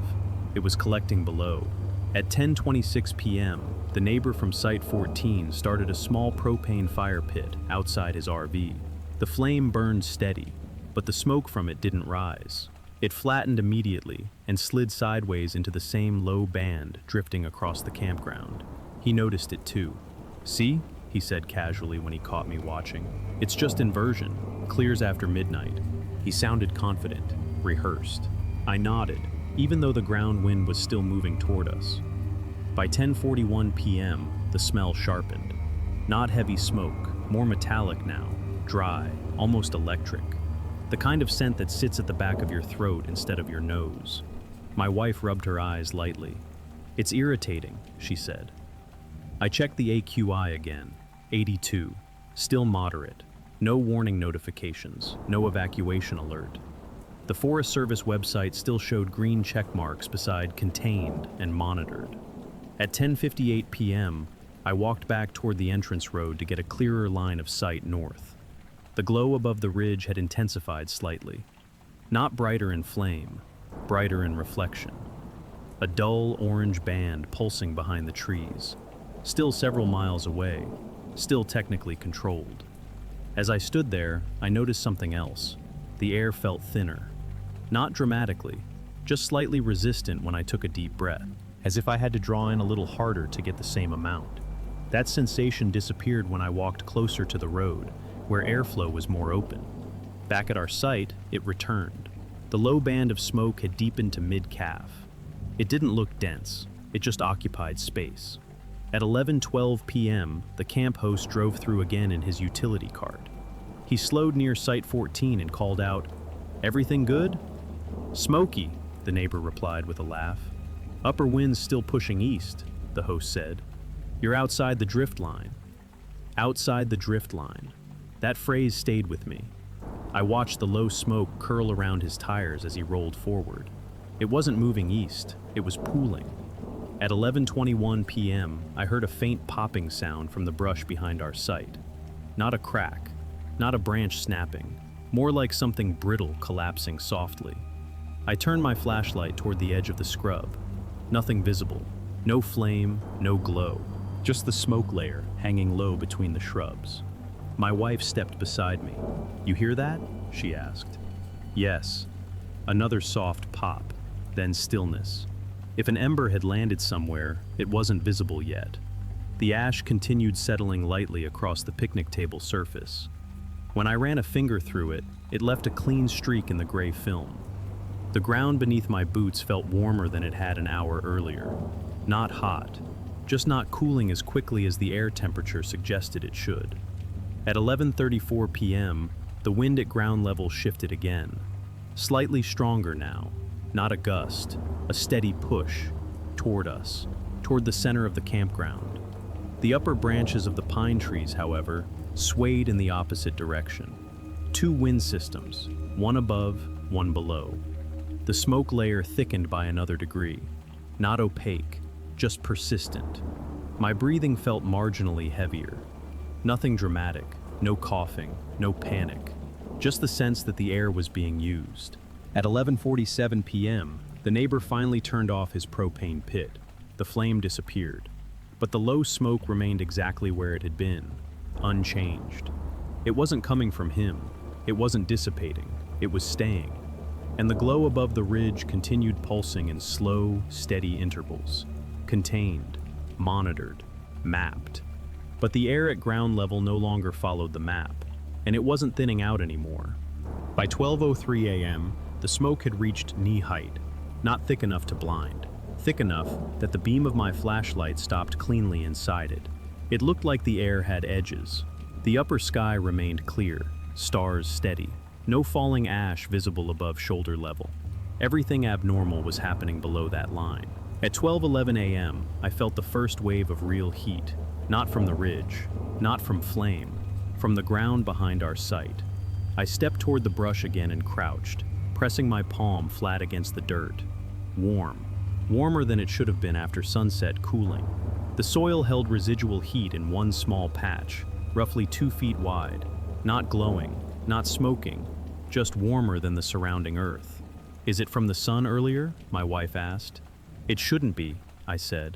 It was collecting below. At 10:26 p.m., the neighbor from Site 14 started a small propane fire pit outside his RV. The flame burned steady, but the smoke from it didn't rise. It flattened immediately and slid sideways into the same low band drifting across the campground. He noticed it too. "See?" he said casually when he caught me watching. "It's just inversion. Clears after midnight." He sounded confident, rehearsed. I nodded, even though the ground wind was still moving toward us. By 10:41 p.m., the smell sharpened. Not heavy smoke, more metallic now, dry, almost electric. The kind of scent that sits at the back of your throat instead of your nose. My wife rubbed her eyes lightly. "It's irritating," she said. I checked the AQI again, 82, still moderate. No warning notifications, no evacuation alert. The Forest Service website still showed green check marks beside contained and monitored. At 10:58 p.m., I walked back toward the entrance road to get a clearer line of sight north. The glow above the ridge had intensified slightly. Not brighter in flame, brighter in reflection. A dull orange band pulsing behind the trees. Still several miles away, still technically controlled. As I stood there, I noticed something else. The air felt thinner. Not dramatically, just slightly resistant when I took a deep breath, as if I had to draw in a little harder to get the same amount. That sensation disappeared when I walked closer to the road, where airflow was more open. Back at our site, it returned. The low band of smoke had deepened to mid-calf. It didn't look dense, it just occupied space. At 11:12 p.m., the camp host drove through again in his utility cart. He slowed near Site 14 and called out, "Everything good?" "Smoky," the neighbor replied with a laugh. "Upper wind's still pushing east," the host said. "You're outside the drift line." Outside the drift line. That phrase stayed with me. I watched the low smoke curl around his tires as he rolled forward. It wasn't moving east, it was pooling. At 11:21 p.m., I heard a faint popping sound from the brush behind our site. Not a crack, not a branch snapping, more like something brittle collapsing softly. I turned my flashlight toward the edge of the scrub. Nothing visible, no flame, no glow, just the smoke layer hanging low between the shrubs. My wife stepped beside me. "You hear that?" she asked. "Yes." Another soft pop, then stillness. If an ember had landed somewhere, it wasn't visible yet. The ash continued settling lightly across the picnic table surface. When I ran a finger through it, it left a clean streak in the gray film. The ground beneath my boots felt warmer than it had an hour earlier. Not hot, just not cooling as quickly as the air temperature suggested it should. At 11:34 p.m., the wind at ground level shifted again. Slightly stronger now, not a gust, a steady push toward us, toward the center of the campground. The upper branches of the pine trees, however, swayed in the opposite direction. Two wind systems, one above, one below. The smoke layer thickened by another degree. Not opaque, just persistent. My breathing felt marginally heavier. Nothing dramatic, no coughing, no panic. Just the sense that the air was being used. At 11:47 p.m., the neighbor finally turned off his propane pit. The flame disappeared. But the low smoke remained exactly where it had been, unchanged. It wasn't coming from him. It wasn't dissipating. It was staying. And the glow above the ridge continued pulsing in slow, steady intervals. Contained, monitored, mapped. But the air at ground level no longer followed the map, and it wasn't thinning out anymore. By 12:03 a.m., the smoke had reached knee height, not thick enough to blind, thick enough that the beam of my flashlight stopped cleanly inside it. It looked like the air had edges. The upper sky remained clear, stars steady, no falling ash visible above shoulder level. Everything abnormal was happening below that line. At 12:11 a.m., I felt the first wave of real heat, not from the ridge, not from flame, from the ground behind our site. I stepped toward the brush again and crouched, pressing my palm flat against the dirt. Warm, warmer than it should have been after sunset cooling. The soil held residual heat in one small patch, roughly 2 feet wide, Not glowing, not smoking, just warmer than the surrounding earth. Is it from the sun earlier? My wife asked. It shouldn't be, I said.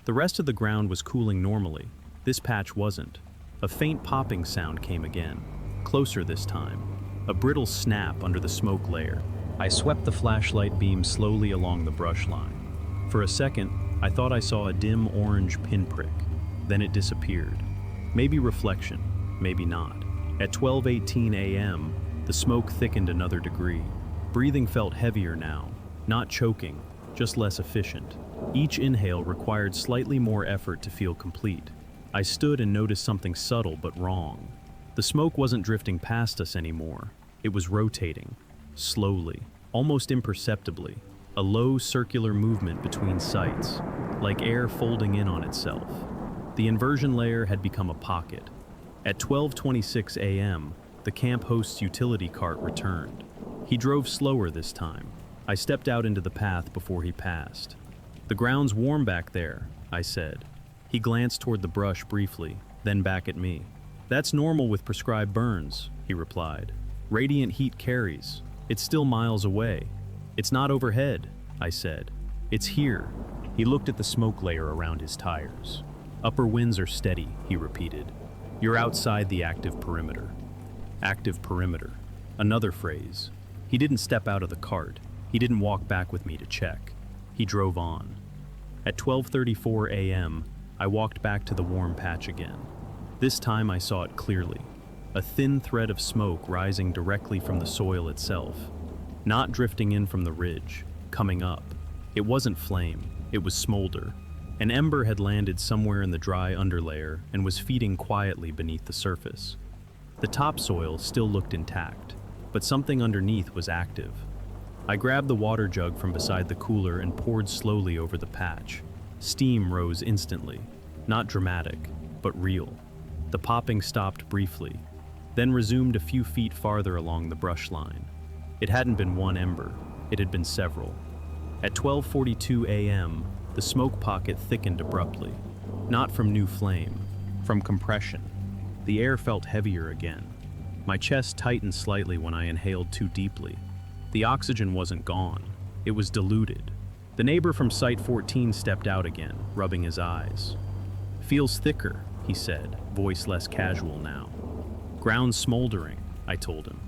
The rest of the ground was cooling normally. This patch wasn't. A faint popping sound came again, closer this time. A brittle snap under the smoke layer. I swept the flashlight beam slowly along the brush line. For a second, I thought I saw a dim orange pinprick. Then it disappeared. Maybe reflection, maybe not. At 12:18 a.m., the smoke thickened another degree. Breathing felt heavier now, not choking, just less efficient. Each inhale required slightly more effort to feel complete. I stood and noticed something subtle but wrong. The smoke wasn't drifting past us anymore. It was rotating, slowly, almost imperceptibly, a low circular movement between sites, like air folding in on itself. The inversion layer had become a pocket. At 12:26 a.m., the camp host's utility cart returned. He drove slower this time. I stepped out into the path before he passed. "The ground's warm back there," I said. He glanced toward the brush briefly, then back at me. "That's normal with prescribed burns," he replied. "Radiant heat carries. It's still miles away." "It's not overhead," I said. "It's here." He looked at the smoke layer around his tires. "Upper winds are steady," he repeated. "You're outside the active perimeter." Active perimeter. Another phrase. He didn't step out of the cart. He didn't walk back with me to check. He drove on. At 12:34 a.m., I walked back to the warm patch again. This time I saw it clearly. A thin thread of smoke rising directly from the soil itself. Not drifting in from the ridge, coming up. It wasn't flame, it was smolder. An ember had landed somewhere in the dry underlayer and was feeding quietly beneath the surface. The topsoil still looked intact, but something underneath was active. I grabbed the water jug from beside the cooler and poured slowly over the patch. Steam rose instantly, not dramatic, but real. The popping stopped briefly, then resumed a few feet farther along the brush line. It hadn't been one ember, it had been several. At 12:42 a.m., the smoke pocket thickened abruptly, not from new flame, from compression. The air felt heavier again. My chest tightened slightly when I inhaled too deeply. The oxygen wasn't gone, it was diluted. The neighbor from Site 14 stepped out again, rubbing his eyes. "Feels thicker," he said, voice less casual now. "Ground's smoldering," I told him.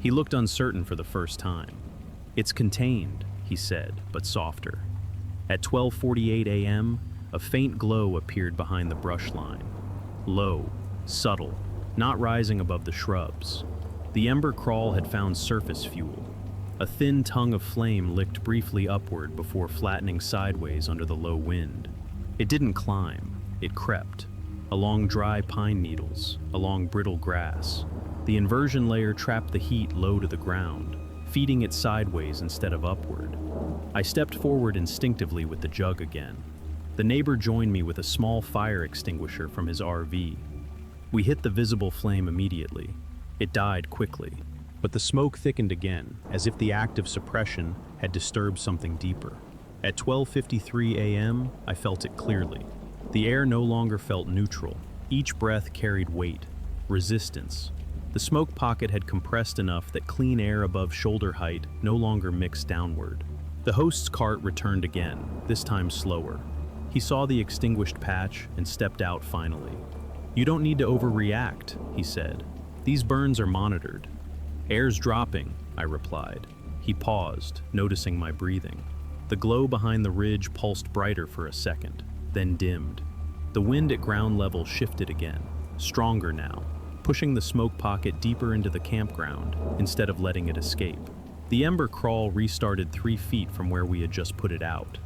He looked uncertain for the first time. "It's contained," he said, but softer. At 12:48 a.m., a faint glow appeared behind the brush line. Low, subtle, not rising above the shrubs. The ember crawl had found surface fuel. A thin tongue of flame licked briefly upward before flattening sideways under the low wind. It didn't climb, it crept, along dry pine needles, along brittle grass. The inversion layer trapped the heat low to the ground, feeding it sideways instead of upward. I stepped forward instinctively with the jug again. The neighbor joined me with a small fire extinguisher from his RV. We hit the visible flame immediately. It died quickly, but the smoke thickened again, as if the act of suppression had disturbed something deeper. At 12:53 a.m., I felt it clearly. The air no longer felt neutral. Each breath carried weight, resistance. The smoke pocket had compressed enough that clean air above shoulder height no longer mixed downward. The host's cart returned again, this time slower. He saw the extinguished patch and stepped out finally. "You don't need to overreact," he said. "These burns are monitored." "Air's dropping," I replied. He paused, noticing my breathing. The glow behind the ridge pulsed brighter for a second, then dimmed. The wind at ground level shifted again, stronger now, pushing the smoke pocket deeper into the campground instead of letting it escape. The ember crawl restarted 3 feet from where we had just put it out.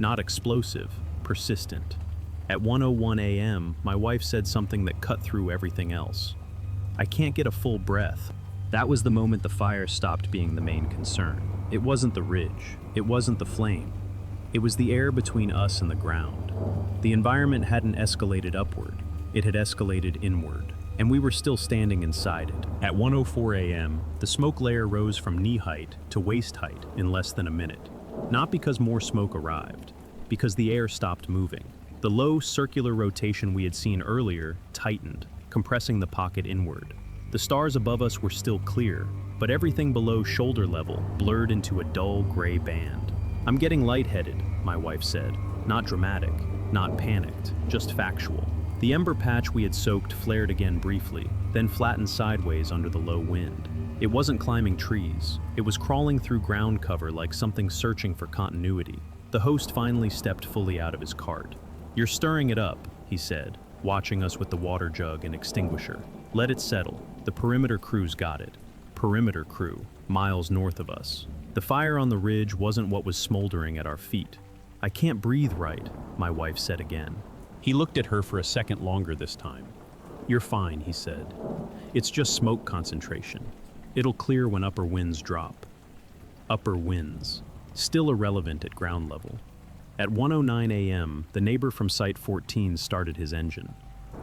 Not explosive, persistent. At 1:01 a.m., my wife said something that cut through everything else. "I can't get a full breath." That was the moment the fire stopped being the main concern. It wasn't the ridge. It wasn't the flame. It was the air between us and the ground. The environment hadn't escalated upward. It had escalated inward, and we were still standing inside it. At 1:04 a.m., the smoke layer rose from knee height to waist height in less than a minute. Not because more smoke arrived, because the air stopped moving. The low circular rotation we had seen earlier tightened, compressing the pocket inward. The stars above us were still clear, but everything below shoulder level blurred into a dull gray band. "I'm getting lightheaded," my wife said. Not dramatic, not panicked, just factual. The ember patch we had soaked flared again briefly, then flattened sideways under the low wind. It wasn't climbing trees. It was crawling through ground cover like something searching for continuity. The host finally stepped fully out of his cart. "You're stirring it up," he said, watching us with the water jug and extinguisher. "Let it settle. The perimeter crew's got it." Perimeter crew, miles north of us. The fire on the ridge wasn't what was smoldering at our feet. "I can't breathe right," my wife said again. He looked at her for a second longer this time. "You're fine," he said. "It's just smoke concentration. It'll clear when upper winds drop." Upper winds, still irrelevant at ground level. At 1:09 a.m., the neighbor from Site 14 started his engine.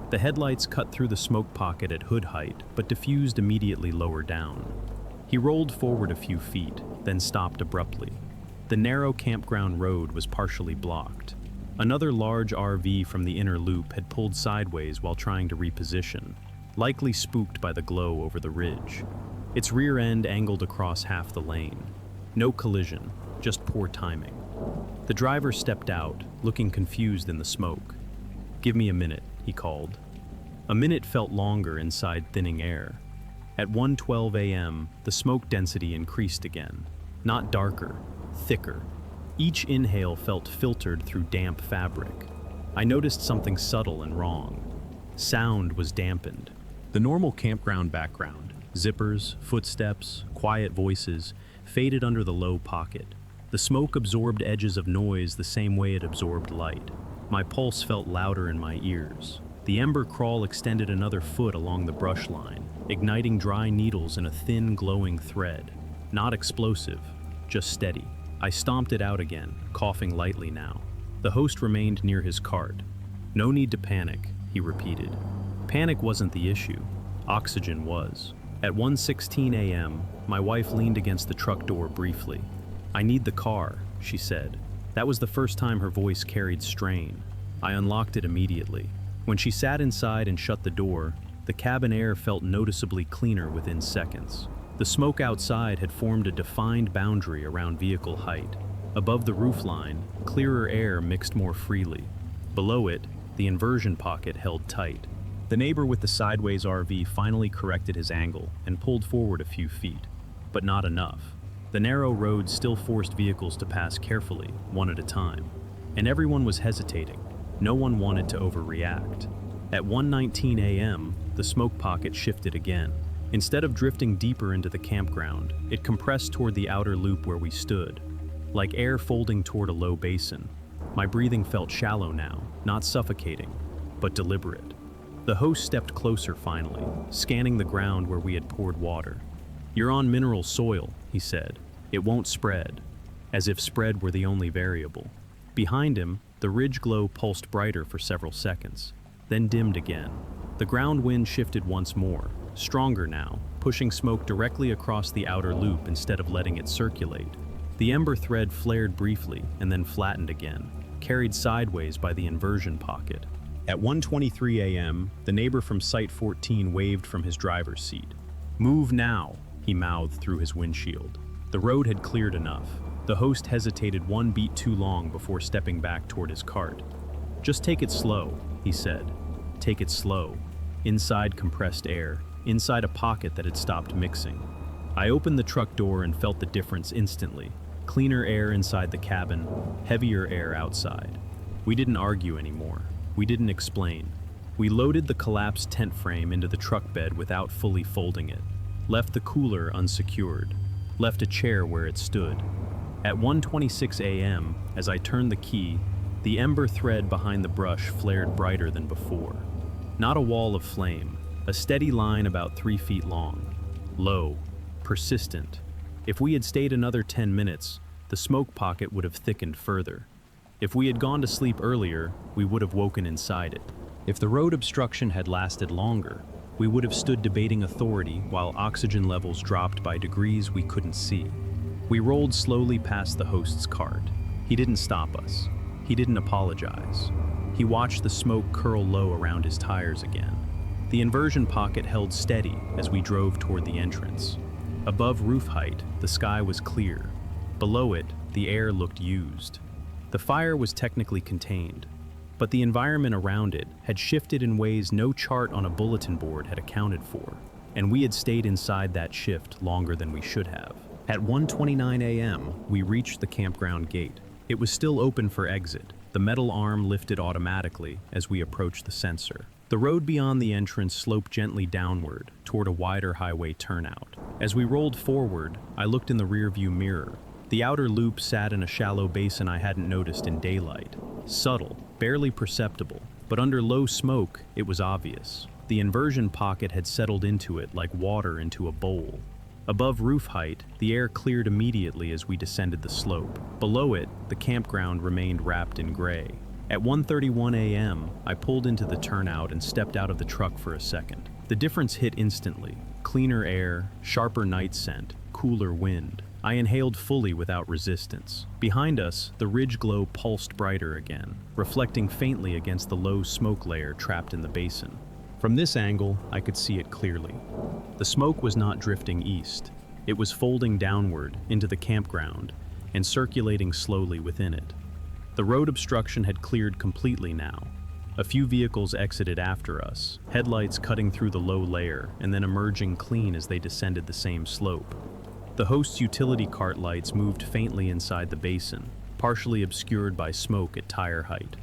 The headlights cut through the smoke pocket at hood height, but diffused immediately lower down. He rolled forward a few feet, then stopped abruptly. The narrow campground road was partially blocked. Another large RV from the inner loop had pulled sideways while trying to reposition, likely spooked by the glow over the ridge. Its rear end angled across half the lane. No collision, just poor timing. The driver stepped out, looking confused in the smoke. "Give me a minute," he called. A minute felt longer inside thinning air. At 1:12 a.m., the smoke density increased again. Not darker, thicker. Each inhale felt filtered through damp fabric. I noticed something subtle and wrong. Sound was dampened. The normal campground background, zippers, footsteps, quiet voices, faded under the low pocket. The smoke absorbed edges of noise the same way it absorbed light. My pulse felt louder in my ears. The ember crawl extended another foot along the brush line, igniting dry needles in a thin, glowing thread. Not explosive, just steady. I stomped it out again, coughing lightly now. The host remained near his cart. "No need to panic," he repeated. Panic wasn't the issue. Oxygen was. At 1:16 a.m., my wife leaned against the truck door briefly. "I need the car," she said. That was the first time her voice carried strain. I unlocked it immediately. When she sat inside and shut the door, the cabin air felt noticeably cleaner within seconds. The smoke outside had formed a defined boundary around vehicle height. Above the roofline, clearer air mixed more freely. Below it, the inversion pocket held tight. The neighbor with the sideways RV finally corrected his angle and pulled forward a few feet, but not enough. The narrow road still forced vehicles to pass carefully, one at a time, and everyone was hesitating. No one wanted to overreact. At 1:19 a.m., the smoke pocket shifted again. Instead of drifting deeper into the campground, it compressed toward the outer loop where we stood, like air folding toward a low basin. My breathing felt shallow now, not suffocating, but deliberate. The host stepped closer finally, scanning the ground where we had poured water. "You're on mineral soil," he said. "It won't spread," as if spread were the only variable. Behind him, the ridge glow pulsed brighter for several seconds, then dimmed again. The ground wind shifted once more, stronger now, pushing smoke directly across the outer loop instead of letting it circulate. The ember thread flared briefly and then flattened again, carried sideways by the inversion pocket. At 1:23 a.m., the neighbor from Site 14 waved from his driver's seat. "Move now," he mouthed through his windshield. The road had cleared enough. The host hesitated one beat too long before stepping back toward his cart. "Just take it slow," he said. Take it slow. Inside compressed air, inside a pocket that had stopped mixing. I opened the truck door and felt the difference instantly. Cleaner air inside the cabin, heavier air outside. We didn't argue anymore. We didn't explain. We loaded the collapsed tent frame into the truck bed without fully folding it. Left the cooler unsecured. Left a chair where it stood. At 1:26 a.m., as I turned the key, the ember thread behind the brush flared brighter than before. Not a wall of flame, a steady line about 3 feet long. Low, persistent. If we had stayed another 10 minutes, the smoke pocket would have thickened further. If we had gone to sleep earlier, we would have woken inside it. If the road obstruction had lasted longer, we would have stood debating authority while oxygen levels dropped by degrees we couldn't see. We rolled slowly past the host's cart. He didn't stop us. He didn't apologize. He watched the smoke curl low around his tires again. The inversion pocket held steady as we drove toward the entrance. Above roof height, the sky was clear. Below it, the air looked used. The fire was technically contained, but the environment around it had shifted in ways no chart on a bulletin board had accounted for, and we had stayed inside that shift longer than we should have. At 1:29 a.m., we reached the campground gate. It was still open for exit, the metal arm lifted automatically as we approached the sensor. The road beyond the entrance sloped gently downward toward a wider highway turnout. As we rolled forward, I looked in the rearview mirror. The outer loop sat in a shallow basin I hadn't noticed in daylight. Subtle, barely perceptible, but under low smoke, it was obvious. The inversion pocket had settled into it like water into a bowl. Above roof height, the air cleared immediately as we descended the slope. Below it, the campground remained wrapped in gray. At 1:31 a.m., I pulled into the turnout and stepped out of the truck for a second. The difference hit instantly. Cleaner air, sharper night scent, cooler wind. I inhaled fully without resistance. Behind us, the ridge glow pulsed brighter again, reflecting faintly against the low smoke layer trapped in the basin. From this angle, I could see it clearly. The smoke was not drifting east. It was folding downward into the campground and circulating slowly within it. The road obstruction had cleared completely now. A few vehicles exited after us, headlights cutting through the low layer and then emerging clean as they descended the same slope. The host's utility cart lights moved faintly inside the basin, partially obscured by smoke at tire height.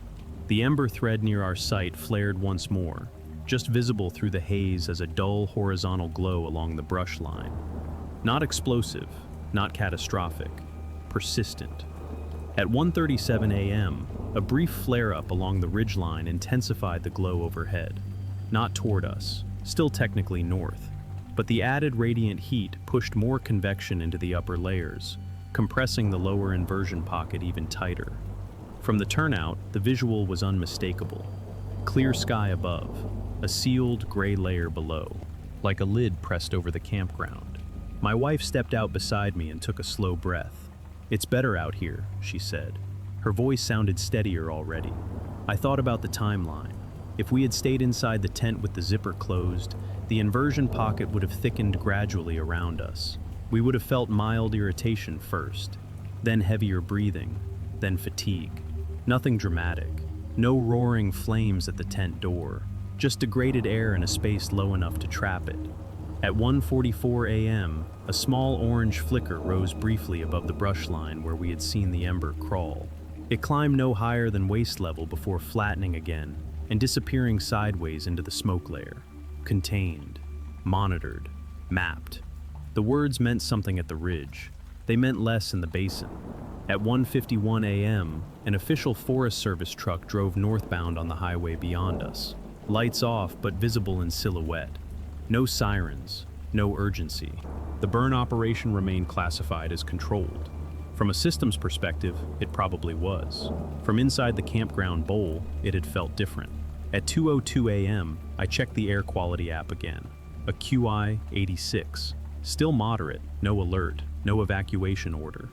The ember thread near our sight flared once more, just visible through the haze as a dull horizontal glow along the brush line. Not explosive, not catastrophic, persistent. At 1:37 a.m., a brief flare-up along the ridgeline intensified the glow overhead. Not toward us, still technically north, but the added radiant heat pushed more convection into the upper layers, compressing the lower inversion pocket even tighter. From the turnout, the visual was unmistakable. Clear sky above, a sealed gray layer below, like a lid pressed over the campground. My wife stepped out beside me and took a slow breath. "It's better out here," she said. Her voice sounded steadier already. I thought about the timeline. If we had stayed inside the tent with the zipper closed, the inversion pocket would have thickened gradually around us. We would have felt mild irritation first, then heavier breathing, then fatigue. Nothing dramatic. No roaring flames at the tent door, just degraded air in a space low enough to trap it. At 1:44 a.m., a small orange flicker rose briefly above the brush line where we had seen the ember crawl. It climbed no higher than waist level before flattening again and disappearing sideways into the smoke layer. Contained, monitored, mapped. The words meant something at the ridge. They meant less in the basin. At 1:51 a.m., an official Forest Service truck drove northbound on the highway beyond us. Lights off but visible in silhouette. No sirens, no urgency. The burn operation remained classified as controlled. From a systems perspective, it probably was. From inside the campground bowl, it had felt different. At 2:02 a.m., I checked the air quality app again. A QI 86. Still moderate, no alert, no evacuation order.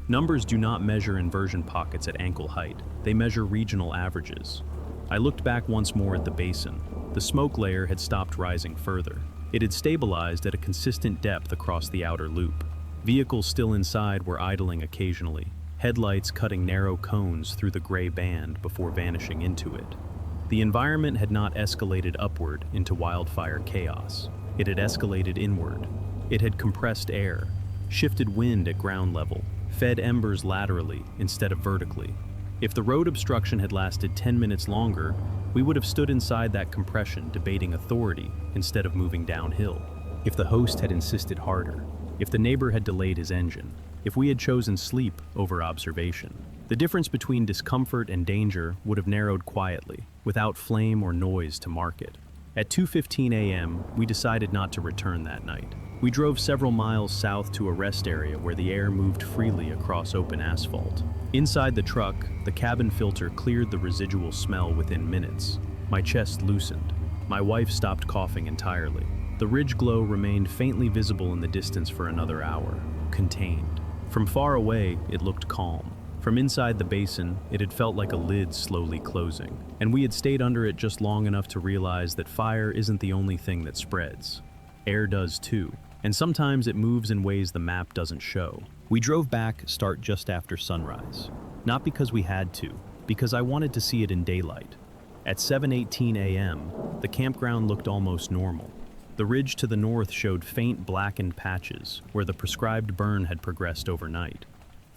Numbers do not measure inversion pockets at ankle height. They measure regional averages. I looked back once more at the basin. The smoke layer had stopped rising further. It had stabilized at a consistent depth across the outer loop. Vehicles still inside were idling occasionally, headlights cutting narrow cones through the gray band before vanishing into it. The environment had not escalated upward into wildfire chaos. It had escalated inward. It had compressed air, shifted wind at ground level, fed embers laterally instead of vertically. If the road obstruction had lasted 10 minutes longer, we would have stood inside that compression debating authority instead of moving downhill. If the host had insisted harder, if the neighbor had delayed his engine, if we had chosen sleep over observation, the difference between discomfort and danger would have narrowed quietly, without flame or noise to mark it. At 2:15 a.m., we decided not to return that night. We drove several miles south to a rest area where the air moved freely across open asphalt. Inside the truck, the cabin filter cleared the residual smell within minutes. My chest loosened. My wife stopped coughing entirely. The ridge glow remained faintly visible in the distance for another hour, contained. From far away, it looked calm. From inside the basin, it had felt like a lid slowly closing, and we had stayed under it just long enough to realize that fire isn't the only thing that spreads. Air does too, and sometimes it moves in ways the map doesn't show. We drove back just after sunrise. Not because we had to, because I wanted to see it in daylight. At 7:18 a.m., the campground looked almost normal. The ridge to the north showed faint blackened patches where the prescribed burn had progressed overnight.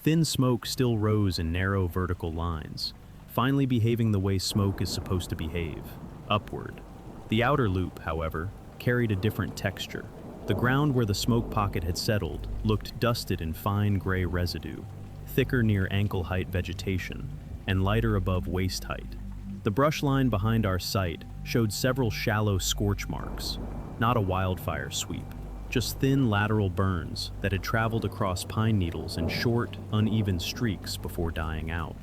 Thin smoke still rose in narrow vertical lines, finally behaving the way smoke is supposed to behave, upward. The outer loop, however, carried a different texture. The ground where the smoke pocket had settled looked dusted in fine gray residue, thicker near ankle-height vegetation, and lighter above waist height. The brush line behind our site showed several shallow scorch marks, not a wildfire sweep, just thin lateral burns that had traveled across pine needles in short, uneven streaks before dying out.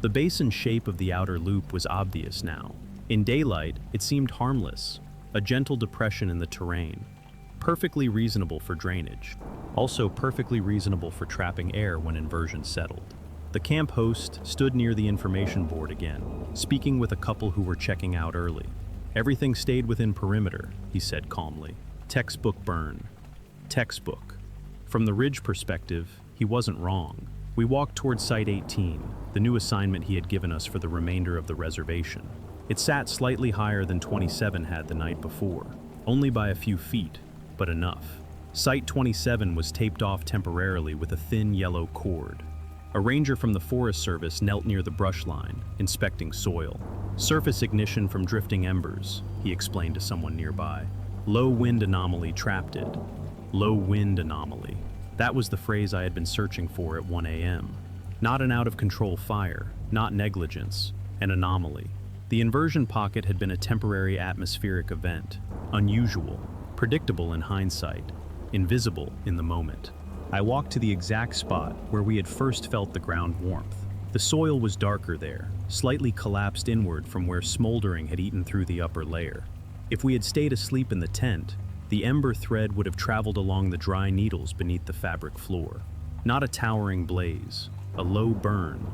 The basin shape of the outer loop was obvious now. In daylight, it seemed harmless, a gentle depression in the terrain, perfectly reasonable for drainage, also perfectly reasonable for trapping air when inversion settled. The camp host stood near the information board again, speaking with a couple who were checking out early. "Everything stayed within perimeter," he said calmly. "Textbook burn. Textbook." From the ridge perspective, he wasn't wrong. We walked toward Site 18, the new assignment he had given us for the remainder of the reservation. It sat slightly higher than 27 had the night before, only by a few feet, but enough. Site 27 was taped off temporarily with a thin yellow cord. A ranger from the Forest Service knelt near the brush line, inspecting soil. "Surface ignition from drifting embers," he explained to someone nearby. "Low wind anomaly trapped it." Low wind anomaly. That was the phrase I had been searching for at 1 a.m. Not an out-of-control fire, not negligence, an anomaly. The inversion pocket had been a temporary atmospheric event, unusual, predictable in hindsight, invisible in the moment. I walked to the exact spot where we had first felt the ground warmth. The soil was darker there, slightly collapsed inward from where smoldering had eaten through the upper layer. If we had stayed asleep in the tent, the ember thread would have traveled along the dry needles beneath the fabric floor. Not a towering blaze, a low burn,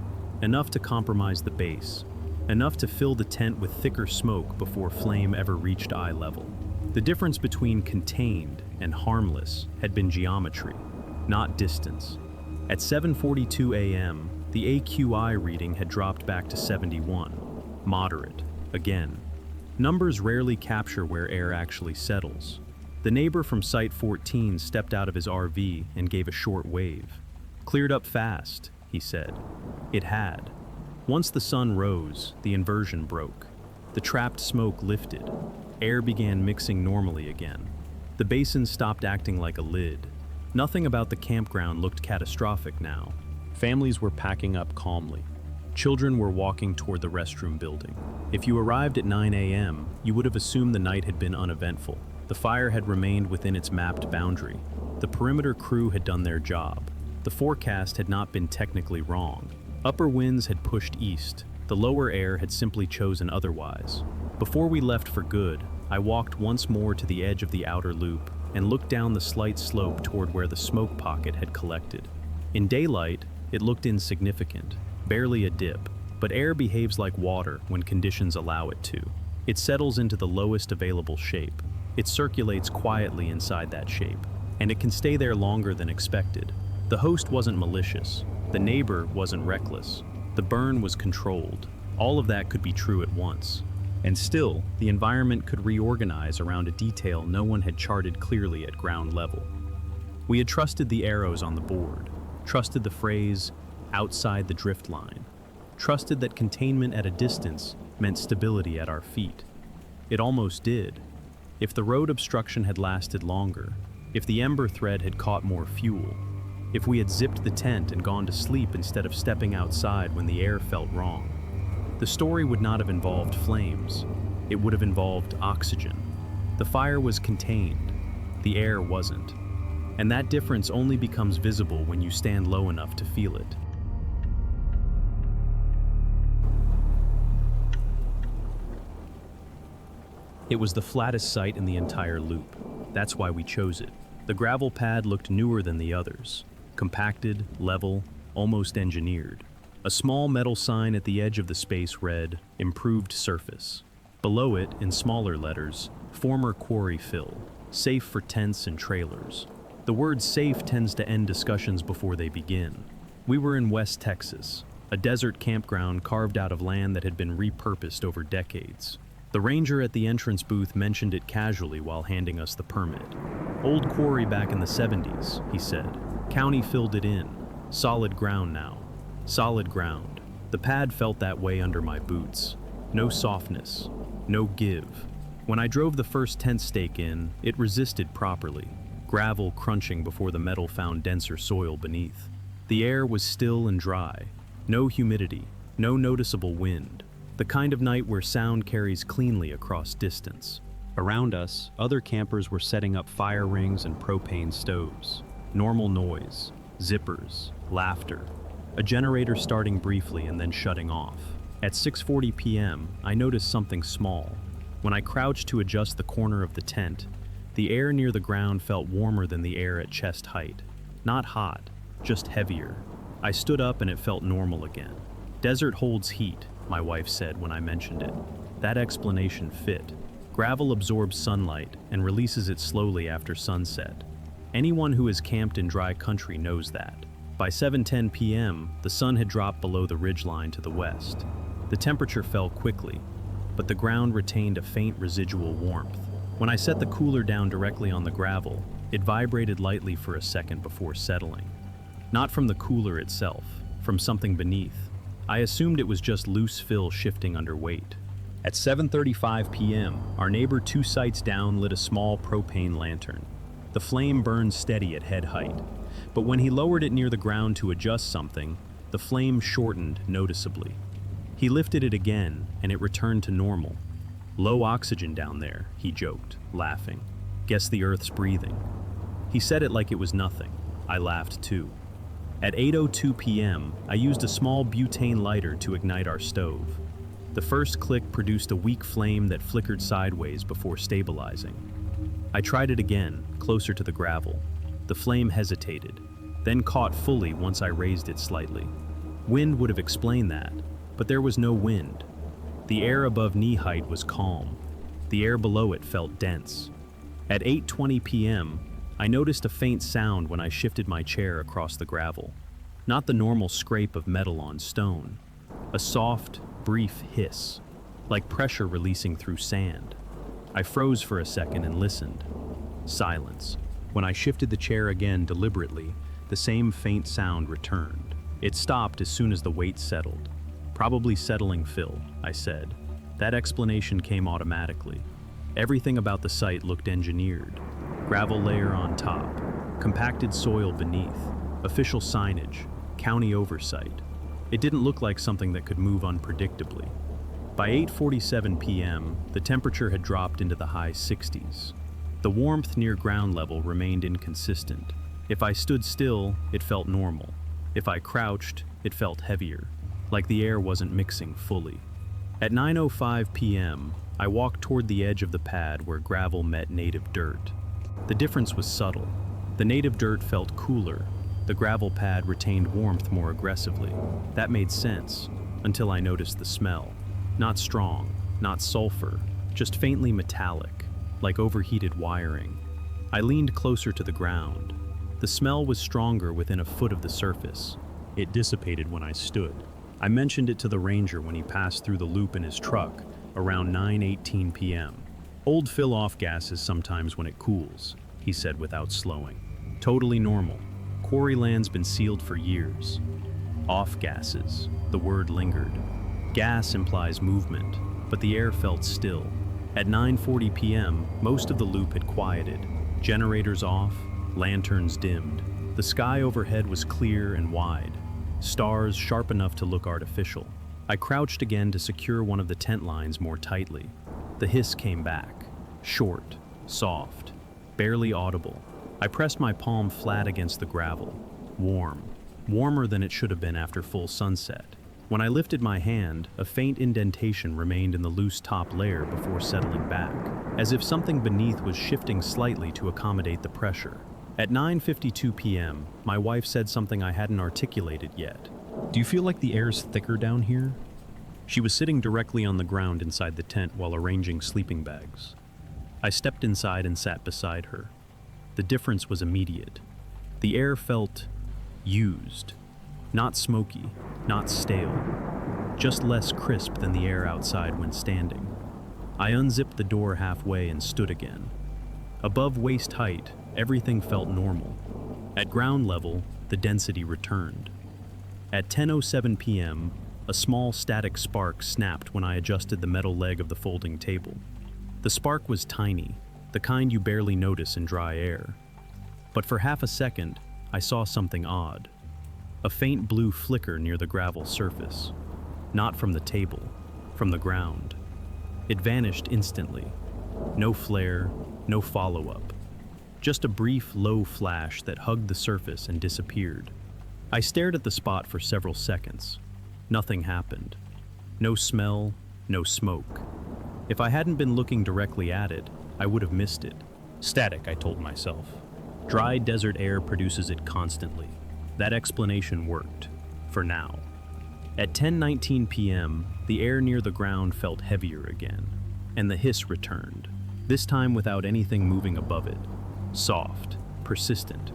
enough to compromise the base, enough to fill the tent with thicker smoke before flame ever reached eye level. The difference between contained and harmless had been geometry, not distance. At 7:42 a.m., the AQI reading had dropped back to 71, moderate, again. Numbers rarely capture where air actually settles. The neighbor from Site 14 stepped out of his RV and gave a short wave. "Cleared up fast," he said. It had. Once the sun rose, the inversion broke. The trapped smoke lifted. Air began mixing normally again. The basin stopped acting like a lid. Nothing about the campground looked catastrophic now. Families were packing up calmly. Children were walking toward the restroom building. If you arrived at 9 a.m., you would have assumed the night had been uneventful. The fire had remained within its mapped boundary. The perimeter crew had done their job. The forecast had not been technically wrong. Upper winds had pushed east. The lower air had simply chosen otherwise. Before we left for good, I walked once more to the edge of the outer loop and looked down the slight slope toward where the smoke pocket had collected. In daylight, it looked insignificant, barely a dip, but air behaves like water when conditions allow it to. It settles into the lowest available shape. It circulates quietly inside that shape, and it can stay there longer than expected. The host wasn't malicious. The neighbor wasn't reckless. The burn was controlled. All of that could be true at once. And still, the environment could reorganize around a detail no one had charted clearly at ground level. We had trusted the arrows on the board, trusted the phrase, "outside the drift line," trusted that containment at a distance meant stability at our feet. It almost did. If the road obstruction had lasted longer, if the ember thread had caught more fuel, if we had zipped the tent and gone to sleep instead of stepping outside when the air felt wrong, the story would not have involved flames. It would have involved oxygen. The fire was contained. The air wasn't. And that difference only becomes visible when you stand low enough to feel it. It was the flattest site in the entire loop. That's why we chose it. The gravel pad looked newer than the others. Compacted, level, almost engineered. A small metal sign at the edge of the space read, "Improved surface." Below it, in smaller letters, "Former quarry fill, safe for tents and trailers." The word safe tends to end discussions before they begin. We were in West Texas, a desert campground carved out of land that had been repurposed over decades. The ranger at the entrance booth mentioned it casually while handing us the permit. "Old quarry back in the 70s, he said. "County filled it in. Solid ground now." Solid ground. The pad felt that way under my boots. No softness. No give. When I drove the first tent stake in, it resisted properly, gravel crunching before the metal found denser soil beneath. The air was still and dry. No humidity. No noticeable wind. The kind of night where sound carries cleanly across distance. Around us, other campers were setting up fire rings and propane stoves. Normal noise. Zippers. Laughter. A generator starting briefly and then shutting off. At 6:40 p.m., I noticed something small. When I crouched to adjust the corner of the tent, the air near the ground felt warmer than the air at chest height. Not hot, just heavier. I stood up and it felt normal again. "Desert holds heat," my wife said when I mentioned it. That explanation fit. Gravel absorbs sunlight and releases it slowly after sunset. Anyone who has camped in dry country knows that. By 7:10 p.m., the sun had dropped below the ridgeline to the west. The temperature fell quickly, but the ground retained a faint residual warmth. When I set the cooler down directly on the gravel, it vibrated lightly for a second before settling. Not from the cooler itself, from something beneath. I assumed it was just loose fill shifting under weight. At 7:35 p.m., our neighbor 2 sites down lit a small propane lantern. The flame burned steady at head height, but when he lowered it near the ground to adjust something, the flame shortened noticeably. He lifted it again, and it returned to normal. "Low oxygen down there," he joked, laughing. "Guess the Earth's breathing." He said it like it was nothing. I laughed too. At 8:02 p.m., I used a small butane lighter to ignite our stove. The first click produced a weak flame that flickered sideways before stabilizing. I tried it again, closer to the gravel. The flame hesitated, then caught fully once I raised it slightly. Wind would have explained that, but there was no wind. The air above knee height was calm. The air below it felt dense. At 8:20 p.m., I noticed a faint sound when I shifted my chair across the gravel. Not the normal scrape of metal on stone. A soft, brief hiss, like pressure releasing through sand. I froze for a second and listened. Silence. When I shifted the chair again deliberately, the same faint sound returned. It stopped as soon as the weight settled. "Probably settling fill," I said. That explanation came automatically. Everything about the site looked engineered. Gravel layer on top, compacted soil beneath, official signage, county oversight. It didn't look like something that could move unpredictably. By 8:47 p.m., the temperature had dropped into the high 60s. The warmth near ground level remained inconsistent. If I stood still, it felt normal. If I crouched, it felt heavier, like the air wasn't mixing fully. At 9:05 p.m., I walked toward the edge of the pad where gravel met native dirt. The difference was subtle. The native dirt felt cooler. The gravel pad retained warmth more aggressively. That made sense, until I noticed the smell. Not strong, not sulfur, just faintly metallic, like overheated wiring. I leaned closer to the ground. The smell was stronger within a foot of the surface. It dissipated when I stood. I mentioned it to the ranger when he passed through the loop in his truck around 9:18 p.m. "Old fill-off gases sometimes when it cools," he said without slowing. "Totally normal. Quarry land's been sealed for years." Off gases, the word lingered. Gas implies movement, but the air felt still. At 9:40 p.m., most of the loop had quieted. Generators off, lanterns dimmed. The sky overhead was clear and wide. Stars sharp enough to look artificial. I crouched again to secure one of the tent lines more tightly. The hiss came back. Short, soft, barely audible. I pressed my palm flat against the gravel. Warm. Warmer than it should have been after full sunset. When I lifted my hand, a faint indentation remained in the loose top layer before settling back, as if something beneath was shifting slightly to accommodate the pressure. At 9:52 p.m., my wife said something I hadn't articulated yet. "Do you feel like the air's thicker down here?" She was sitting directly on the ground inside the tent while arranging sleeping bags. I stepped inside and sat beside her. The difference was immediate. The air felt used, not smoky, not stale, just less crisp than the air outside when standing. I unzipped the door halfway and stood again. Above waist height, everything felt normal. At ground level, the density returned. At 10:07 p.m., a small static spark snapped when I adjusted the metal leg of the folding table. The spark was tiny, the kind you barely notice in dry air. But for half a second, I saw something odd. A faint blue flicker near the gravel surface. Not from the table, from the ground. It vanished instantly. No flare, no follow-up. Just a brief, low flash that hugged the surface and disappeared. I stared at the spot for several seconds. Nothing happened. No smell, no smoke. If I hadn't been looking directly at it, I would have missed it. Static, I told myself. Dry desert air produces it constantly. That explanation worked, for now. At 10:19 p.m., the air near the ground felt heavier again, and the hiss returned, this time without anything moving above it. Soft, persistent,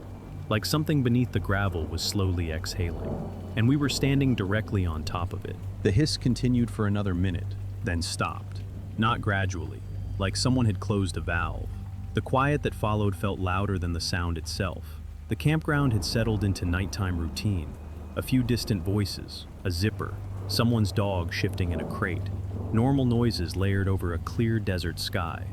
like something beneath the gravel was slowly exhaling, and we were standing directly on top of it. The hiss continued for another minute, then stopped. Not gradually, like someone had closed a valve. The quiet that followed felt louder than the sound itself. The campground had settled into nighttime routine. A few distant voices, a zipper, someone's dog shifting in a crate. Normal noises layered over a clear desert sky.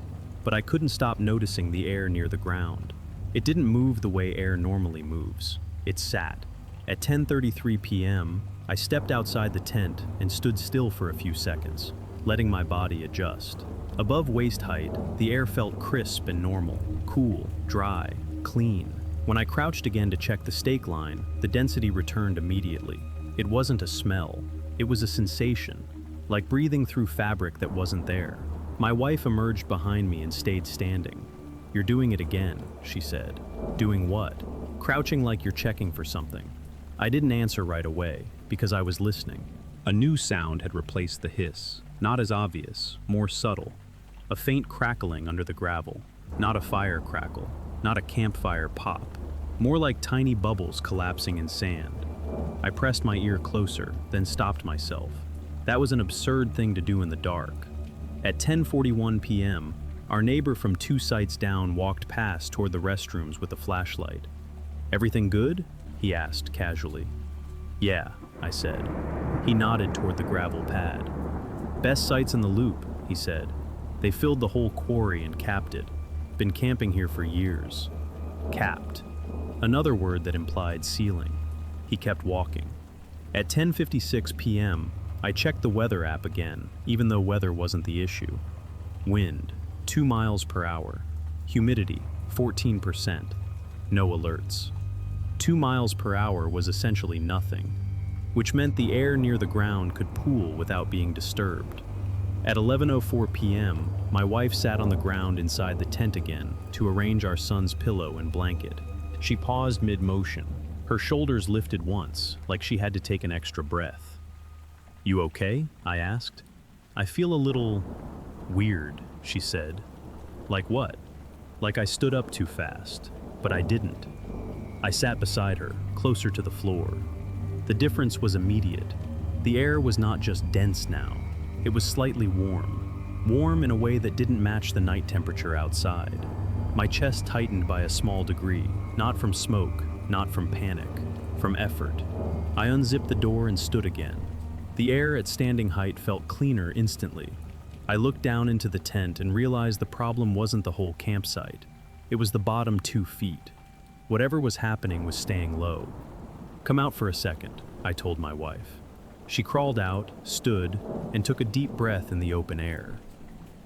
But I couldn't stop noticing the air near the ground. It didn't move the way air normally moves. It sat. At 10:33 p.m., I stepped outside the tent and stood still for a few seconds, letting my body adjust. Above waist height, the air felt crisp and normal, cool, dry, clean. When I crouched again to check the stake line, the density returned immediately. It wasn't a smell, it was a sensation, like breathing through fabric that wasn't there. My wife emerged behind me and stayed standing. "You're doing it again," she said. "Doing what?" "Crouching like you're checking for something." I didn't answer right away, because I was listening. A new sound had replaced the hiss, not as obvious, more subtle. A faint crackling under the gravel, not a fire crackle, not a campfire pop, more like tiny bubbles collapsing in sand. I pressed my ear closer, then stopped myself. That was an absurd thing to do in the dark. At 10:41 p.m., our neighbor from 2 sites down walked past toward the restrooms with a flashlight. "Everything good?" he asked casually. "Yeah," I said. He nodded toward the gravel pad. "Best sites in the loop," he said. "They filled the whole quarry and capped it. Been camping here for years." Capped. Another word that implied ceiling. He kept walking. At 10:56 p.m., I checked the weather app again, even though weather wasn't the issue. Wind, 2 miles per hour. Humidity, 14%. No alerts. 2 miles per hour was essentially nothing, which meant the air near the ground could pool without being disturbed. At 11:04 p.m., my wife sat on the ground inside the tent again to arrange our son's pillow and blanket. She paused mid-motion. Her shoulders lifted once, like she had to take an extra breath. "You okay?" I asked. "I feel a little weird," she said. "Like what?" "Like I stood up too fast, but I didn't." I sat beside her, closer to the floor. The difference was immediate. The air was not just dense now. It was slightly warm. Warm in a way that didn't match the night temperature outside. My chest tightened by a small degree, not from smoke, not from panic, from effort. I unzipped the door and stood again. The air at standing height felt cleaner instantly. I looked down into the tent and realized the problem wasn't the whole campsite. It was the bottom 2 feet. Whatever was happening was staying low. "Come out for a second," I told my wife. She crawled out, stood, and took a deep breath in the open air.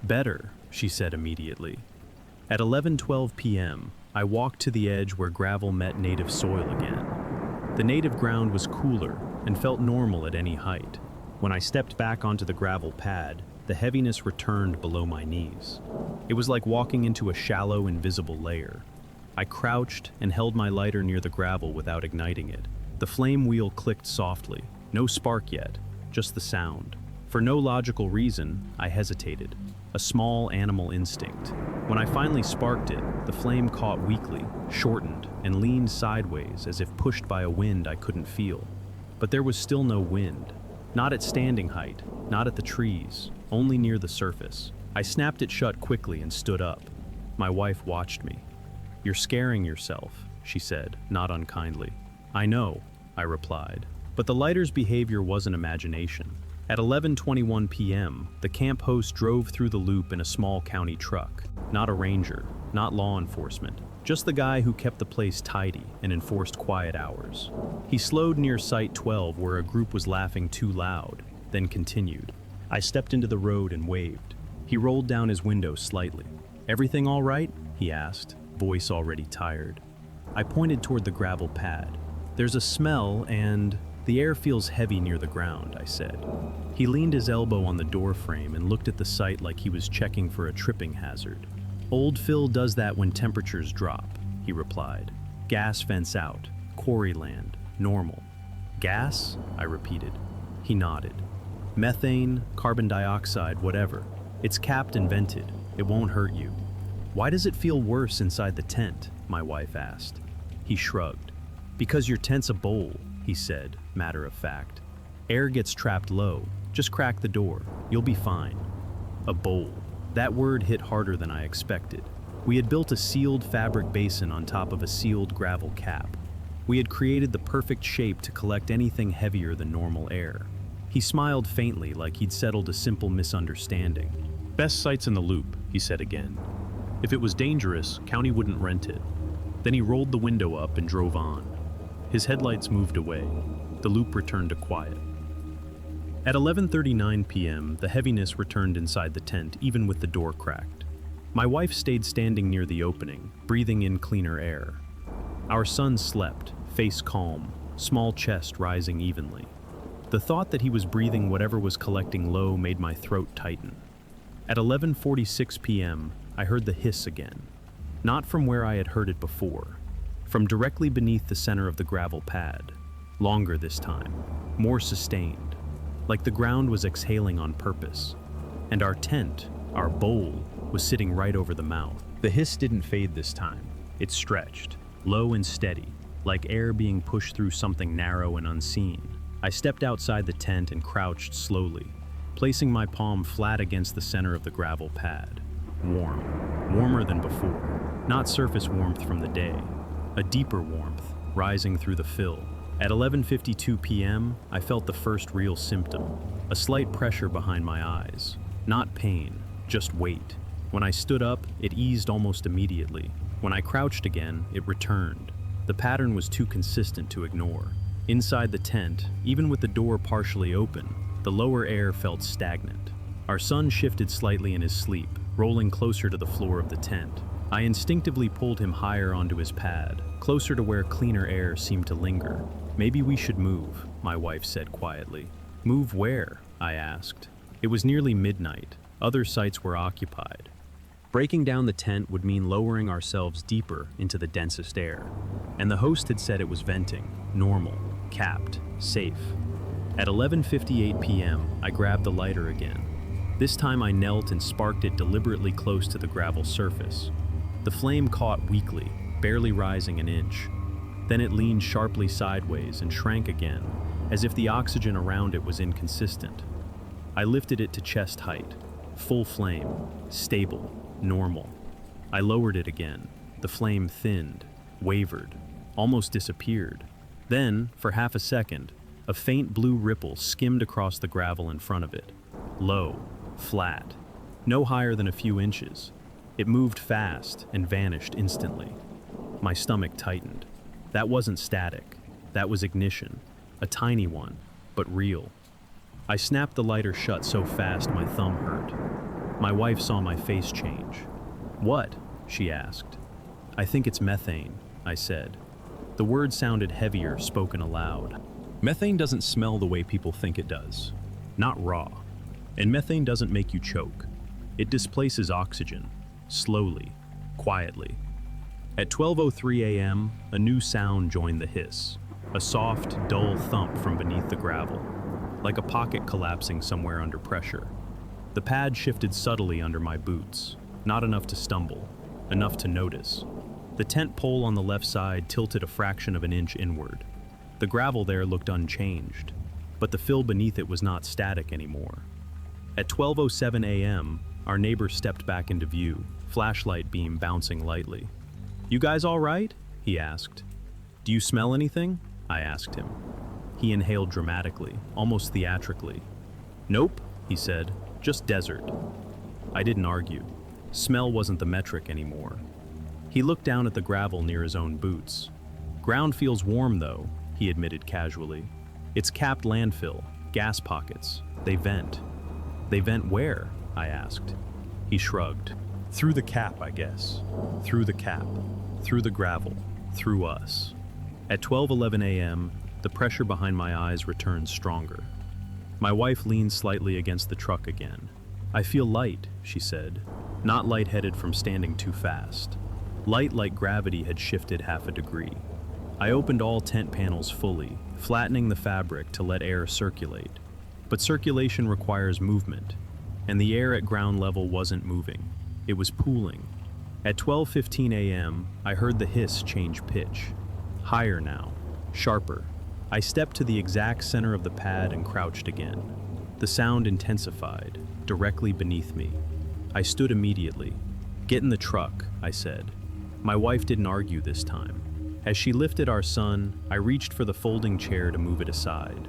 "Better," she said immediately. At 11:12 p.m., I walked to the edge where gravel met native soil again. The native ground was cooler and felt normal at any height. When I stepped back onto the gravel pad, the heaviness returned below my knees. It was like walking into a shallow, invisible layer. I crouched and held my lighter near the gravel without igniting it. The flame wheel clicked softly, No spark yet, just the sound. For no logical reason, I hesitated. A small animal instinct. When I finally sparked it, the flame caught weakly, shortened, and leaned sideways as if pushed by a wind I couldn't feel. But there was still no wind. Not at standing height, not at the trees, only near the surface. I snapped it shut quickly and stood up. My wife watched me. "You're scaring yourself," she said, not unkindly. "I know," I replied. But the lighter's behavior wasn't imagination. At 11:21 p.m., the camp host drove through the loop in a small county truck. Not a ranger, not law enforcement, just the guy who kept the place tidy and enforced quiet hours. He slowed near Site 12 where a group was laughing too loud, then continued. I stepped into the road and waved. He rolled down his window slightly. "Everything all right?" he asked, voice already tired. I pointed toward the gravel pad. "There's a smell and the air feels heavy near the ground," I said. He leaned his elbow on the door frame and looked at the site like he was checking for a tripping hazard. "Old Phil does that when temperatures drop," he replied. "Gas fence out, quarry land, normal." "Gas?" I repeated. He nodded. "Methane, carbon dioxide, whatever. It's capped and vented. It won't hurt you." "Why does it feel worse inside the tent?" my wife asked. He shrugged. "Because your tent's a bowl," he said, matter of fact. "Air gets trapped low. Just crack the door. You'll be fine." A bowl. That word hit harder than I expected. We had built a sealed fabric basin on top of a sealed gravel cap. We had created the perfect shape to collect anything heavier than normal air. He smiled faintly like he'd settled a simple misunderstanding. "Best sites in the loop," he said again. "If it was dangerous, county wouldn't rent it." Then he rolled the window up and drove on. His headlights moved away. The loop returned to quiet. At 11:39 p.m., the heaviness returned inside the tent, even with the door cracked. My wife stayed standing near the opening, breathing in cleaner air. Our son slept, face calm, small chest rising evenly. The thought that he was breathing whatever was collecting low made my throat tighten. At 11:46 p.m., I heard the hiss again. Not from where I had heard it before. From directly beneath the center of the gravel pad. Longer this time, more sustained. Like the ground was exhaling on purpose. And our tent, our bowl, was sitting right over the mouth. The hiss didn't fade this time. It stretched, low and steady, like air being pushed through something narrow and unseen. I stepped outside the tent and crouched slowly, placing my palm flat against the center of the gravel pad. Warm, warmer than before. Not surface warmth from the day. A deeper warmth, rising through the fill. At 11:52 p.m., I felt the first real symptom, a slight pressure behind my eyes. Not pain, just weight. When I stood up, it eased almost immediately. When I crouched again, it returned. The pattern was too consistent to ignore. Inside the tent, even with the door partially open, the lower air felt stagnant. Our son shifted slightly in his sleep, rolling closer to the floor of the tent. I instinctively pulled him higher onto his pad, closer to where cleaner air seemed to linger. "Maybe we should move," my wife said quietly. "Move where?" I asked. It was nearly midnight. Other sites were occupied. Breaking down the tent would mean lowering ourselves deeper into the densest air. And the host had said it was venting, normal, capped, safe. At 11:58 p.m., I grabbed the lighter again. This time I knelt and sparked it deliberately close to the gravel surface. The flame caught weakly, barely rising an inch. Then it leaned sharply sideways and shrank again, as if the oxygen around it was inconsistent. I lifted it to chest height. Full flame, stable, normal. I lowered it again. The flame thinned, wavered, almost disappeared. Then, for half a second, a faint blue ripple skimmed across the gravel in front of it. Low, flat, no higher than a few inches. It moved fast and vanished instantly. My stomach tightened. That wasn't static. That was ignition. A tiny one, but real. I snapped the lighter shut so fast my thumb hurt. My wife saw my face change. "What?" she asked. "I think it's methane," I said. The word sounded heavier, spoken aloud. Methane doesn't smell the way people think it does. Not raw. And methane doesn't make you choke. It displaces oxygen, slowly, quietly. At 12:03 a.m., a new sound joined the hiss. A soft, dull thump from beneath the gravel, like a pocket collapsing somewhere under pressure. The pad shifted subtly under my boots, not enough to stumble, enough to notice. The tent pole on the left side tilted a fraction of an inch inward. The gravel there looked unchanged, but the fill beneath it was not static anymore. At 12:07 a.m., our neighbor stepped back into view, flashlight beam bouncing lightly. "You guys all right?" he asked. "Do you smell anything?" I asked him. He inhaled dramatically, almost theatrically. "Nope," he said, "just desert." I didn't argue. Smell wasn't the metric anymore. He looked down at the gravel near his own boots. "Ground feels warm though," he admitted casually. "It's capped landfill, gas pockets. They vent." "They vent where?" I asked. He shrugged. "Through the cap, I guess. Through the cap. Through the gravel. Through us." At 12:11 a.m., the pressure behind my eyes returned stronger. My wife leaned slightly against the truck again. "I feel light," she said. Not lightheaded from standing too fast. Light like gravity had shifted half a degree. I opened all tent panels fully, flattening the fabric to let air circulate. But circulation requires movement, and the air at ground level wasn't moving. It was pooling. At 12:15 a.m., I heard the hiss change pitch. Higher now, sharper. I stepped to the exact center of the pad and crouched again. The sound intensified, directly beneath me. I stood immediately. "Get in the truck," I said. My wife didn't argue this time. As she lifted our son, I reached for the folding chair to move it aside.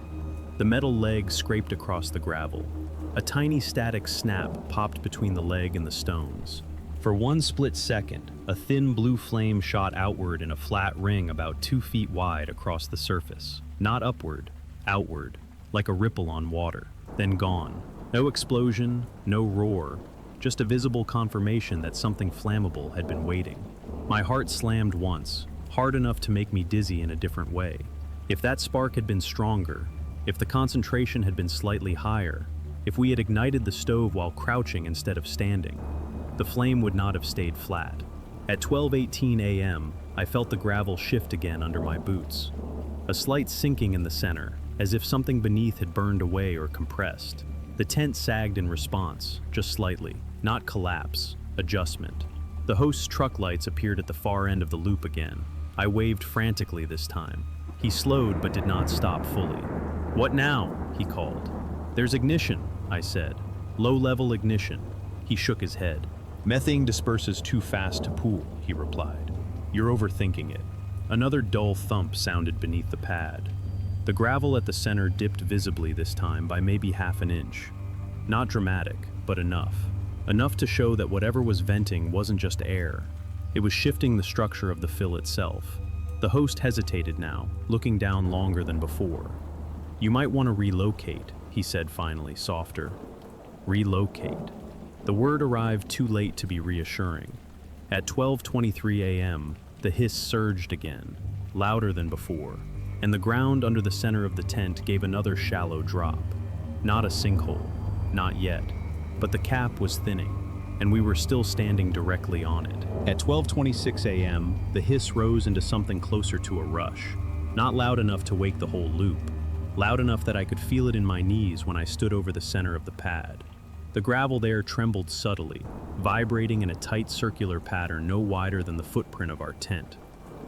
The metal leg scraped across the gravel. A tiny static snap popped between the leg and the stones. For one split second, a thin blue flame shot outward in a flat ring about 2 feet wide across the surface. Not upward, outward, like a ripple on water. Then gone. No explosion, no roar, just a visible confirmation that something flammable had been waiting. My heart slammed once, hard enough to make me dizzy in a different way. If that spark had been stronger, if the concentration had been slightly higher, if we had ignited the stove while crouching instead of standing, the flame would not have stayed flat. At 12:18 a.m., I felt the gravel shift again under my boots. A slight sinking in the center, as if something beneath had burned away or compressed. The tent sagged in response, just slightly, not collapse, adjustment. The host's truck lights appeared at the far end of the loop again. I waved frantically this time. He slowed but did not stop fully. "What now?" he called. "There's ignition," I said. "Low-level ignition." He shook his head. "Methane disperses too fast to pool," he replied. "You're overthinking it." Another dull thump sounded beneath the pad. The gravel at the center dipped visibly this time by maybe half an inch. Not dramatic, but enough. Enough to show that whatever was venting wasn't just air. It was shifting the structure of the fill itself. The host hesitated now, looking down longer than before. "You might want to relocate," he said finally, softer. Relocate. The word arrived too late to be reassuring. At 12:23 a.m., the hiss surged again, louder than before, and the ground under the center of the tent gave another shallow drop. Not a sinkhole, not yet, but the cap was thinning, and we were still standing directly on it. At 12:26 a.m., the hiss rose into something closer to a rush, not loud enough to wake the whole loop, loud enough that I could feel it in my knees when I stood over the center of the pad. The gravel there trembled subtly, vibrating in a tight circular pattern no wider than the footprint of our tent.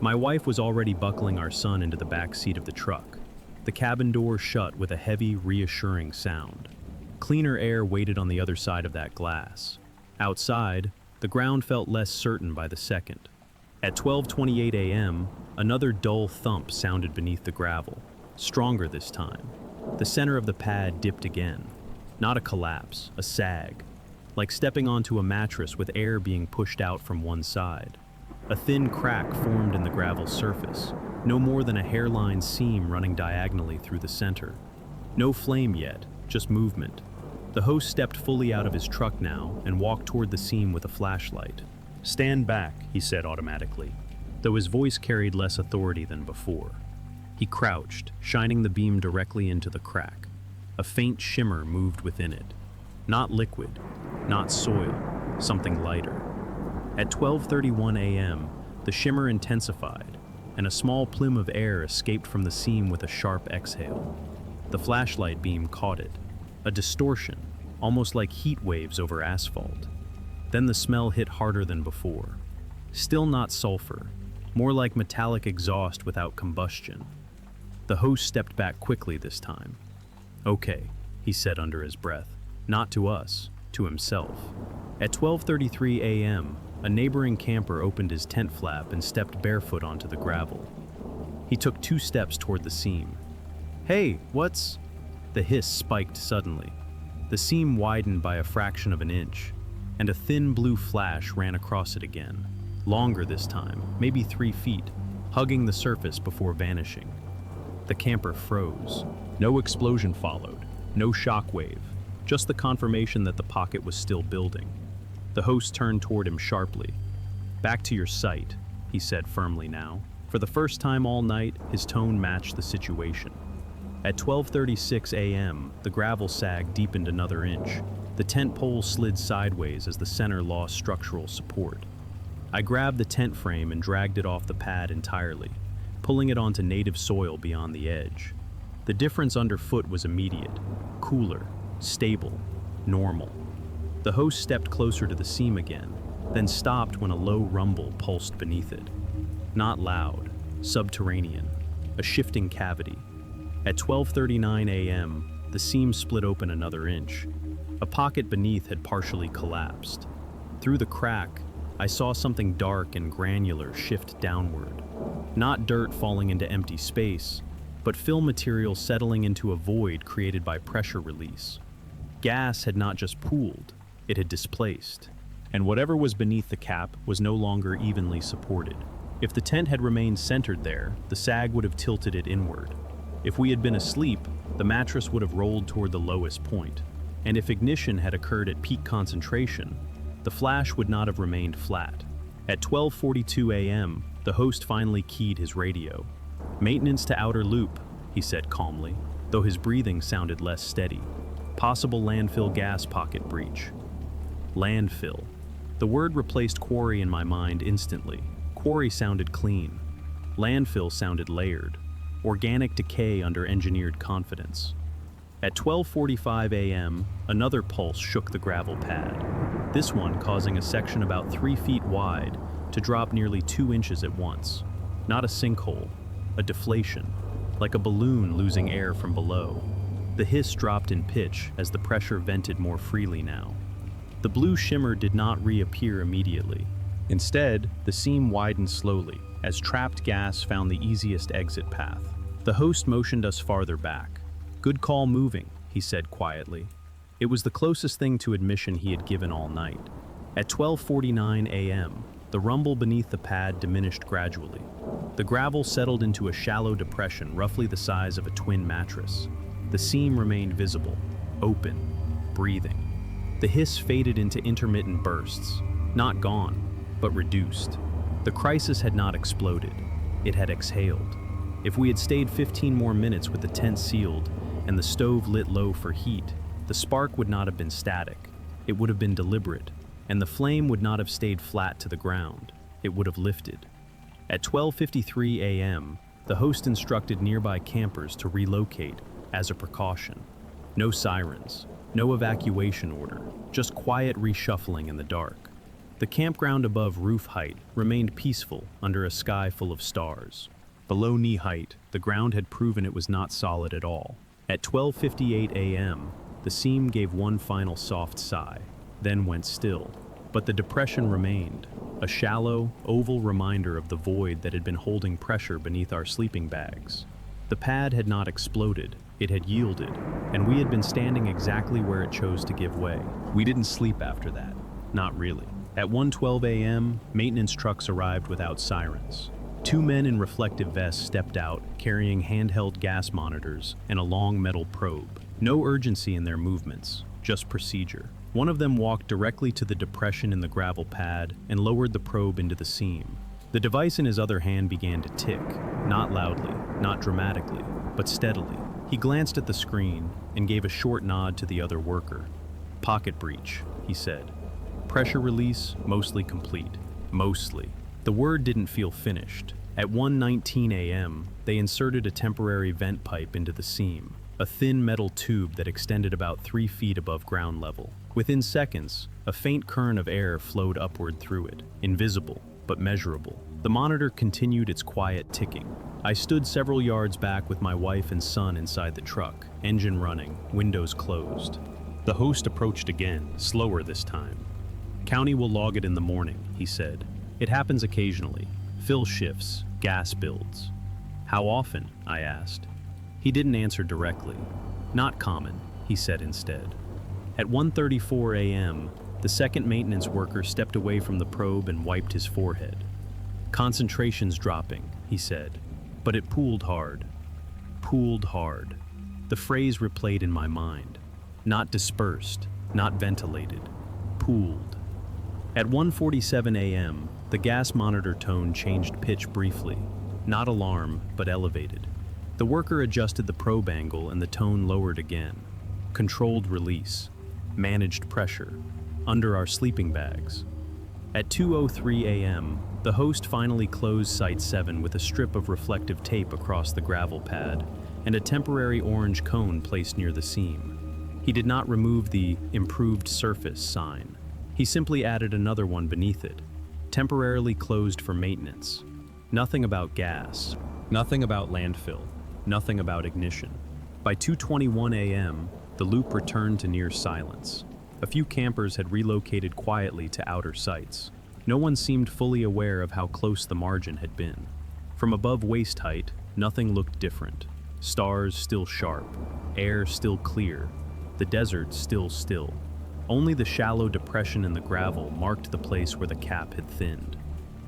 My wife was already buckling our son into the back seat of the truck. The cabin door shut with a heavy, reassuring sound. Cleaner air waited on the other side of that glass. Outside, the ground felt less certain by the second. At 12:28 a.m., another dull thump sounded beneath the gravel, stronger this time. The center of the pad dipped again. Not a collapse, a sag, like stepping onto a mattress with air being pushed out from one side. A thin crack formed in the gravel surface, no more than a hairline seam running diagonally through the center. No flame yet, just movement. The host stepped fully out of his truck now and walked toward the seam with a flashlight. "Stand back," he said automatically, though his voice carried less authority than before. He crouched, shining the beam directly into the crack. A faint shimmer moved within it. Not liquid, not soil, something lighter. At 12:31 a.m., the shimmer intensified, and a small plume of air escaped from the seam with a sharp exhale. The flashlight beam caught it, a distortion, almost like heat waves over asphalt. Then the smell hit harder than before. Still not sulfur, more like metallic exhaust without combustion. The host stepped back quickly this time. "Okay," he said under his breath, not to us, to himself. At 12:33 a.m., a neighboring camper opened his tent flap and stepped barefoot onto the gravel. He took 2 steps toward the seam. "Hey, what's—" The hiss spiked suddenly. The seam widened by a fraction of an inch, and a thin blue flash ran across it again, longer this time, maybe 3 feet, hugging the surface before vanishing. The camper froze. No explosion followed, no shock wave, just the confirmation that the pocket was still building. The host turned toward him sharply. "Back to your site," he said firmly now. For the first time all night, his tone matched the situation. At 12:36 a.m., the gravel sag deepened another inch. The tent pole slid sideways as the center lost structural support. I grabbed the tent frame and dragged it off the pad entirely, pulling it onto native soil beyond the edge. The difference underfoot was immediate, cooler, stable, normal. The host stepped closer to the seam again, then stopped when a low rumble pulsed beneath it. Not loud, subterranean, a shifting cavity. At 12:39 a.m., the seam split open another inch. A pocket beneath had partially collapsed. Through the crack, I saw something dark and granular shift downward. Not dirt falling into empty space, but fill material settling into a void created by pressure release. Gas had not just pooled, it had displaced. And whatever was beneath the cap was no longer evenly supported. If the tent had remained centered there, the sag would have tilted it inward. If we had been asleep, the mattress would have rolled toward the lowest point. And if ignition had occurred at peak concentration, the flash would not have remained flat. At 12:42 a.m., the host finally keyed his radio. "Maintenance to outer loop," he said calmly, though his breathing sounded less steady. "Possible landfill gas pocket breach." Landfill. The word replaced quarry in my mind instantly. Quarry sounded clean. Landfill sounded layered. Organic decay under engineered confidence. At 12:45 a.m., another pulse shook the gravel pad, this one causing a section about 3 feet wide to drop nearly 2 inches at once. Not a sinkhole, a deflation, like a balloon losing air from below. The hiss dropped in pitch as the pressure vented more freely now. The blue shimmer did not reappear immediately. Instead, the seam widened slowly as trapped gas found the easiest exit path. The host motioned us farther back. "Good call moving," he said quietly. It was the closest thing to admission he had given all night. At 12:49 a.m., the rumble beneath the pad diminished gradually. The gravel settled into a shallow depression roughly the size of a twin mattress. The seam remained visible, open, breathing. The hiss faded into intermittent bursts, not gone, but reduced. The crisis had not exploded, it had exhaled. If we had stayed 15 more minutes with the tent sealed and the stove lit low for heat, the spark would not have been static. It would have been deliberate, and the flame would not have stayed flat to the ground. It would have lifted. At 12:53 a.m., the host instructed nearby campers to relocate as a precaution. No sirens, no evacuation order, just quiet reshuffling in the dark. The campground above roof height remained peaceful under a sky full of stars. Below knee height, the ground had proven it was not solid at all. At 12:58 a.m., the seam gave one final soft sigh, then went still. But the depression remained, a shallow, oval reminder of the void that had been holding pressure beneath our sleeping bags. The pad had not exploded, it had yielded, and we had been standing exactly where it chose to give way. We didn't sleep after that, not really. At 1:12 a.m., maintenance trucks arrived without sirens. 2 men in reflective vests stepped out, carrying handheld gas monitors and a long metal probe. No urgency in their movements, just procedure. One of them walked directly to the depression in the gravel pad and lowered the probe into the seam. The device in his other hand began to tick, not loudly, not dramatically, but steadily. He glanced at the screen and gave a short nod to the other worker. "Pocket breach," he said. "Pressure release mostly complete." Mostly. The word didn't feel finished. At 1:19 a.m., they inserted a temporary vent pipe into the seam, a thin metal tube that extended about 3 feet above ground level. Within seconds, a faint current of air flowed upward through it, invisible but measurable. The monitor continued its quiet ticking. I stood several yards back with my wife and son inside the truck, engine running, windows closed. The host approached again, slower this time. "County will log it in the morning," he said. "It happens occasionally. Fill shifts, gas builds." "How often?" I asked. He didn't answer directly. "Not common," he said instead. At 1:34 a.m., the second maintenance worker stepped away from the probe and wiped his forehead. "Concentration's dropping," he said, "but it pooled hard." Pooled hard. The phrase replayed in my mind. Not dispersed, not ventilated. Pooled. At 1:47 a.m., the gas monitor tone changed pitch briefly. Not alarm, but elevated. The worker adjusted the probe angle and the tone lowered again. Controlled release. Managed pressure. Under our sleeping bags. At 2:03 a.m., the host finally closed Site 7 with a strip of reflective tape across the gravel pad and a temporary orange cone placed near the seam. He did not remove the "improved surface" sign. He simply added another one beneath it. Temporarily closed for maintenance. Nothing about gas. Nothing about landfill. Nothing about ignition. By 2:21 a.m., the loop returned to near silence. A few campers had relocated quietly to outer sites. No one seemed fully aware of how close the margin had been. From above waist height, nothing looked different. Stars still sharp, air still clear, the desert still still. Only the shallow depression in the gravel marked the place where the cap had thinned.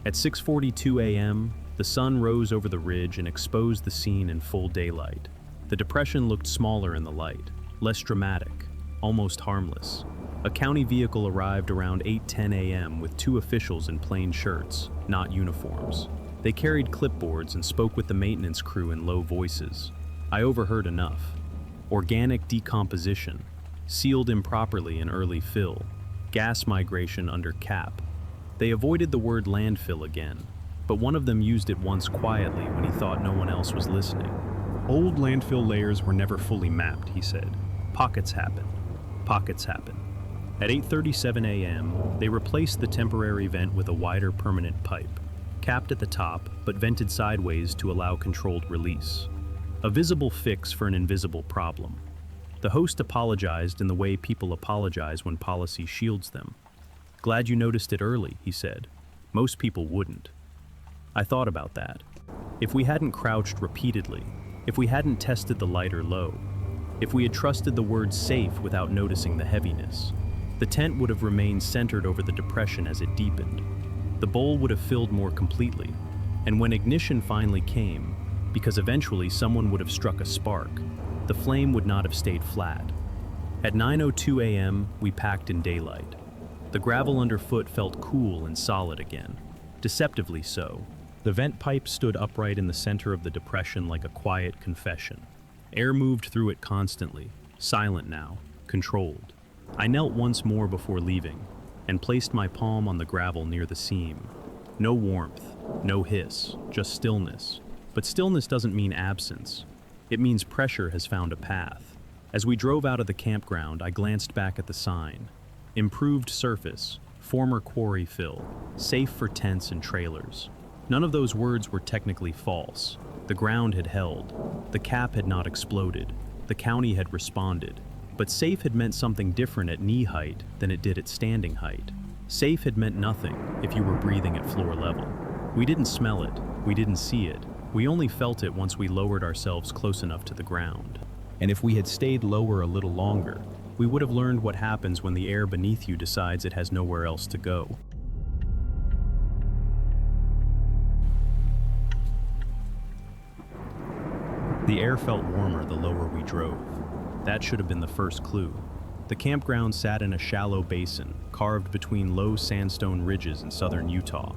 At 6:42 a.m., the sun rose over the ridge and exposed the scene in full daylight. The depression looked smaller in the light, less dramatic, almost harmless. A county vehicle arrived around 8:10 a.m. with 2 officials in plain shirts, not uniforms. They carried clipboards and spoke with the maintenance crew in low voices. I overheard enough. Organic decomposition, sealed improperly in early fill, gas migration under cap. They avoided the word landfill again, but one of them used it once quietly when he thought no one else was listening. "Old landfill layers were never fully mapped," he said. "Pockets happen. Pockets happen." At 8:37 a.m., they replaced the temporary vent with a wider permanent pipe, capped at the top but vented sideways to allow controlled release. A visible fix for an invisible problem. The host apologized in the way people apologize when policy shields them. "Glad you noticed it early," he said. "Most people wouldn't." I thought about that. If we hadn't crouched repeatedly, if we hadn't tested the lighter low, if we had trusted the word safe without noticing the heaviness, the tent would have remained centered over the depression as it deepened. The bowl would have filled more completely, and when ignition finally came, because eventually someone would have struck a spark, the flame would not have stayed flat. At 9:02 a.m., we packed in daylight. The gravel underfoot felt cool and solid again, deceptively so. The vent pipe stood upright in the center of the depression like a quiet confession. Air moved through it constantly, silent now, controlled. I knelt once more before leaving, and placed my palm on the gravel near the seam. No warmth, no hiss, just stillness. But stillness doesn't mean absence. It means pressure has found a path. As we drove out of the campground, I glanced back at the sign. Improved surface, former quarry fill, safe for tents and trailers. None of those words were technically false. The ground had held. The cap had not exploded. The county had responded. But safe had meant something different at knee height than it did at standing height. Safe had meant nothing if you were breathing at floor level. We didn't smell it. We didn't see it. We only felt it once we lowered ourselves close enough to the ground. And if we had stayed lower a little longer, we would have learned what happens when the air beneath you decides it has nowhere else to go. The air felt warmer the lower we drove. That should have been the first clue. The campground sat in a shallow basin, carved between low sandstone ridges in southern Utah.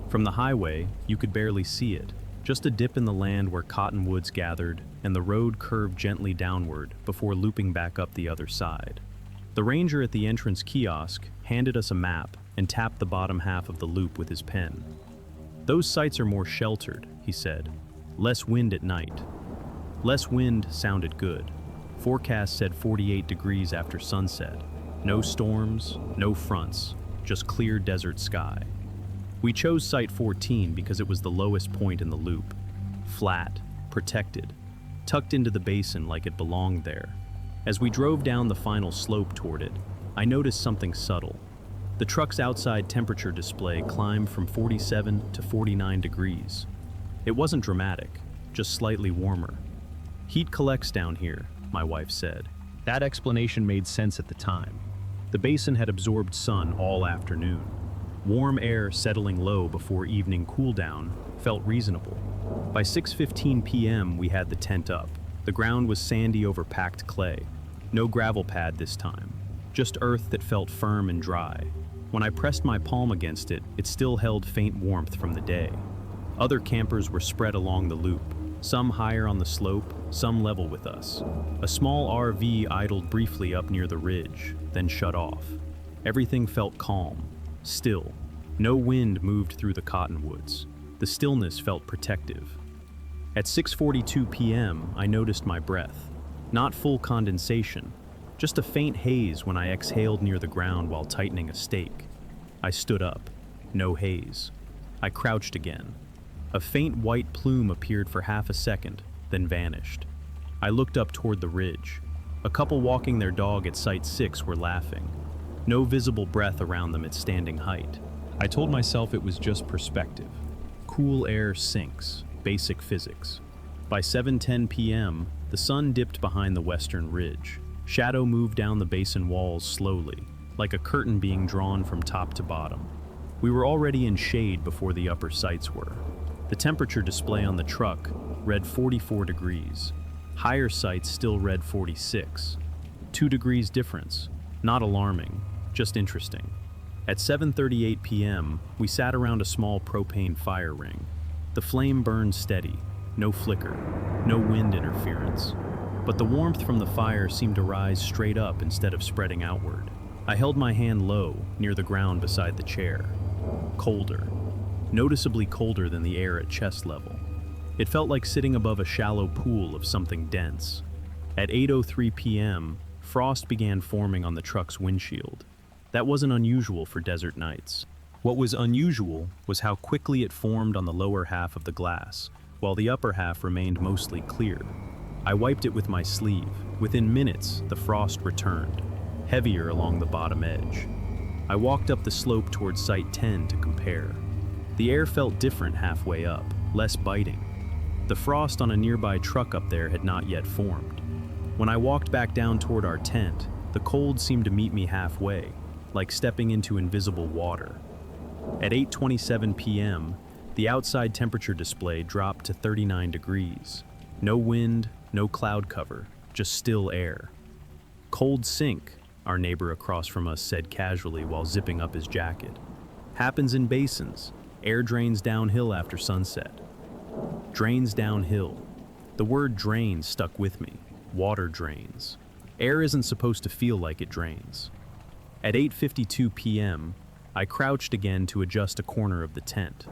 From the highway, you could barely see it, just a dip in the land where cottonwoods gathered, and the road curved gently downward before looping back up the other side. The ranger at the entrance kiosk handed us a map and tapped the bottom half of the loop with his pen. Those sites are more sheltered, he said. Less wind at night. Less wind sounded good. Forecast said 48 degrees after sunset. No storms, no fronts, just clear desert sky. We chose Site 14 because it was the lowest point in the loop. Flat, protected, tucked into the basin like it belonged there. As we drove down the final slope toward it, I noticed something subtle. The truck's outside temperature display climbed from 47 to 49 degrees. It wasn't dramatic, just slightly warmer. Heat collects down here, my wife said. That explanation made sense at the time. The basin had absorbed sun all afternoon. Warm air settling low before evening cool down felt reasonable. By 6:15 p.m. we had the tent up. The ground was sandy over packed clay. No gravel pad this time, just earth that felt firm and dry. When I pressed my palm against it, it still held faint warmth from the day. Other campers were spread along the loop, some higher on the slope, some level with us. A small RV idled briefly up near the ridge, then shut off. Everything felt calm, still. No wind moved through the cottonwoods. The stillness felt protective. At 6:42 p.m., I noticed my breath. Not full condensation, just a faint haze when I exhaled near the ground while tightening a stake. I stood up. No haze. I crouched again. A faint white plume appeared for half a second, then vanished. I looked up toward the ridge. A couple walking their dog at Site 6 were laughing. No visible breath around them at standing height. I told myself it was just perspective. Cool air sinks, basic physics. By 7:10 p.m., the sun dipped behind the western ridge. Shadow moved down the basin walls slowly, like a curtain being drawn from top to bottom. We were already in shade before the upper sites were. The temperature display on the truck read 44 degrees. Higher sites still read 46. 2 degrees difference. Not alarming, just interesting. At 7:38 p.m., we sat around a small propane fire ring. The flame burned steady, no flicker, no wind interference. But the warmth from the fire seemed to rise straight up instead of spreading outward. I held my hand low, near the ground beside the chair. Colder. Noticeably colder than the air at chest level. It felt like sitting above a shallow pool of something dense. At 8:03 p.m., frost began forming on the truck's windshield. That wasn't unusual for desert nights. What was unusual was how quickly it formed on the lower half of the glass, while the upper half remained mostly clear. I wiped it with my sleeve. Within minutes, the frost returned, heavier along the bottom edge. I walked up the slope towards Site 10 to compare. The air felt different halfway up, less biting. The frost on a nearby truck up there had not yet formed. When I walked back down toward our tent, the cold seemed to meet me halfway, like stepping into invisible water. At 8:27 p.m., the outside temperature display dropped to 39 degrees. No wind, no cloud cover, just still air. Cold sink, our neighbor across from us said casually while zipping up his jacket. Happens in basins. Air drains downhill after sunset. Drains downhill. The word drain stuck with me. Water drains. Air isn't supposed to feel like it drains. At 8:52 p.m., I crouched again to adjust a corner of the tent.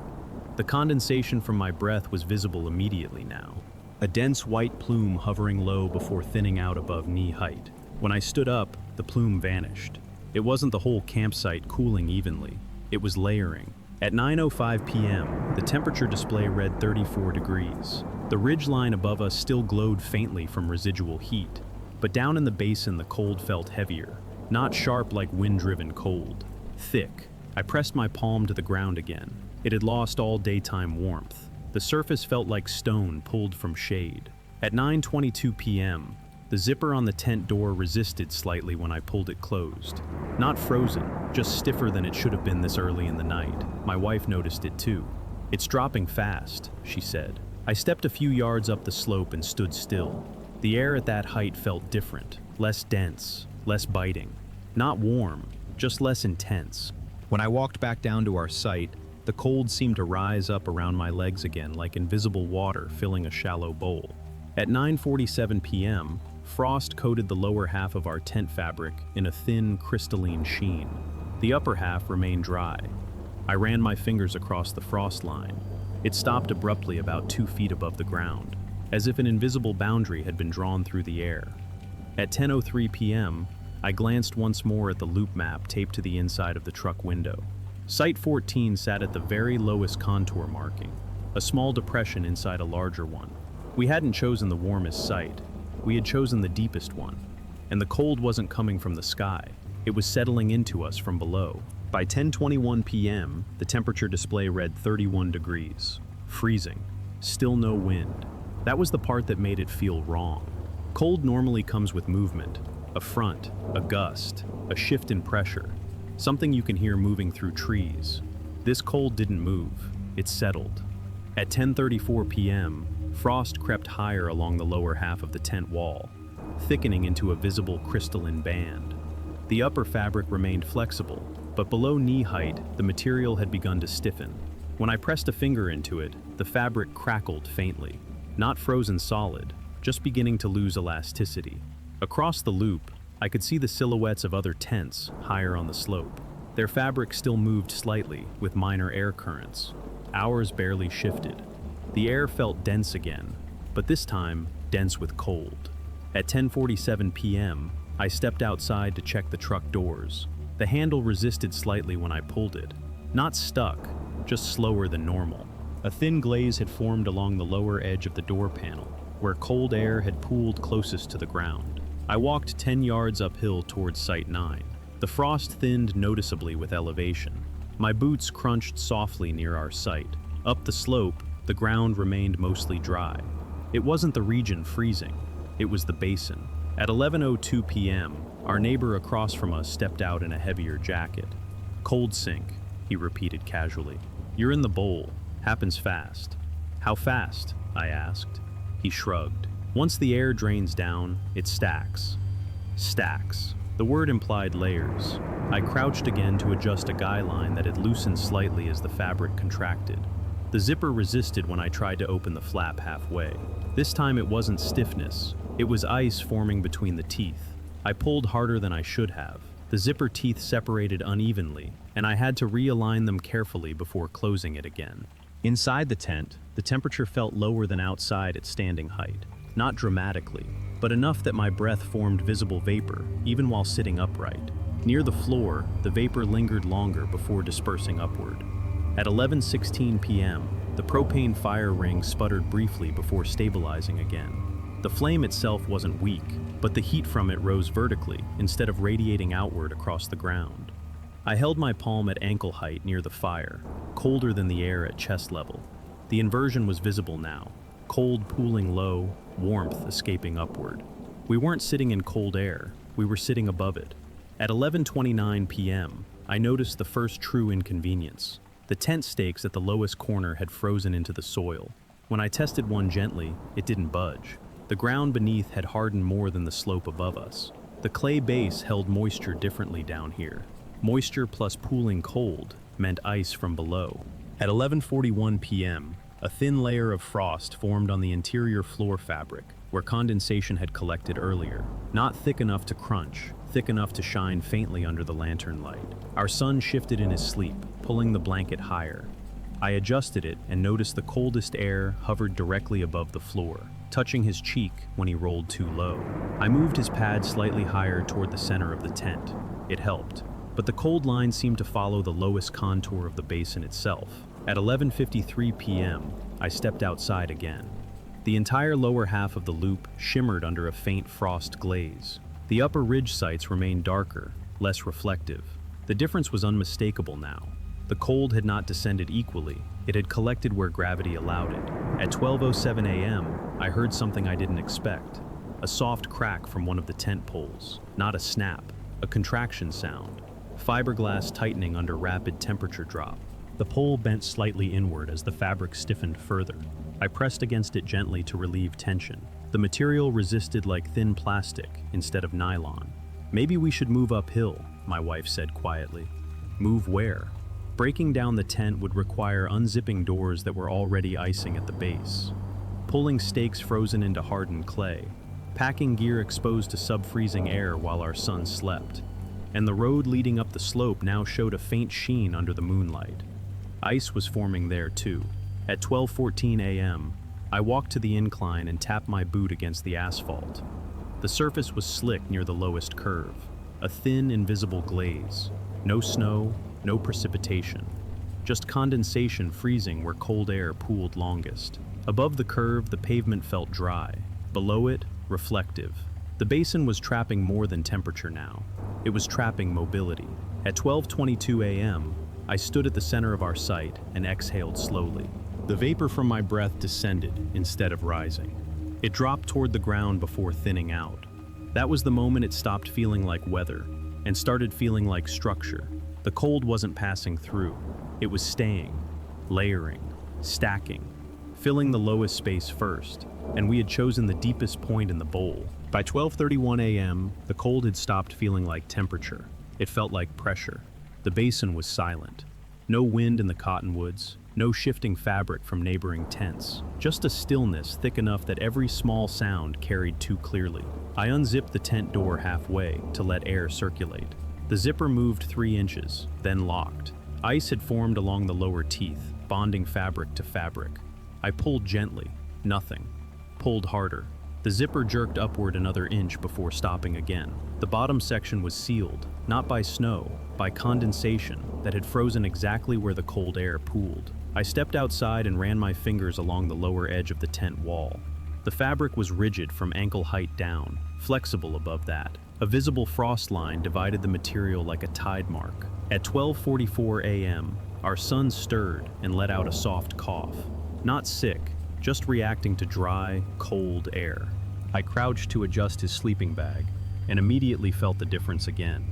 The condensation from my breath was visible immediately now. A dense white plume hovering low before thinning out above knee height. When I stood up, the plume vanished. It wasn't the whole campsite cooling evenly. It was layering. At 9:05 p.m., the temperature display read 34 degrees. The ridge line above us still glowed faintly from residual heat, but down in the basin the cold felt heavier, not sharp like wind-driven cold, thick. I pressed my palm to the ground again. It had lost all daytime warmth. The surface felt like stone pulled from shade. At 9:22 p.m., the zipper on the tent door resisted slightly when I pulled it closed. Not frozen, just stiffer than it should have been this early in the night. My wife noticed it too. "It's dropping fast," she said. I stepped a few yards up the slope and stood still. The air at that height felt different, less dense, less biting. Not warm, just less intense. When I walked back down to our site, the cold seemed to rise up around my legs again like invisible water filling a shallow bowl. At 9:47 p.m., frost coated the lower half of our tent fabric in a thin, crystalline sheen. The upper half remained dry. I ran my fingers across the frost line. It stopped abruptly about 2 feet above the ground, as if an invisible boundary had been drawn through the air. At 10:03 p.m., I glanced once more at the loop map taped to the inside of the truck window. Site 14 sat at the very lowest contour marking, a small depression inside a larger one. We hadn't chosen the warmest site. We had chosen the deepest one. And the cold wasn't coming from the sky. It was settling into us from below. By 10:21 p.m., the temperature display read 31 degrees. Freezing. Still no wind. That was the part that made it feel wrong. Cold normally comes with movement. A front, a gust, a shift in pressure. Something you can hear moving through trees. This cold didn't move. It settled. At 10:34 p.m., frost crept higher along the lower half of the tent wall, thickening into a visible crystalline band. The upper fabric remained flexible, but below knee height, the material had begun to stiffen. When I pressed a finger into it, the fabric crackled faintly. Not frozen solid, just beginning to lose elasticity. Across the loop, I could see the silhouettes of other tents higher on the slope. Their fabric still moved slightly, with minor air currents. Ours barely shifted. The air felt dense again, but this time, dense with cold. At 10:47 p.m., I stepped outside to check the truck doors. The handle resisted slightly when I pulled it. Not stuck, just slower than normal. A thin glaze had formed along the lower edge of the door panel, where cold air had pooled closest to the ground. I walked 10 yards uphill towards Site 9. The frost thinned noticeably with elevation. My boots crunched softly near our site. Up the slope, the ground remained mostly dry. It wasn't the region freezing, it was the basin. At 11:02 p.m., our neighbor across from us stepped out in a heavier jacket. "Cold sink," he repeated casually. "You're in the bowl. Happens fast." "How fast?" I asked. He shrugged. "Once the air drains down, it stacks." Stacks. The word implied layers. I crouched again to adjust a guy line that had loosened slightly as the fabric contracted. The zipper resisted when I tried to open the flap halfway. This time it wasn't stiffness. It was ice forming between the teeth. I pulled harder than I should have. The zipper teeth separated unevenly, and I had to realign them carefully before closing it again. Inside the tent, the temperature felt lower than outside at standing height. Not dramatically, but enough that my breath formed visible vapor, even while sitting upright. Near the floor, the vapor lingered longer before dispersing upward. At 11:16 p.m., the propane fire ring sputtered briefly before stabilizing again. The flame itself wasn't weak, but the heat from it rose vertically instead of radiating outward across the ground. I held my palm at ankle height near the fire, colder than the air at chest level. The inversion was visible now, cold pooling low, warmth escaping upward. We weren't sitting in cold air, we were sitting above it. At 11:29 p.m., I noticed the first true inconvenience. The tent stakes at the lowest corner had frozen into the soil. When I tested one gently, it didn't budge. The ground beneath had hardened more than the slope above us. The clay base held moisture differently down here. Moisture plus pooling cold meant ice from below. At 11:41 p.m., a thin layer of frost formed on the interior floor fabric, where condensation had collected earlier. Not thick enough to crunch, thick enough to shine faintly under the lantern light. Our son shifted in his sleep, pulling the blanket higher. I adjusted it and noticed the coldest air hovered directly above the floor, touching his cheek when he rolled too low. I moved his pad slightly higher toward the center of the tent. It helped, but the cold line seemed to follow the lowest contour of the basin itself. At 11:53 p.m., I stepped outside again. The entire lower half of the loop shimmered under a faint frost glaze. The upper ridge sites remained darker, less reflective. The difference was unmistakable now. The cold had not descended equally, it had collected where gravity allowed it. At 12:07 a.m., I heard something I didn't expect. A soft crack from one of the tent poles. Not a snap, a contraction sound. Fiberglass tightening under rapid temperature drop. The pole bent slightly inward as the fabric stiffened further. I pressed against it gently to relieve tension. The material resisted like thin plastic instead of nylon. "Maybe we should move uphill," my wife said quietly. "Move where?" Breaking down the tent would require unzipping doors that were already icing at the base, pulling stakes frozen into hardened clay, packing gear exposed to sub-freezing air while our son slept. And the road leading up the slope now showed a faint sheen under the moonlight. Ice was forming there too. At 12:14 a.m., I walked to the incline and tapped my boot against the asphalt. The surface was slick near the lowest curve, a thin, invisible glaze. No snow, no precipitation. Just condensation freezing where cold air pooled longest. Above the curve, the pavement felt dry. Below it, reflective. The basin was trapping more than temperature now. It was trapping mobility. At 12:22 a.m., I stood at the center of our site and exhaled slowly. The vapor from my breath descended instead of rising. It dropped toward the ground before thinning out. That was the moment it stopped feeling like weather and started feeling like structure. The cold wasn't passing through. It was staying, layering, stacking, filling the lowest space first, and we had chosen the deepest point in the bowl. By 12:31 a.m., the cold had stopped feeling like temperature. It felt like pressure. The basin was silent. No wind in the cottonwoods, no shifting fabric from neighboring tents, just a stillness thick enough that every small sound carried too clearly. I unzipped the tent door halfway to let air circulate. The zipper moved 3 inches, then locked. Ice had formed along the lower teeth, bonding fabric to fabric. I pulled gently, nothing. Pulled harder. The zipper jerked upward another inch before stopping again. The bottom section was sealed, not by snow, by condensation that had frozen exactly where the cold air pooled. I stepped outside and ran my fingers along the lower edge of the tent wall. The fabric was rigid from ankle height down, flexible above that. A visible frost line divided the material like a tide mark. At 12:44 a.m., our son stirred and let out a soft cough. Not sick, just reacting to dry, cold air. I crouched to adjust his sleeping bag and immediately felt the difference again.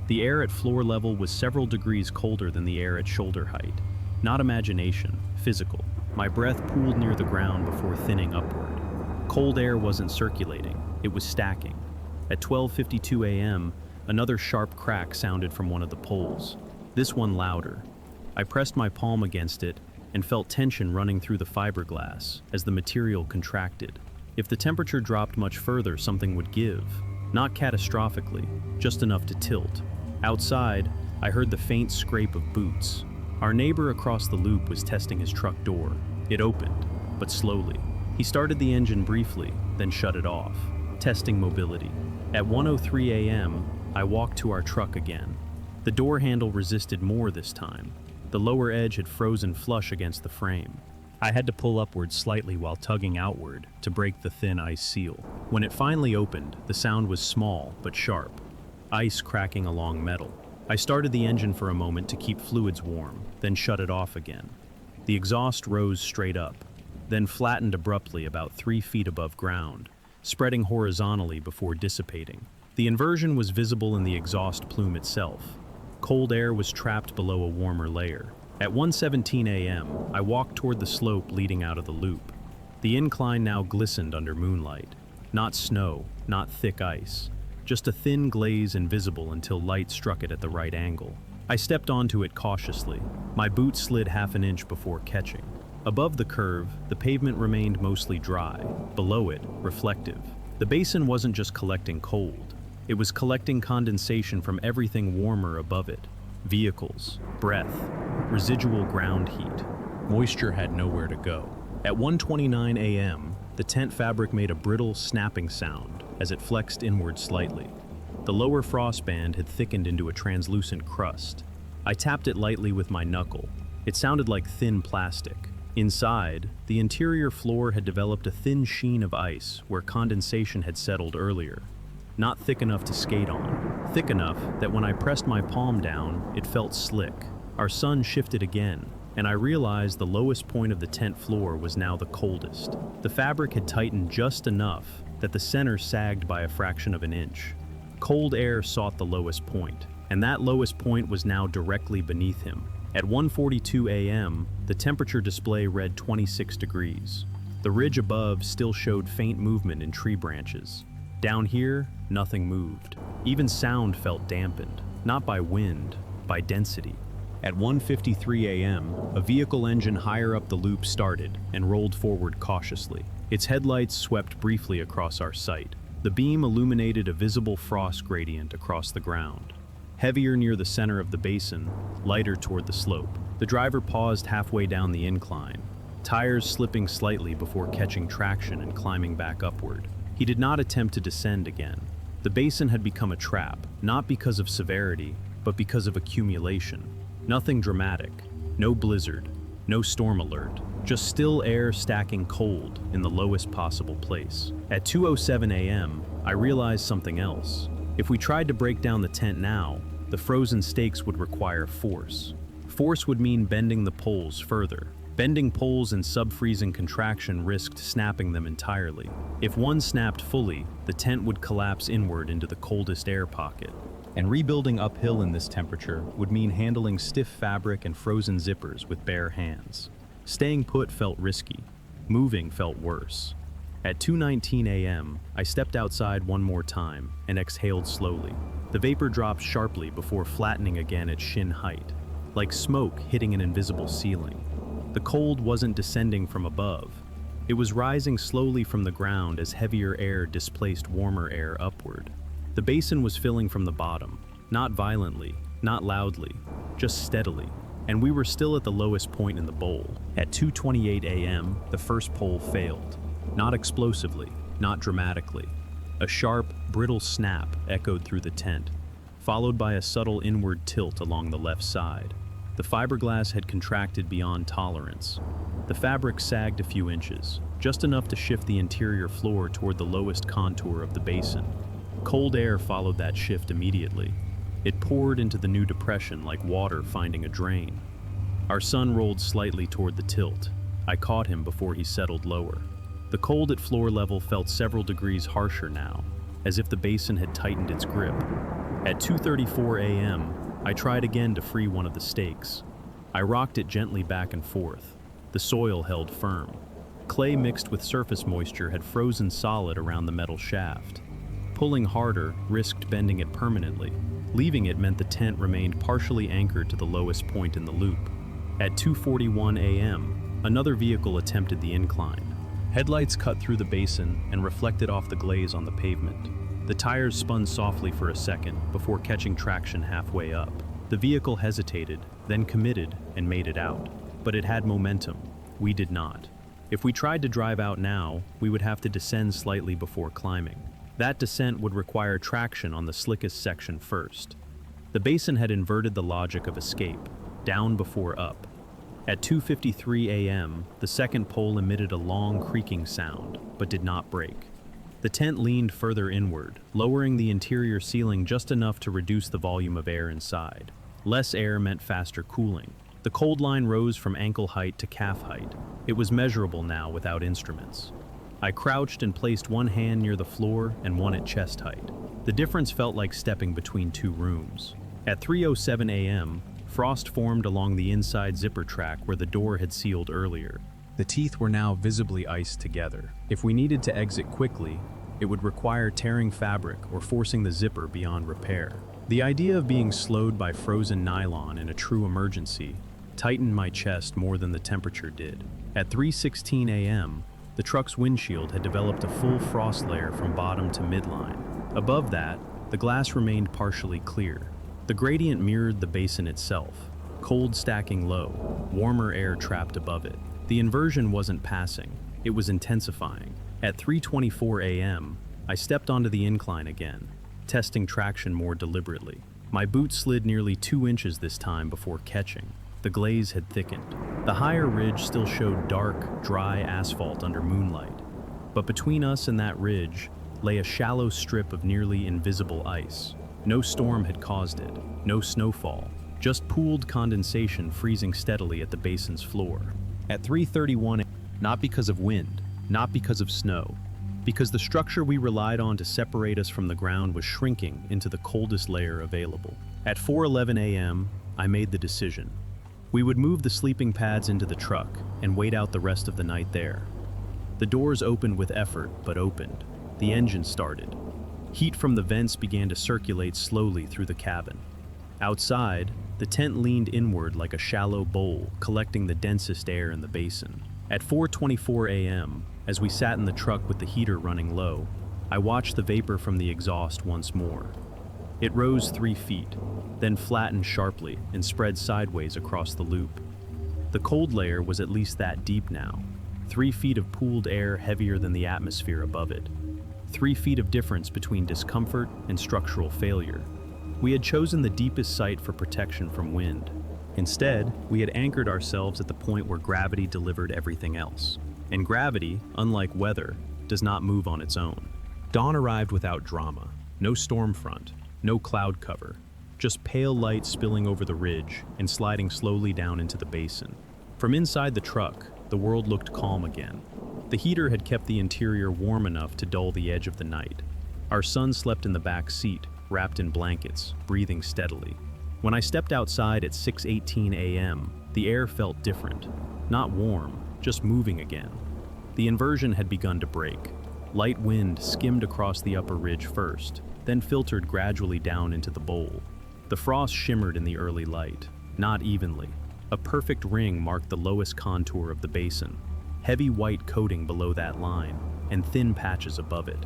The air at floor level was several degrees colder than the air at shoulder height. Not imagination, physical. My breath pooled near the ground before thinning upward. Cold air wasn't circulating, it was stacking. At 12:52 a.m., another sharp crack sounded from one of the poles. This one louder. I pressed my palm against it and felt tension running through the fiberglass as the material contracted. If the temperature dropped much further, something would give. Not catastrophically, just enough to tilt. Outside, I heard the faint scrape of boots. Our neighbor across the loop was testing his truck door. It opened, but slowly. He started the engine briefly, then shut it off, testing mobility. At 1:03 a.m., I walked to our truck again. The door handle resisted more this time. The lower edge had frozen flush against the frame. I had to pull upward slightly while tugging outward to break the thin ice seal. When it finally opened, the sound was small but sharp, ice cracking along metal. I started the engine for a moment to keep fluids warm, then shut it off again. The exhaust rose straight up, then flattened abruptly about 3 feet above ground, spreading horizontally before dissipating. The inversion was visible in the exhaust plume itself. Cold air was trapped below a warmer layer. At 1:17 a.m., I walked toward the slope leading out of the loop. The incline now glistened under moonlight. Not snow, not thick ice. Just a thin glaze invisible until light struck it at the right angle. I stepped onto it cautiously. My boot slid half an inch before catching. Above the curve, the pavement remained mostly dry. Below it, reflective. The basin wasn't just collecting cold. It was collecting condensation from everything warmer above it. Vehicles, breath, residual ground heat. Moisture had nowhere to go. At 1:29 a.m., the tent fabric made a brittle, snapping sound as it flexed inward slightly. The lower frost band had thickened into a translucent crust. I tapped it lightly with my knuckle. It sounded like thin plastic. Inside, the interior floor had developed a thin sheen of ice where condensation had settled earlier. Not thick enough to skate on, thick enough that when I pressed my palm down, it felt slick. Our sun shifted again, and I realized the lowest point of the tent floor was now the coldest. The fabric had tightened just enough that the center sagged by a fraction of an inch. Cold air sought the lowest point, and that lowest point was now directly beneath him. At 1:42 a.m., the temperature display read 26 degrees. The ridge above still showed faint movement in tree branches. Down here, nothing moved. Even sound felt dampened, not by wind, by density. At 1:53 a.m., a vehicle engine higher up the loop started and rolled forward cautiously. Its headlights swept briefly across our site. The beam illuminated a visible frost gradient across the ground. Heavier near the center of the basin, lighter toward the slope. The driver paused halfway down the incline, tires slipping slightly before catching traction and climbing back upward. He did not attempt to descend again. The basin had become a trap, not because of severity, but because of accumulation. Nothing dramatic, no blizzard, no storm alert, just still air stacking cold in the lowest possible place. At 2:07 a.m., I realized something else. If we tried to break down the tent now, the frozen stakes would require force. Force would mean bending the poles further. Bending poles in sub-freezing contraction risked snapping them entirely. If one snapped fully, the tent would collapse inward into the coldest air pocket. And rebuilding uphill in this temperature would mean handling stiff fabric and frozen zippers with bare hands. Staying put felt risky. Moving felt worse. At 2:19 a.m., I stepped outside one more time and exhaled slowly. The vapor dropped sharply before flattening again at shin height, like smoke hitting an invisible ceiling. The cold wasn't descending from above. It was rising slowly from the ground as heavier air displaced warmer air upward. The basin was filling from the bottom, not violently, not loudly, just steadily, and we were still at the lowest point in the bowl. At 2:28 a.m., the first pole failed. Not explosively, not dramatically. A sharp, brittle snap echoed through the tent, followed by a subtle inward tilt along the left side. The fiberglass had contracted beyond tolerance. The fabric sagged a few inches, just enough to shift the interior floor toward the lowest contour of the basin. Cold air followed that shift immediately. It poured into the new depression like water finding a drain. Our son rolled slightly toward the tilt. I caught him before he settled lower. The cold at floor level felt several degrees harsher now, as if the basin had tightened its grip. At 2:34 a.m., I tried again to free one of the stakes. I rocked it gently back and forth. The soil held firm. Clay mixed with surface moisture had frozen solid around the metal shaft. Pulling harder risked bending it permanently. Leaving it meant the tent remained partially anchored to the lowest point in the loop. At 2:41 a.m., another vehicle attempted the incline. Headlights cut through the basin and reflected off the glaze on the pavement. The tires spun softly for a second before catching traction halfway up. The vehicle hesitated, then committed and made it out. But it had momentum. We did not. If we tried to drive out now, we would have to descend slightly before climbing. That descent would require traction on the slickest section first. The basin had inverted the logic of escape, down before up. At 2:53 a.m., the second pole emitted a long creaking sound, but did not break. The tent leaned further inward, lowering the interior ceiling just enough to reduce the volume of air inside. Less air meant faster cooling. The cold line rose from ankle height to calf height. It was measurable now without instruments. I crouched and placed one hand near the floor and one at chest height. The difference felt like stepping between two rooms. At 3:07 a.m., frost formed along the inside zipper track where the door had sealed earlier. The teeth were now visibly iced together. If we needed to exit quickly, it would require tearing fabric or forcing the zipper beyond repair. The idea of being slowed by frozen nylon in a true emergency tightened my chest more than the temperature did. At 3:16 a.m., the truck's windshield had developed a full frost layer from bottom to midline. Above that, the glass remained partially clear. The gradient mirrored the basin itself, cold stacking low, warmer air trapped above it. The inversion wasn't passing, it was intensifying. At 3:24 a.m., I stepped onto the incline again, testing traction more deliberately. My boot slid nearly 2 inches this time before catching. The glaze had thickened. The higher ridge still showed dark, dry asphalt under moonlight. But between us and that ridge lay a shallow strip of nearly invisible ice. No storm had caused it, no snowfall, just pooled condensation freezing steadily at the basin's floor. At 3:31, not because of wind, not because of snow, because the structure we relied on to separate us from the ground was shrinking into the coldest layer available. At 4:11 a.m., I made the decision. We would move the sleeping pads into the truck and wait out the rest of the night there. The doors opened with effort, but opened. The engine started. Heat from the vents began to circulate slowly through the cabin. Outside, the tent leaned inward like a shallow bowl, collecting the densest air in the basin. At 4:24 a.m., as we sat in the truck with the heater running low, I watched the vapor from the exhaust once more. It rose 3 feet, then flattened sharply and spread sideways across the loop. The cold layer was at least that deep now, 3 feet of pooled air heavier than the atmosphere above it. 3 feet of difference between discomfort and structural failure. We had chosen the deepest site for protection from wind. Instead, we had anchored ourselves at the point where gravity delivered everything else. And gravity, unlike weather, does not move on its own. Dawn arrived without drama. No storm front, no cloud cover, just pale light spilling over the ridge and sliding slowly down into the basin. From inside the truck, the world looked calm again. The heater had kept the interior warm enough to dull the edge of the night. Our son slept in the back seat, wrapped in blankets, breathing steadily. When I stepped outside at 6:18 a.m., the air felt different. Not warm, just moving again. The inversion had begun to break. Light wind skimmed across the upper ridge first, then filtered gradually down into the bowl. The frost shimmered in the early light, not evenly. A perfect ring marked the lowest contour of the basin, heavy white coating below that line, and thin patches above it.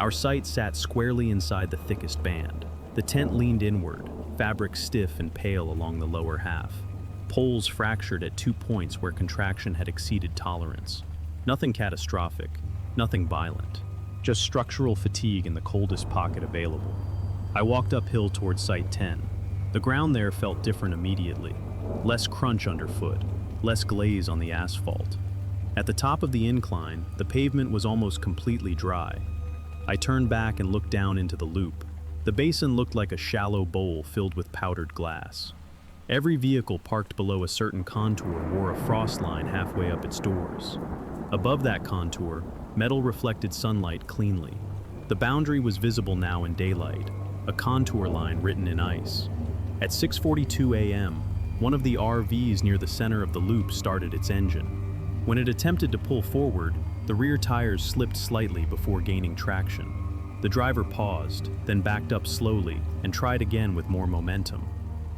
Our sight sat squarely inside the thickest band. The tent leaned inward, fabric stiff and pale along the lower half. Poles fractured at 2 points where contraction had exceeded tolerance. Nothing catastrophic, nothing violent, just structural fatigue in the coldest pocket available. I walked uphill towards Site 10. The ground there felt different immediately. Less crunch underfoot, less glaze on the asphalt. At the top of the incline, the pavement was almost completely dry. I turned back and looked down into the loop. The basin looked like a shallow bowl filled with powdered glass. Every vehicle parked below a certain contour wore a frost line halfway up its doors. Above that contour, metal reflected sunlight cleanly. The boundary was visible now in daylight, a contour line written in ice. At 6:42 a.m., one of the RVs near the center of the loop started its engine. When it attempted to pull forward, the rear tires slipped slightly before gaining traction. The driver paused, then backed up slowly and tried again with more momentum.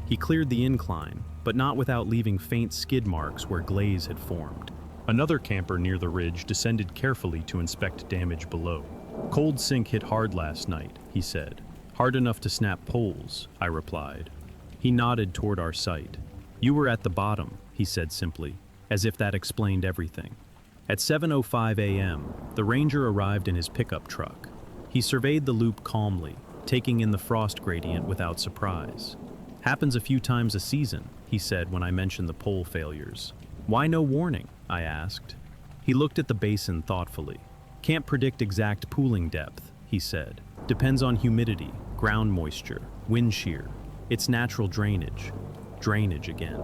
He cleared the incline, but not without leaving faint skid marks where glaze had formed. Another camper near the ridge descended carefully to inspect damage below. "Cold sink hit hard last night," he said. "Hard enough to snap poles," I replied. He nodded toward our site. "You were at the bottom," he said simply, as if that explained everything. At 7:05 a.m., the ranger arrived in his pickup truck. He surveyed the loop calmly, taking in the frost gradient without surprise. "Happens a few times a season," he said when I mentioned the pole failures. "Why no warning?" I asked. He looked at the basin thoughtfully. "Can't predict exact pooling depth," he said. "Depends on humidity, ground moisture, wind shear. It's natural drainage." Drainage again.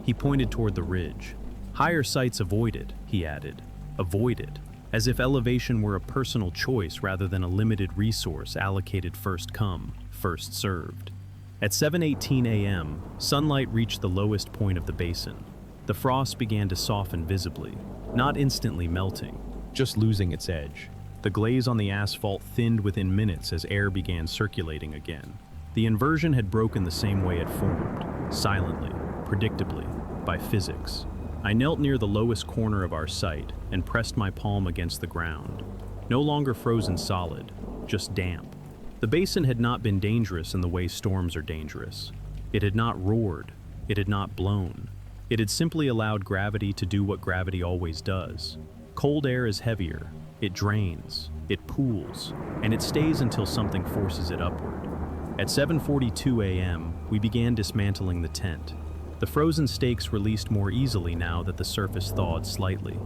He pointed toward the ridge. "Higher sites avoided," he added. Avoided, as if elevation were a personal choice rather than a limited resource allocated first come, first served. At 7:18 a.m., sunlight reached the lowest point of the basin. The frost began to soften visibly, not instantly melting, just losing its edge. The glaze on the asphalt thinned within minutes as air began circulating again. The inversion had broken the same way it formed, silently, predictably, by physics. I knelt near the lowest corner of our site and pressed my palm against the ground. No longer frozen solid, just damp. The basin had not been dangerous in the way storms are dangerous. It had not roared, it had not blown. It had simply allowed gravity to do what gravity always does. Cold air is heavier, it drains, it pools, and it stays until something forces it upward. At 7:42 a.m., we began dismantling the tent. The frozen stakes released more easily now that the surface thawed slightly.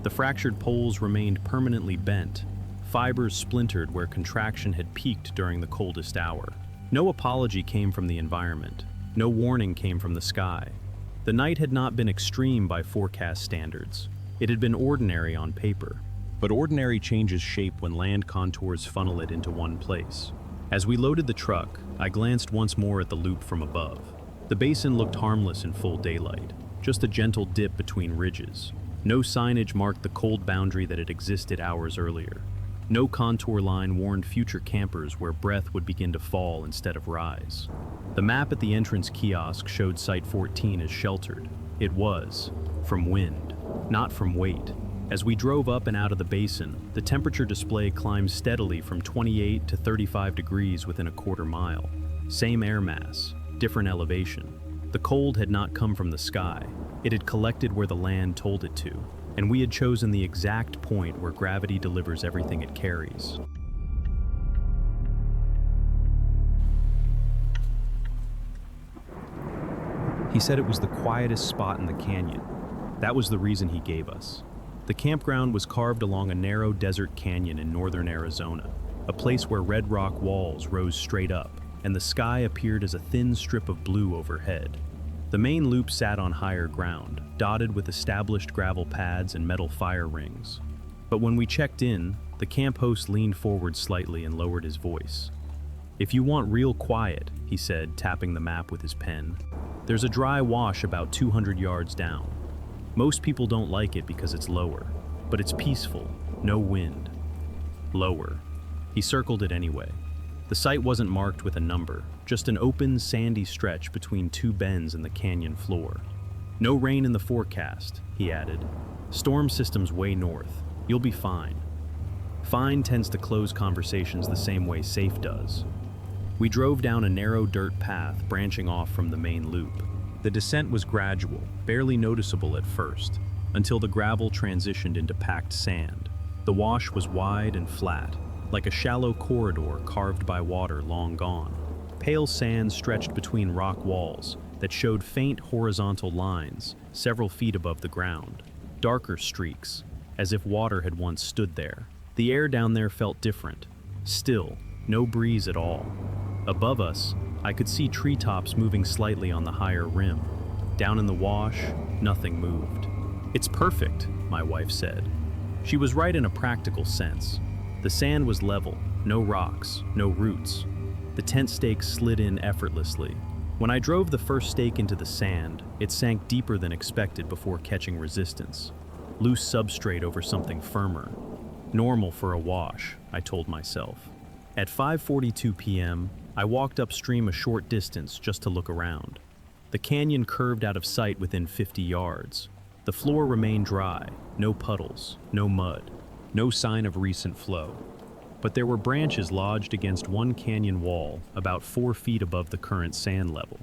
The fractured poles remained permanently bent, fibers splintered where contraction had peaked during the coldest hour. No apology came from the environment. No warning came from the sky. The night had not been extreme by forecast standards. It had been ordinary on paper. But ordinary changes shape when land contours funnel it into one place. As we loaded the truck, I glanced once more at the loop from above. The basin looked harmless in full daylight, just a gentle dip between ridges. No signage marked the cold boundary that had existed hours earlier. No contour line warned future campers where breath would begin to fall instead of rise. The map at the entrance kiosk showed Site 14 as sheltered. It was, from wind, not from weight. As we drove up and out of the basin, the temperature display climbed steadily from 28 to 35 degrees within a quarter mile. Same air mass, different elevation. The cold had not come from the sky. It had collected where the land told it to, and we had chosen the exact point where gravity delivers everything it carries. He said it was the quietest spot in the canyon. That was the reason he gave us. The campground was carved along a narrow desert canyon in northern Arizona, a place where red rock walls rose straight up, and the sky appeared as a thin strip of blue overhead. The main loop sat on higher ground, dotted with established gravel pads and metal fire rings. But when we checked in, the camp host leaned forward slightly and lowered his voice. "If you want real quiet," he said, tapping the map with his pen, "there's a dry wash about 200 yards down. Most people don't like it because it's lower, but it's peaceful, no wind." Lower. He circled it anyway. The site wasn't marked with a number, just an open, sandy stretch between two bends in the canyon floor. "No rain in the forecast," he added. "Storm system's way north. You'll be fine." Fine tends to close conversations the same way safe does. We drove down a narrow dirt path branching off from the main loop. The descent was gradual, barely noticeable at first, until the gravel transitioned into packed sand. The wash was wide and flat, like a shallow corridor carved by water long gone. Pale sand stretched between rock walls that showed faint horizontal lines several feet above the ground, darker streaks, as if water had once stood there. The air down there felt different, still, no breeze at all. Above us, I could see treetops moving slightly on the higher rim. Down in the wash, nothing moved. "It's perfect," my wife said. She was right in a practical sense. The sand was level, no rocks, no roots. The tent stakes slid in effortlessly. When I drove the first stake into the sand, it sank deeper than expected before catching resistance. Loose substrate over something firmer. Normal for a wash, I told myself. At 5:42 p.m., I walked upstream a short distance just to look around. The canyon curved out of sight within 50 yards. The floor remained dry, no puddles, no mud, no sign of recent flow. But there were branches lodged against one canyon wall about 4 feet above the current sand level.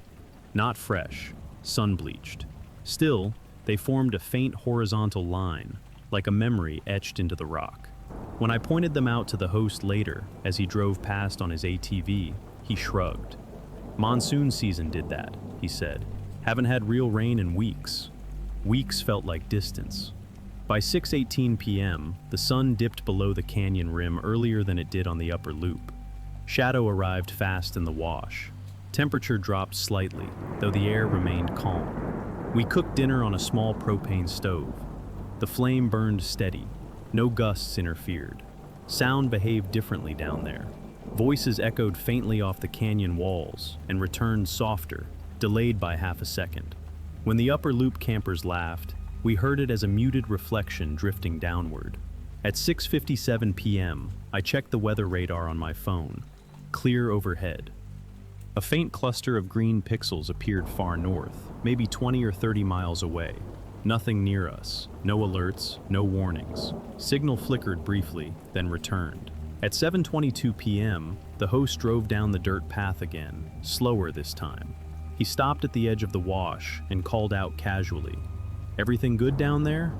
Not fresh, sun-bleached. Still, they formed a faint horizontal line, like a memory etched into the rock. When I pointed them out to the host later, as he drove past on his ATV, he shrugged. "Monsoon season did that," he said. "Haven't had real rain in weeks." Weeks felt like distance. By 6:18 p.m., the sun dipped below the canyon rim earlier than it did on the upper loop. Shadow arrived fast in the wash. Temperature dropped slightly, though the air remained calm. We cooked dinner on a small propane stove. The flame burned steady. No gusts interfered. Sound behaved differently down there. Voices echoed faintly off the canyon walls and returned softer, delayed by half a second. When the upper loop campers laughed, we heard it as a muted reflection drifting downward. At 6:57 p.m., I checked the weather radar on my phone. Clear overhead. A faint cluster of green pixels appeared far north, maybe 20 or 30 miles away. Nothing near us, no alerts, no warnings. Signal flickered briefly, then returned. At 7:22 p.m., the host drove down the dirt path again, slower this time. He stopped at the edge of the wash and called out casually, "Everything good down there?"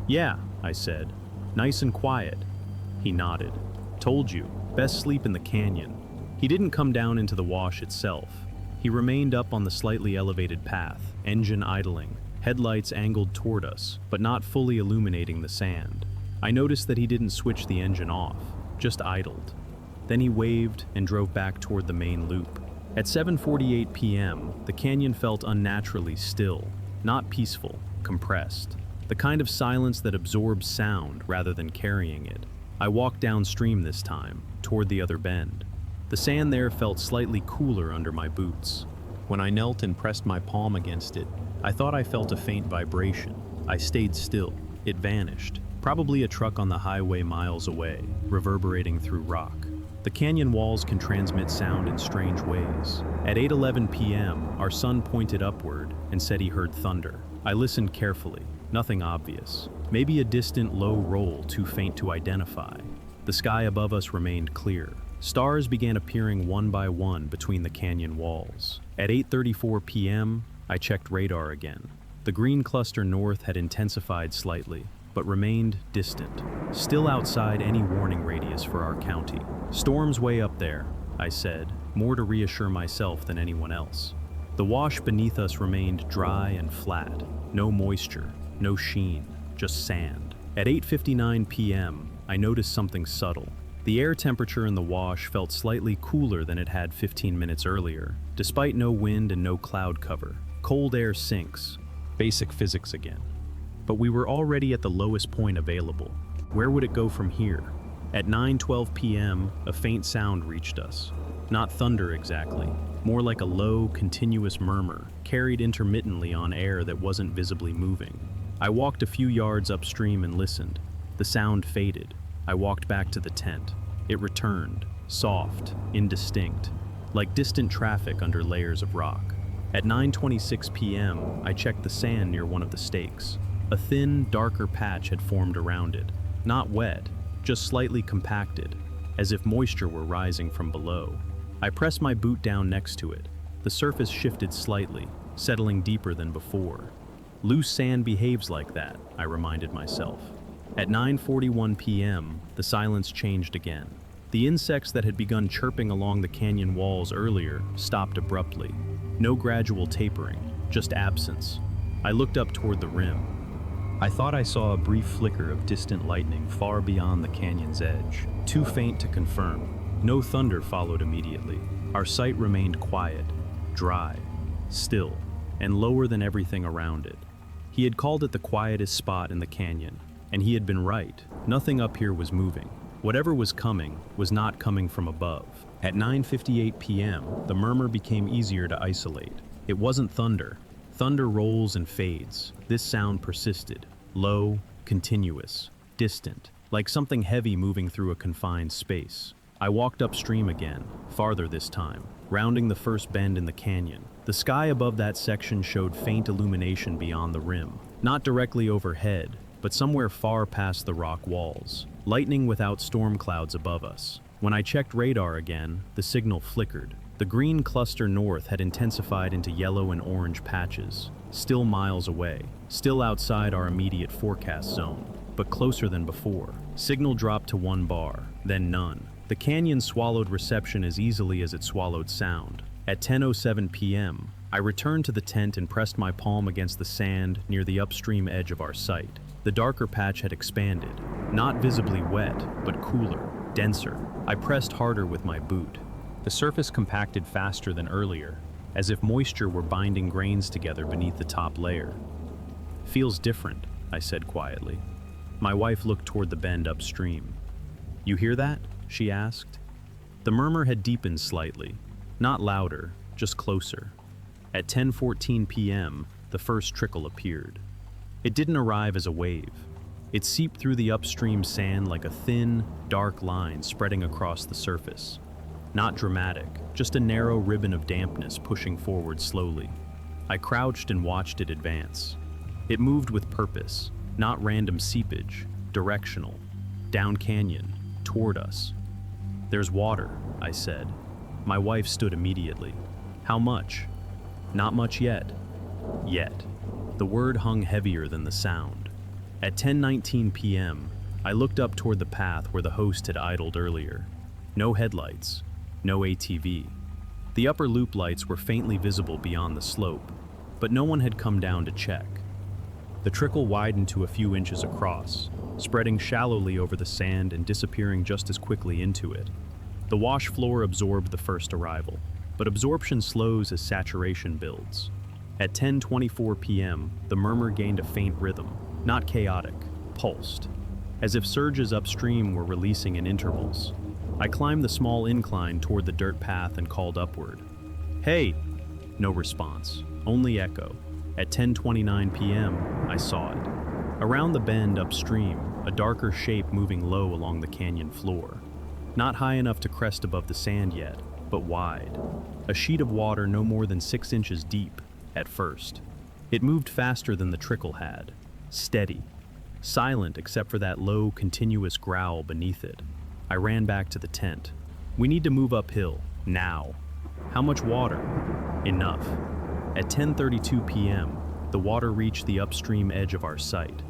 "Yeah," I said. "Nice and quiet." He nodded. "Told you, best sleep in the canyon." He didn't come down into the wash itself. He remained up on the slightly elevated path, engine idling, headlights angled toward us, but not fully illuminating the sand. I noticed that he didn't switch the engine off, just idled. Then he waved and drove back toward the main loop. At 7:48 p.m., the canyon felt unnaturally still, not peaceful, compressed. The kind of silence that absorbs sound rather than carrying it. I walked downstream this time, toward the other bend. The sand there felt slightly cooler under my boots. When I knelt and pressed my palm against it, I thought I felt a faint vibration. I stayed still. It vanished. Probably a truck on the highway miles away, reverberating through rock. The canyon walls can transmit sound in strange ways. At 8:11 p.m., our son pointed upward and said he heard thunder. I listened carefully. Nothing obvious. Maybe a distant low roll too faint to identify. The sky above us remained clear. Stars began appearing one by one between the canyon walls. At 8:34 p.m., I checked radar again. The green cluster north had intensified slightly, but remained distant, still outside any warning radius for our county. "Storm's way up there," I said, more to reassure myself than anyone else. The wash beneath us remained dry and flat. No moisture, no sheen, just sand. At 8:59 p.m., I noticed something subtle. The air temperature in the wash felt slightly cooler than it had 15 minutes earlier, despite no wind and no cloud cover. Cold air sinks. Basic physics again. But we were already at the lowest point available. Where would it go from here? At 9:12 p.m., a faint sound reached us. Not thunder exactly, more like a low, continuous murmur, carried intermittently on air that wasn't visibly moving. I walked a few yards upstream and listened. The sound faded. I walked back to the tent. It returned, soft, indistinct, like distant traffic under layers of rock. At 9:26 p.m., I checked the sand near one of the stakes. A thin, darker patch had formed around it. Not wet, just slightly compacted, as if moisture were rising from below. I pressed my boot down next to it. The surface shifted slightly, settling deeper than before. Loose sand behaves like that, I reminded myself. At 9:41 p.m., the silence changed again. The insects that had begun chirping along the canyon walls earlier stopped abruptly. No gradual tapering, just absence. I looked up toward the rim. I thought I saw a brief flicker of distant lightning far beyond the canyon's edge, too faint to confirm. No thunder followed immediately. Our sight remained quiet, dry, still, and lower than everything around it. He had called it the quietest spot in the canyon, and he had been right. Nothing up here was moving. Whatever was coming was not coming from above. At 9:58 p.m., the murmur became easier to isolate. It wasn't thunder. Thunder rolls and fades. This sound persisted, low, continuous, distant, like something heavy moving through a confined space. I walked upstream again, farther this time, rounding the first bend in the canyon. The sky above that section showed faint illumination beyond the rim, not directly overhead, but somewhere far past the rock walls, lightning without storm clouds above us. When I checked radar again, the signal flickered. The green cluster north had intensified into yellow and orange patches, still miles away, still outside our immediate forecast zone, but closer than before. Signal dropped to 1 bar, then none. The canyon swallowed reception as easily as it swallowed sound. At 10:07 p.m., I returned to the tent and pressed my palm against the sand near the upstream edge of our site. The darker patch had expanded, not visibly wet, but cooler, denser. I pressed harder with my boot. The surface compacted faster than earlier, as if moisture were binding grains together beneath the top layer. "Feels different," I said quietly. My wife looked toward the bend upstream. "You hear that?" she asked. The murmur had deepened slightly, not louder, just closer. At 10:14 p.m., the first trickle appeared. It didn't arrive as a wave. It seeped through the upstream sand like a thin, dark line spreading across the surface. Not dramatic, just a narrow ribbon of dampness pushing forward slowly. I crouched and watched it advance. It moved with purpose, not random seepage, directional, down canyon, toward us. "There's water," I said. My wife stood immediately. "How much?" "Not much yet." Yet. The word hung heavier than the sound. At 10:19 p.m., I looked up toward the path where the host had idled earlier. No headlights, no ATV. The upper loop lights were faintly visible beyond the slope, but no one had come down to check. The trickle widened to a few inches across, spreading shallowly over the sand and disappearing just as quickly into it. The wash floor absorbed the first arrival, but absorption slows as saturation builds. At 10:24 p.m., the murmur gained a faint rhythm, not chaotic, pulsed, as if surges upstream were releasing in intervals. I climbed the small incline toward the dirt path and called upward. "Hey!" No response, only echo. At 10:29 p.m., I saw it. Around the bend upstream, a darker shape moving low along the canyon floor. Not high enough to crest above the sand yet, but wide. A sheet of water no more than 6 inches deep, at first. It moved faster than the trickle had, steady, silent except for that low, continuous growl beneath it. I ran back to the tent. We need to move uphill, now. How much water? Enough. At 10:32 p.m., the water reached the upstream edge of our site.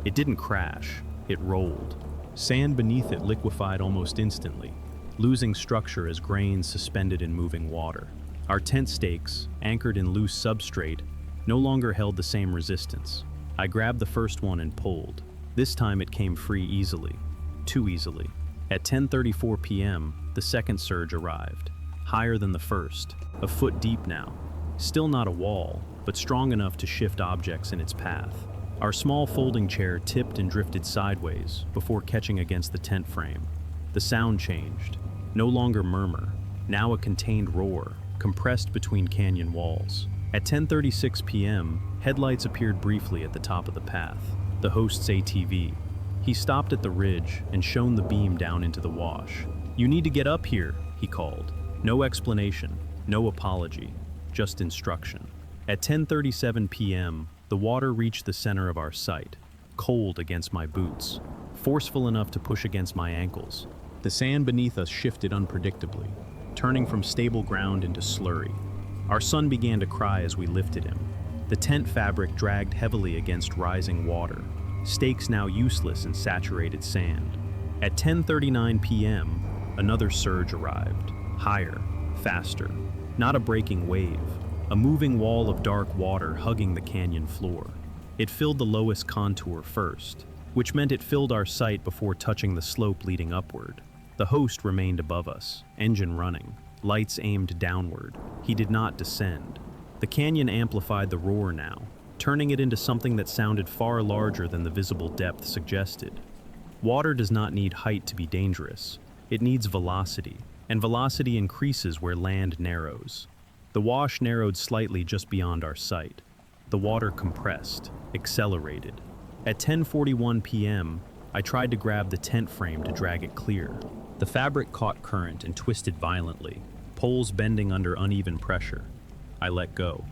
It didn't crash, it rolled. Sand beneath it liquefied almost instantly, losing structure as grains suspended in moving water. Our tent stakes, anchored in loose substrate, no longer held the same resistance. I grabbed the first one and pulled. This time it came free easily. Too easily. At 10:34 p.m., the second surge arrived. Higher than the first, a foot deep now. Still not a wall, but strong enough to shift objects in its path. Our small folding chair tipped and drifted sideways before catching against the tent frame. The sound changed. No longer murmur, now a contained roar, compressed between canyon walls. At 10:36 p.m., headlights appeared briefly at the top of the path, the host's ATV. He stopped at the ridge and shone the beam down into the wash. "You need to get up here," he called. No explanation, no apology, just instruction. At 10:37 p.m., the water reached the center of our site, cold against my boots, forceful enough to push against my ankles. The sand beneath us shifted unpredictably, turning from stable ground into slurry. Our son began to cry as we lifted him. The tent fabric dragged heavily against rising water, stakes now useless in saturated sand. At 10:39 p.m., another surge arrived, higher, faster. Not a breaking wave, a moving wall of dark water hugging the canyon floor. It filled the lowest contour first, which meant it filled our site before touching the slope leading upward. The host remained above us, engine running, lights aimed downward. He did not descend. The canyon amplified the roar now, turning it into something that sounded far larger than the visible depth suggested. Water does not need height to be dangerous. It needs velocity, and velocity increases where land narrows. The wash narrowed slightly just beyond our site. The water compressed, accelerated. At 10:41 p.m., I tried to grab the tent frame to drag it clear. The fabric caught current and twisted violently, poles bending under uneven pressure. I let go.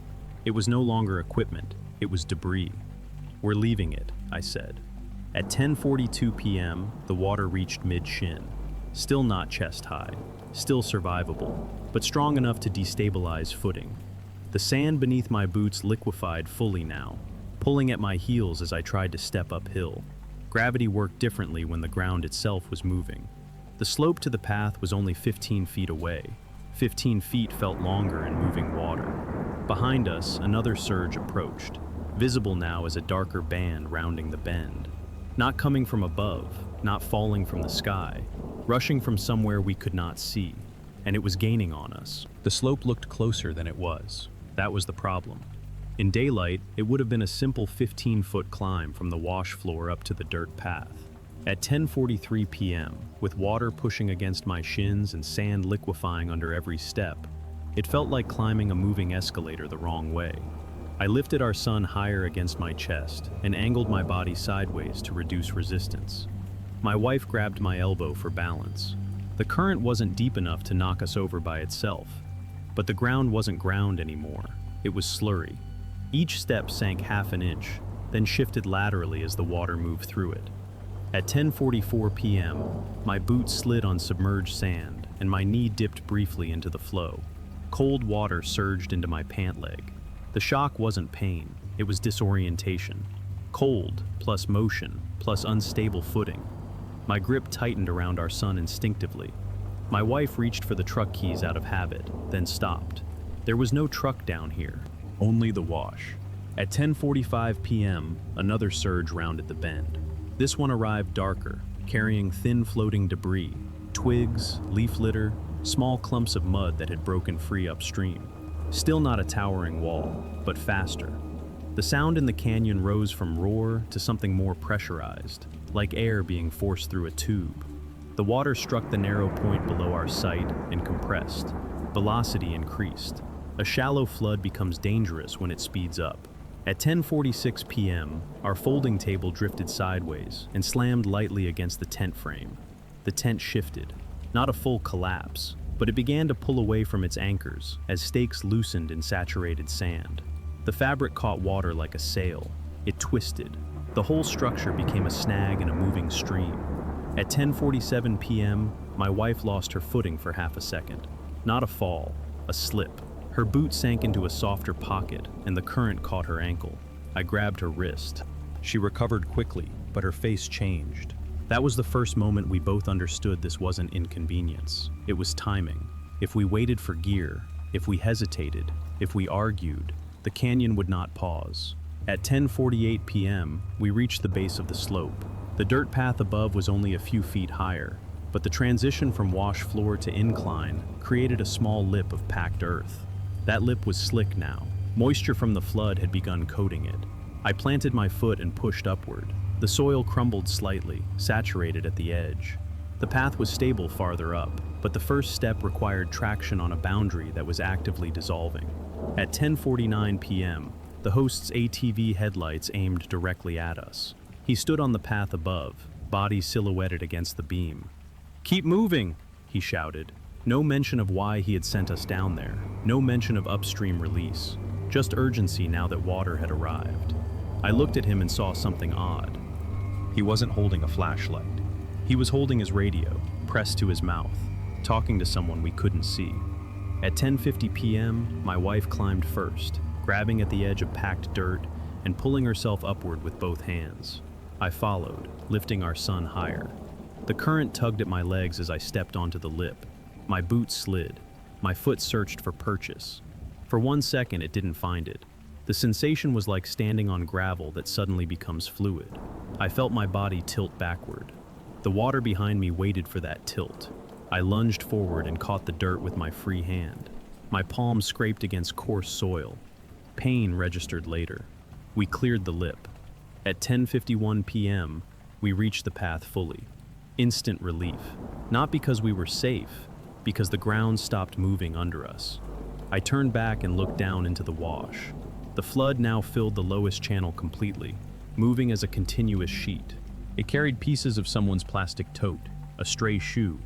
It was no longer equipment, it was debris. "We're leaving it," I said. At 10:42 p.m., the water reached mid-shin. Still not chest high, still survivable, but strong enough to destabilize footing. The sand beneath my boots liquefied fully now, pulling at my heels as I tried to step uphill. Gravity worked differently when the ground itself was moving. The slope to the path was only 15 feet away. 15 feet felt longer in moving water. Behind us, another surge approached, visible now as a darker band rounding the bend. Not coming from above, not falling from the sky, rushing from somewhere we could not see, and it was gaining on us. The slope looked closer than it was. That was the problem. In daylight, it would have been a simple 15-foot climb from the wash floor up to the dirt path. At 10:43 p.m., with water pushing against my shins and sand liquefying under every step, it felt like climbing a moving escalator the wrong way. I lifted our son higher against my chest and angled my body sideways to reduce resistance. My wife grabbed my elbow for balance. The current wasn't deep enough to knock us over by itself, but the ground wasn't ground anymore. It was slurry. Each step sank half an inch, then shifted laterally as the water moved through it. At 10:44 p.m., my boots slid on submerged sand, and my knee dipped briefly into the flow. Cold water surged into my pant leg. The shock wasn't pain, it was disorientation. Cold, plus motion, plus unstable footing. My grip tightened around our son instinctively. My wife reached for the truck keys out of habit, then stopped. There was no truck down here, only the wash. At 10:45 p.m., another surge rounded the bend. This one arrived darker, carrying thin floating debris, twigs, leaf litter, small clumps of mud that had broken free upstream. Still not a towering wall, but faster. The sound in the canyon rose from roar to something more pressurized, like air being forced through a tube. The water struck the narrow point below our site and compressed. Velocity increased. A shallow flood becomes dangerous when it speeds up. At 10:46 p.m., our folding table drifted sideways and slammed lightly against the tent frame. The tent shifted. Not a full collapse, but it began to pull away from its anchors as stakes loosened in saturated sand. The fabric caught water like a sail. It twisted. The whole structure became a snag in a moving stream. At 10:47 p.m., my wife lost her footing for half a second. Not a fall, a slip. Her boot sank into a softer pocket, and the current caught her ankle. I grabbed her wrist. She recovered quickly, but her face changed. That was the first moment we both understood this wasn't inconvenience. It was timing. If we waited for gear, if we hesitated, if we argued, the canyon would not pause. At 10:48 p.m., we reached the base of the slope. The dirt path above was only a few feet higher, but the transition from wash floor to incline created a small lip of packed earth. That lip was slick now. Moisture from the flood had begun coating it. I planted my foot and pushed upward. The soil crumbled slightly, saturated at the edge. The path was stable farther up, but the first step required traction on a boundary that was actively dissolving. At 10:49 p.m., the host's ATV headlights aimed directly at us. He stood on the path above, body silhouetted against the beam. "Keep moving!" he shouted. No mention of why he had sent us down there, no mention of upstream release, just urgency now that water had arrived. I looked at him and saw something odd. He wasn't holding a flashlight. He was holding his radio, pressed to his mouth, talking to someone we couldn't see. At 10:50 p.m., my wife climbed first, grabbing at the edge of packed dirt and pulling herself upward with both hands. I followed, lifting our son higher. The current tugged at my legs as I stepped onto the lip. My boot slid. My foot searched for purchase. For 1 second, it didn't find it. The sensation was like standing on gravel that suddenly becomes fluid. I felt my body tilt backward. The water behind me waited for that tilt. I lunged forward and caught the dirt with my free hand. My palm scraped against coarse soil. Pain registered later. We cleared the lip. At 10:51 p.m., we reached the path fully. Instant relief. Not because we were safe, because the ground stopped moving under us. I turned back and looked down into the wash. The flood now filled the lowest channel completely, moving as a continuous sheet. It carried pieces of someone's plastic tote, a stray shoe,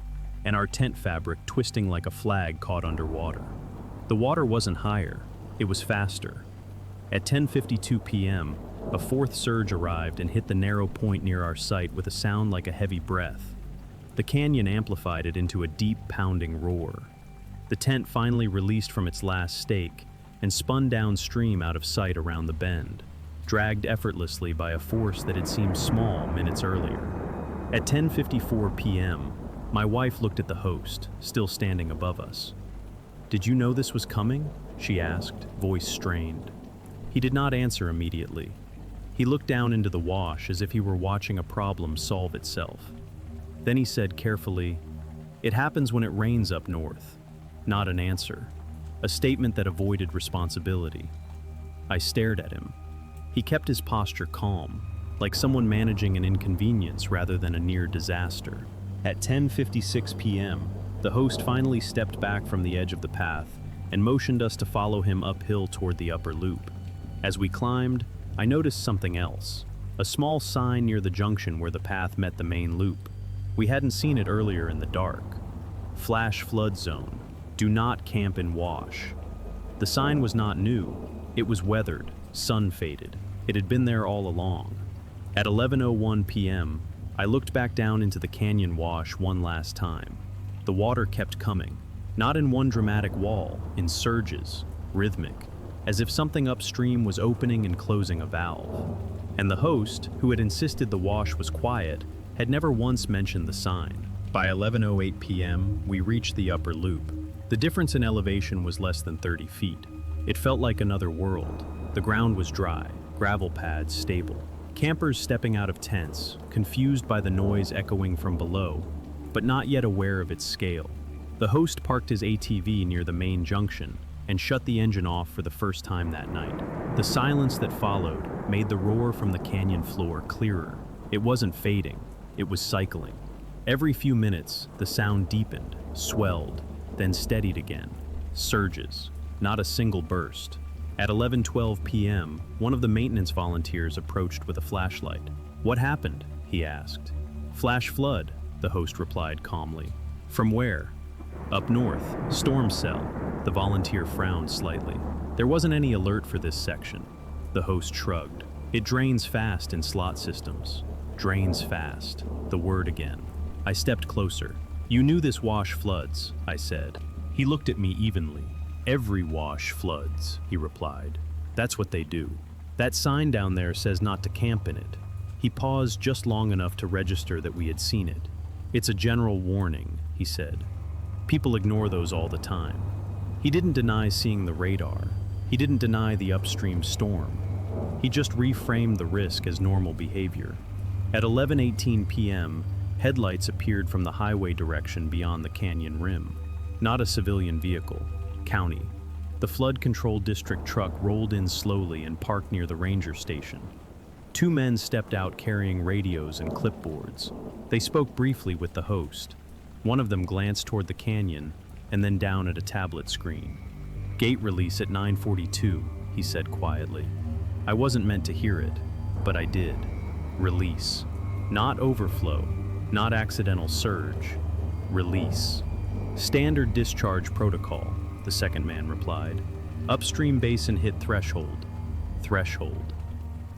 and our tent fabric twisting like a flag caught underwater. The water wasn't higher, it was faster. At 10:52 p.m., a fourth surge arrived and hit the narrow point near our site with a sound like a heavy breath. The canyon amplified it into a deep, pounding roar. The tent finally released from its last stake and spun downstream out of sight around the bend, dragged effortlessly by a force that had seemed small minutes earlier. At 10:54 p.m., my wife looked at the host, still standing above us. "Did you know this was coming?" she asked, voice strained. He did not answer immediately. He looked down into the wash as if he were watching a problem solve itself. Then he said carefully, "It happens when it rains up north." Not an answer. A statement that avoided responsibility. I stared at him. He kept his posture calm, like someone managing an inconvenience rather than a near disaster. At 10:56 p.m., the host finally stepped back from the edge of the path and motioned us to follow him uphill toward the upper loop. As we climbed, I noticed something else. A small sign near the junction where the path met the main loop. We hadn't seen it earlier in the dark. Flash flood zone. Do not camp in wash. The sign was not new. It was weathered, sun-faded. It had been there all along. At 11:01 p.m., I looked back down into the canyon wash one last time. The water kept coming, not in one dramatic wall, in surges, rhythmic, as if something upstream was opening and closing a valve. And the host, who had insisted the wash was quiet, had never once mentioned the sign. By 11:08 p.m., we reached the upper loop. The difference in elevation was less than 30 feet. It felt like another world. The ground was dry, gravel pads stable. Campers stepping out of tents, confused by the noise echoing from below, but not yet aware of its scale. The host parked his ATV near the main junction and shut the engine off for the first time that night. The silence that followed made the roar from the canyon floor clearer. It wasn't fading, it was cycling. Every few minutes, the sound deepened, swelled, then steadied again. Surges, not a single burst. At 11:12 p.m., one of the maintenance volunteers approached with a flashlight. "What happened?" he asked. "Flash flood," the host replied calmly. "From where?" "Up north, storm cell." The volunteer frowned slightly. "There wasn't any alert for this section." The host shrugged. "It drains fast in slot systems." Drains fast, the word again. I stepped closer. "You knew this wash floods," I said. He looked at me evenly. "Every wash floods," he replied. "That's what they do. That sign down there says not to camp in it." He paused just long enough to register that we had seen it. "It's a general warning," he said. "People ignore those all the time." He didn't deny seeing the radar. He didn't deny the upstream storm. He just reframed the risk as normal behavior. At 11:18 p.m., headlights appeared from the highway direction beyond the canyon rim. Not a civilian vehicle. County. The flood control district truck rolled in slowly and parked near the ranger station. Two men stepped out carrying radios and clipboards. They spoke briefly with the host. One of them glanced toward the canyon and then down at a tablet screen. "Gate release at 9:42, he said quietly. I wasn't meant to hear it, but I did. Release. Not overflow, not accidental surge. Release. "Standard discharge protocol," the second man replied. "Upstream basin hit threshold." Threshold.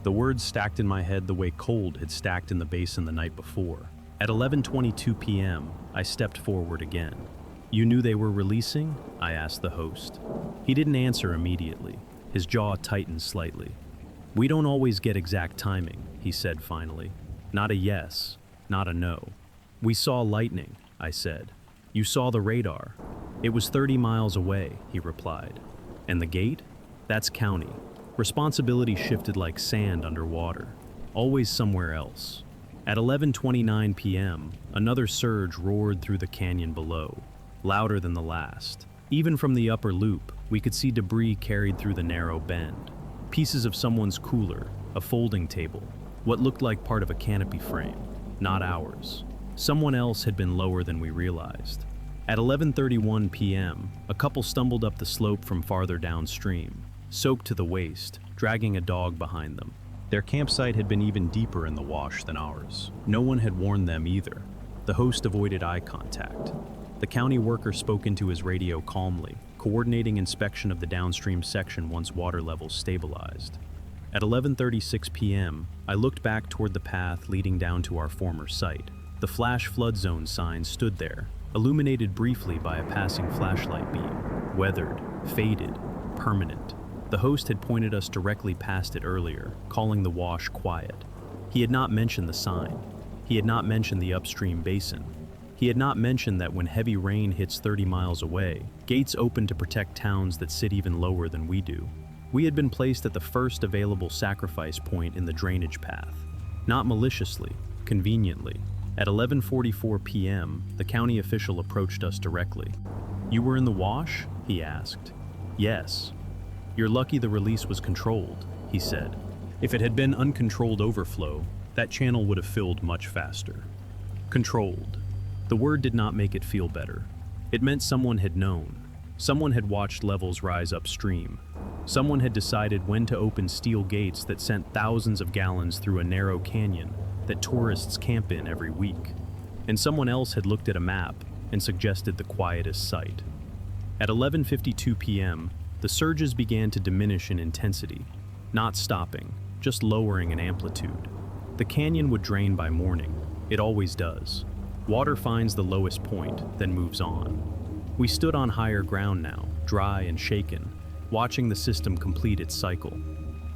The words stacked in my head the way cold had stacked in the basin the night before. At 11:22 p.m., I stepped forward again. "You knew they were releasing?" I asked the host. He didn't answer immediately. His jaw tightened slightly. "We don't always get exact timing," he said finally. "Not a yes, not a no." "We saw lightning," I said. "You saw the radar." "It was 30 miles away," he replied. "And the gate? That's county." Responsibility shifted like sand underwater, always somewhere else. At 11:29 p.m., another surge roared through the canyon below, louder than the last. Even from the upper loop, we could see debris carried through the narrow bend. Pieces of someone's cooler, a folding table, what looked like part of a canopy frame, not ours. Someone else had been lower than we realized. At 11:31 p.m., a couple stumbled up the slope from farther downstream, soaked to the waist, dragging a dog behind them. Their campsite had been even deeper in the wash than ours. No one had warned them either. The host avoided eye contact. The county worker spoke into his radio calmly, coordinating inspection of the downstream section once water levels stabilized. At 11:36 p.m., I looked back toward the path leading down to our former site. The flash flood zone sign stood there, illuminated briefly by a passing flashlight beam. Weathered, faded, permanent. The host had pointed us directly past it earlier, calling the wash quiet. He had not mentioned the sign. He had not mentioned the upstream basin. He had not mentioned that when heavy rain hits 30 miles away, gates open to protect towns that sit even lower than we do. We had been placed at the first available sacrifice point in the drainage path. Not maliciously, conveniently. At 11:44 p.m., the county official approached us directly. "You were in the wash?" he asked. "Yes." "You're lucky the release was controlled," he said. "If it had been uncontrolled overflow, that channel would have filled much faster." Controlled. The word did not make it feel better. It meant someone had known. Someone had watched levels rise upstream. Someone had decided when to open steel gates that sent thousands of gallons through a narrow canyon that tourists camp in every week. And someone else had looked at a map and suggested the quietest site. At 11:52 p.m., the surges began to diminish in intensity, not stopping, just lowering in amplitude. The canyon would drain by morning. It always does. Water finds the lowest point, then moves on. We stood on higher ground now, dry and shaken, watching the system complete its cycle.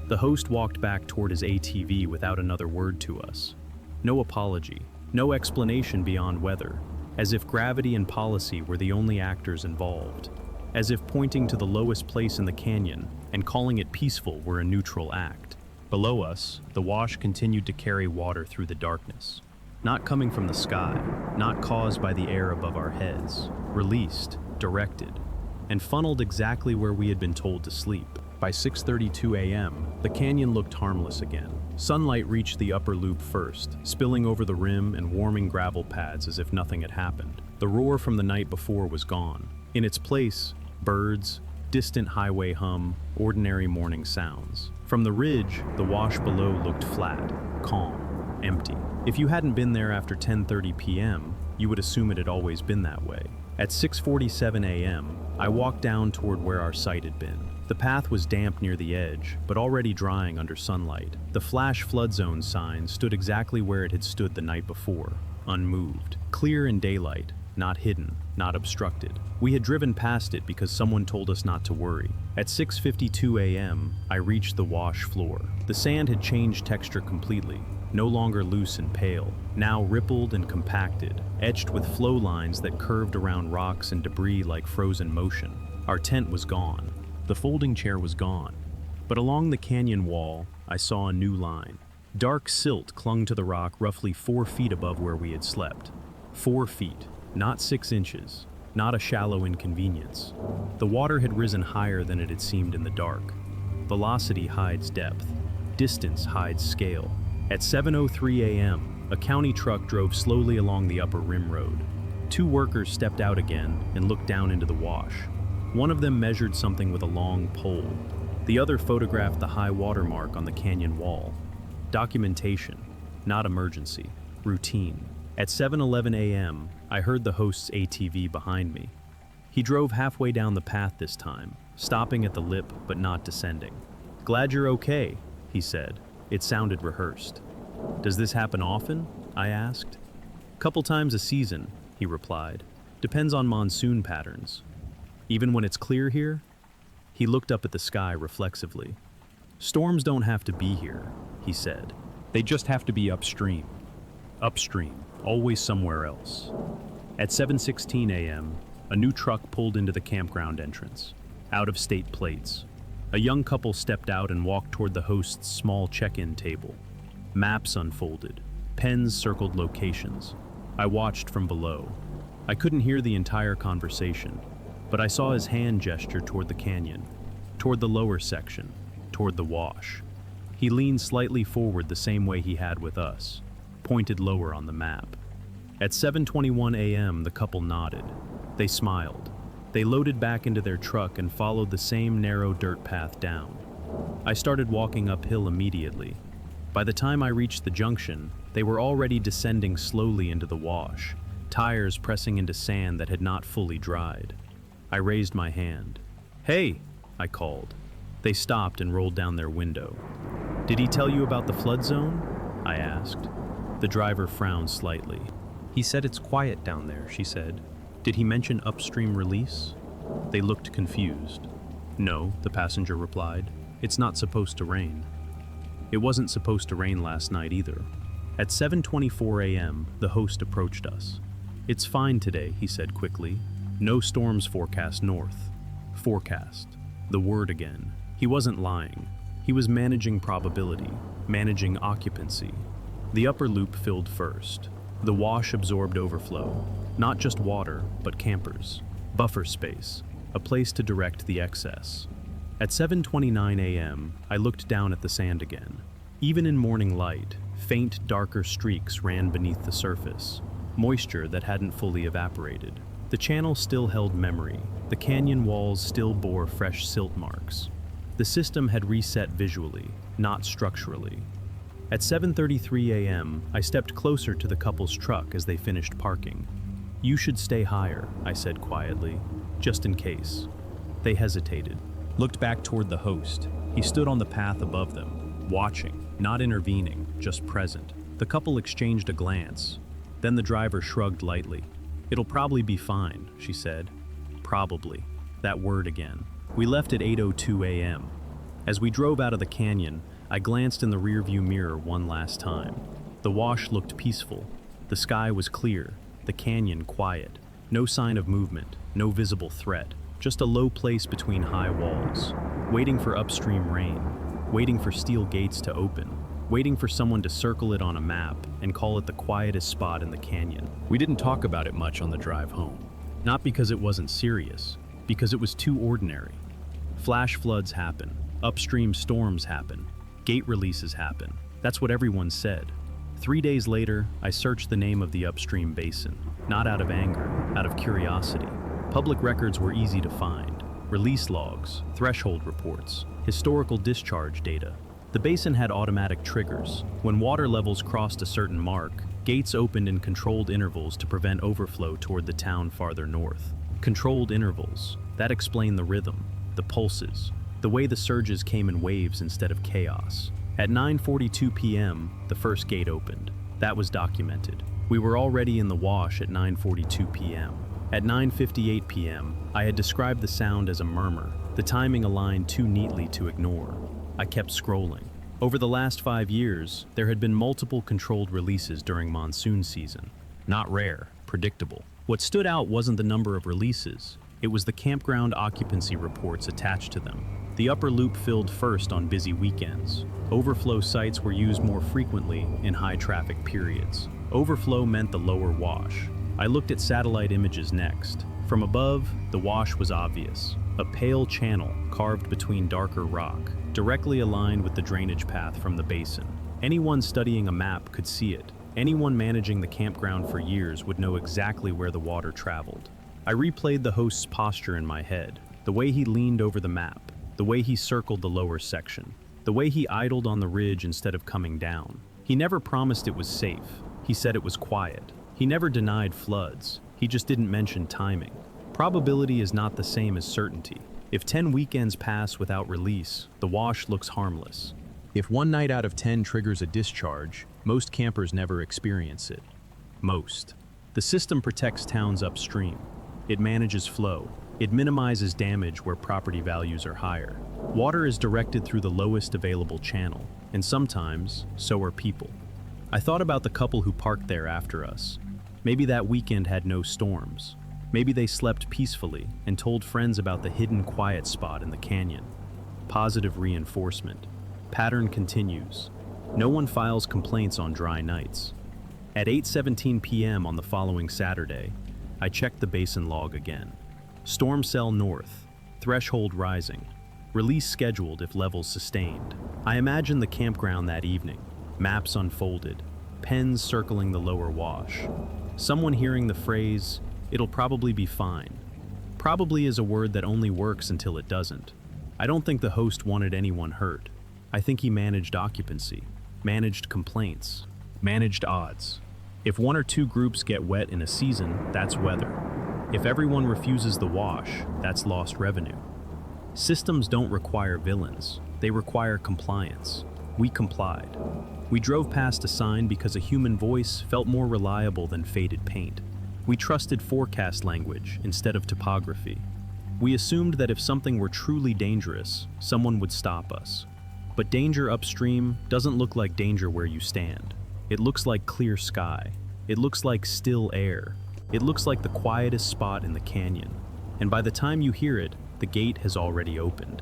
The host walked back toward his ATV without another word to us. No apology, no explanation beyond weather, as if gravity and policy were the only actors involved, as if pointing to the lowest place in the canyon and calling it peaceful were a neutral act. Below us, the wash continued to carry water through the darkness. Not coming from the sky, not caused by the air above our heads, released, directed, and funneled exactly where we had been told to sleep. By 6:32 a.m., the canyon looked harmless again. Sunlight reached the upper loop first, spilling over the rim and warming gravel pads as if nothing had happened. The roar from the night before was gone. In its place, birds, distant highway hum, ordinary morning sounds. From the ridge, the wash below looked flat, calm, empty. If you hadn't been there after 10:30 p.m., you would assume it had always been that way. At 6:47 a.m., I walked down toward where our site had been. The path was damp near the edge, but already drying under sunlight. The flash flood zone sign stood exactly where it had stood the night before, unmoved, clear in daylight, not hidden, not obstructed. We had driven past it because someone told us not to worry. At 6:52 a.m., I reached the wash floor. The sand had changed texture completely, no longer loose and pale, now rippled and compacted, etched with flow lines that curved around rocks and debris like frozen motion. Our tent was gone. The folding chair was gone. But along the canyon wall, I saw a new line. Dark silt clung to the rock roughly 4 feet above where we had slept. 4 feet, not 6 inches, not a shallow inconvenience. The water had risen higher than it had seemed in the dark. Velocity hides depth. Distance hides scale. At 7:03 a.m., a county truck drove slowly along the upper rim road. 2 workers stepped out again and looked down into the wash. One of them measured something with a long pole. The other photographed the high water mark on the canyon wall. Documentation, not emergency, routine. At 7:11 a.m., I heard the host's ATV behind me. He drove halfway down the path this time, stopping at the lip but not descending. "Glad you're okay," he said. It sounded rehearsed. "Does this happen often?" I asked. "Couple times a season," he replied. "Depends on monsoon patterns." "Even when it's clear here?" He looked up at the sky reflexively. "Storms don't have to be here," he said. "They just have to be upstream. Upstream, always somewhere else." At 7:16 a.m., a new truck pulled into the campground entrance. Out-of-state plates. A young couple stepped out and walked toward the host's small check-in table. Maps unfolded. Pens circled locations. I watched from below. I couldn't hear the entire conversation, but I saw his hand gesture toward the canyon, toward the lower section, toward the wash. He leaned slightly forward the same way he had with us, pointed lower on the map. At 7:21 a.m., the couple nodded. They smiled. They loaded back into their truck and followed the same narrow dirt path down. I started walking uphill immediately. By the time I reached the junction, they were already descending slowly into the wash, tires pressing into sand that had not fully dried. I raised my hand. "Hey," I called. They stopped and rolled down their window. "Did he tell you about the flood zone?" I asked. The driver frowned slightly. "He said it's quiet down there," she said. "Did he mention upstream release?" They looked confused. "No," the passenger replied. "It's not supposed to rain." It wasn't supposed to rain last night either. At 7:24 a.m., the host approached us. "It's fine today," he said quickly. "No storms forecast north." Forecast. The word again. He wasn't lying. He was managing probability, managing occupancy. The upper loop filled first. The wash absorbed overflow. Not just water, but campers. Buffer space. A place to direct the excess. At 7:29 a.m., I looked down at the sand again. Even in morning light, faint, darker streaks ran beneath the surface. Moisture that hadn't fully evaporated. The channel still held memory. The canyon walls still bore fresh silt marks. The system had reset visually, not structurally. At 7:33 a.m., I stepped closer to the couple's truck as they finished parking. "You should stay higher," I said quietly, "just in case." They hesitated, looked back toward the host. He stood on the path above them, watching, not intervening, just present. The couple exchanged a glance. Then the driver shrugged lightly. "It'll probably be fine," she said. Probably. That word again. We left at 8:02 a.m. As we drove out of the canyon, I glanced in the rearview mirror one last time. The wash looked peaceful. The sky was clear. The canyon quiet. No sign of movement, no visible threat. Just a low place between high walls. Waiting for upstream rain. Waiting for steel gates to open. Waiting for someone to circle it on a map and call it the quietest spot in the canyon. We didn't talk about it much on the drive home. Not because it wasn't serious, because it was too ordinary. Flash floods happen. Upstream storms happen. Gate releases happen. That's what everyone said. 3 days later, I searched the name of the upstream basin, not out of anger, out of curiosity. Public records were easy to find. Release logs, threshold reports, historical discharge data. The basin had automatic triggers. When water levels crossed a certain mark, gates opened in controlled intervals to prevent overflow toward the town farther north. Controlled intervals. That explained the rhythm, the pulses, the way the surges came in waves instead of chaos. At 9:42 p.m., the first gate opened. That was documented. We were already in the wash at 9:42 p.m. At 9:58 p.m., I had described the sound as a murmur, the timing aligned too neatly to ignore. I kept scrolling. Over the last 5 years, there had been multiple controlled releases during monsoon season. Not rare, predictable. What stood out wasn't the number of releases, it was the campground occupancy reports attached to them. The upper loop filled first on busy weekends. Overflow sites were used more frequently in high-traffic periods. Overflow meant the lower wash. I looked at satellite images next. From above, the wash was obvious. A pale channel carved between darker rock, directly aligned with the drainage path from the basin. Anyone studying a map could see it. Anyone managing the campground for years would know exactly where the water traveled. I replayed the host's posture in my head, the way he leaned over the map, the way he circled the lower section, the way he idled on the ridge instead of coming down. He never promised it was safe. He said it was quiet. He never denied floods. He just didn't mention timing. Probability is not the same as certainty. If 10 weekends pass without release, the wash looks harmless. If 1 night out of 10 triggers a discharge, most campers never experience it. Most. The system protects towns upstream. It manages flow. It minimizes damage where property values are higher. Water is directed through the lowest available channel, and sometimes, so are people. I thought about the couple who parked there after us. Maybe that weekend had no storms. Maybe they slept peacefully and told friends about the hidden quiet spot in the canyon. Positive reinforcement. Pattern continues. No one files complaints on dry nights. At 8:17 p.m. on the following Saturday, I checked the basin log again. Storm cell north, threshold rising, release scheduled if levels sustained. I imagined the campground that evening, maps unfolded, pens circling the lower wash. Someone hearing the phrase, "It'll probably be fine." Probably is a word that only works until it doesn't. I don't think the host wanted anyone hurt. I think he managed occupancy, managed complaints, managed odds. If 1 or 2 groups get wet in a season, that's weather. If everyone refuses the wash, that's lost revenue. Systems don't require villains, they require compliance. We complied. We drove past a sign because a human voice felt more reliable than faded paint. We trusted forecast language instead of topography. We assumed that if something were truly dangerous, someone would stop us. But danger upstream doesn't look like danger where you stand. It looks like clear sky. It looks like still air. It looks like the quietest spot in the canyon. And by the time you hear it, the gate has already opened.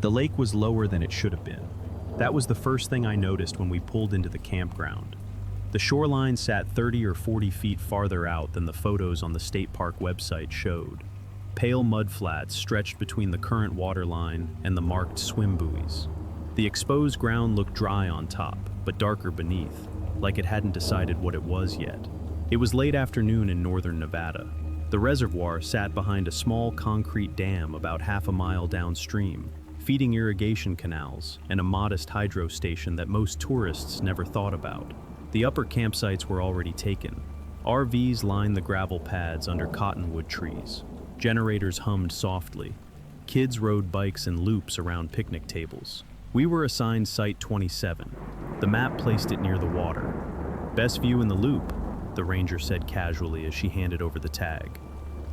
The lake was lower than it should have been. That was the first thing I noticed when we pulled into the campground. The shoreline sat 30 or 40 feet farther out than the photos on the state park website showed. Pale mud flats stretched between the current waterline and the marked swim buoys. The exposed ground looked dry on top, but darker beneath, like it hadn't decided what it was yet. It was late afternoon in northern Nevada. The reservoir sat behind a small concrete dam about half a mile downstream, feeding irrigation canals and a modest hydro station that most tourists never thought about. The upper campsites were already taken. RVs lined the gravel pads under cottonwood trees. Generators hummed softly. Kids rode bikes in loops around picnic tables. We were assigned Site 27. The map placed it near the water. "Best view in the loop," the ranger said casually as she handed over the tag.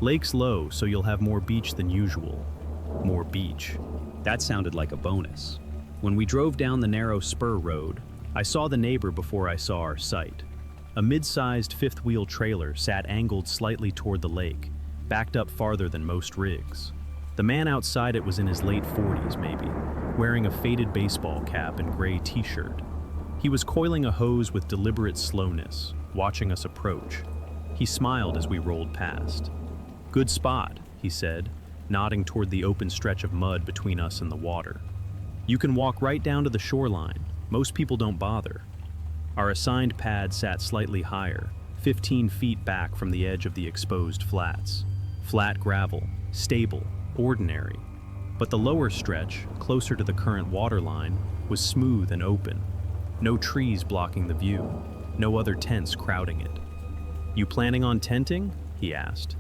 "Lake's low, so you'll have more beach than usual." More beach. That sounded like a bonus. When we drove down the narrow spur road, I saw the neighbor before I saw our site. A mid-sized fifth-wheel trailer sat angled slightly toward the lake, backed up farther than most rigs. The man outside it was in his late 40s maybe, wearing a faded baseball cap and gray t-shirt. He was coiling a hose with deliberate slowness, watching us approach. He smiled as we rolled past. "Good spot," he said, nodding toward the open stretch of mud between us and the water. "You can walk right down to the shoreline. Most people don't bother." Our assigned pad sat slightly higher, 15 feet back from the edge of the exposed flats. Flat gravel, stable, ordinary. But the lower stretch, closer to the current waterline, was smooth and open. No trees blocking the view, no other tents crowding it. "You planning on tenting?" he asked.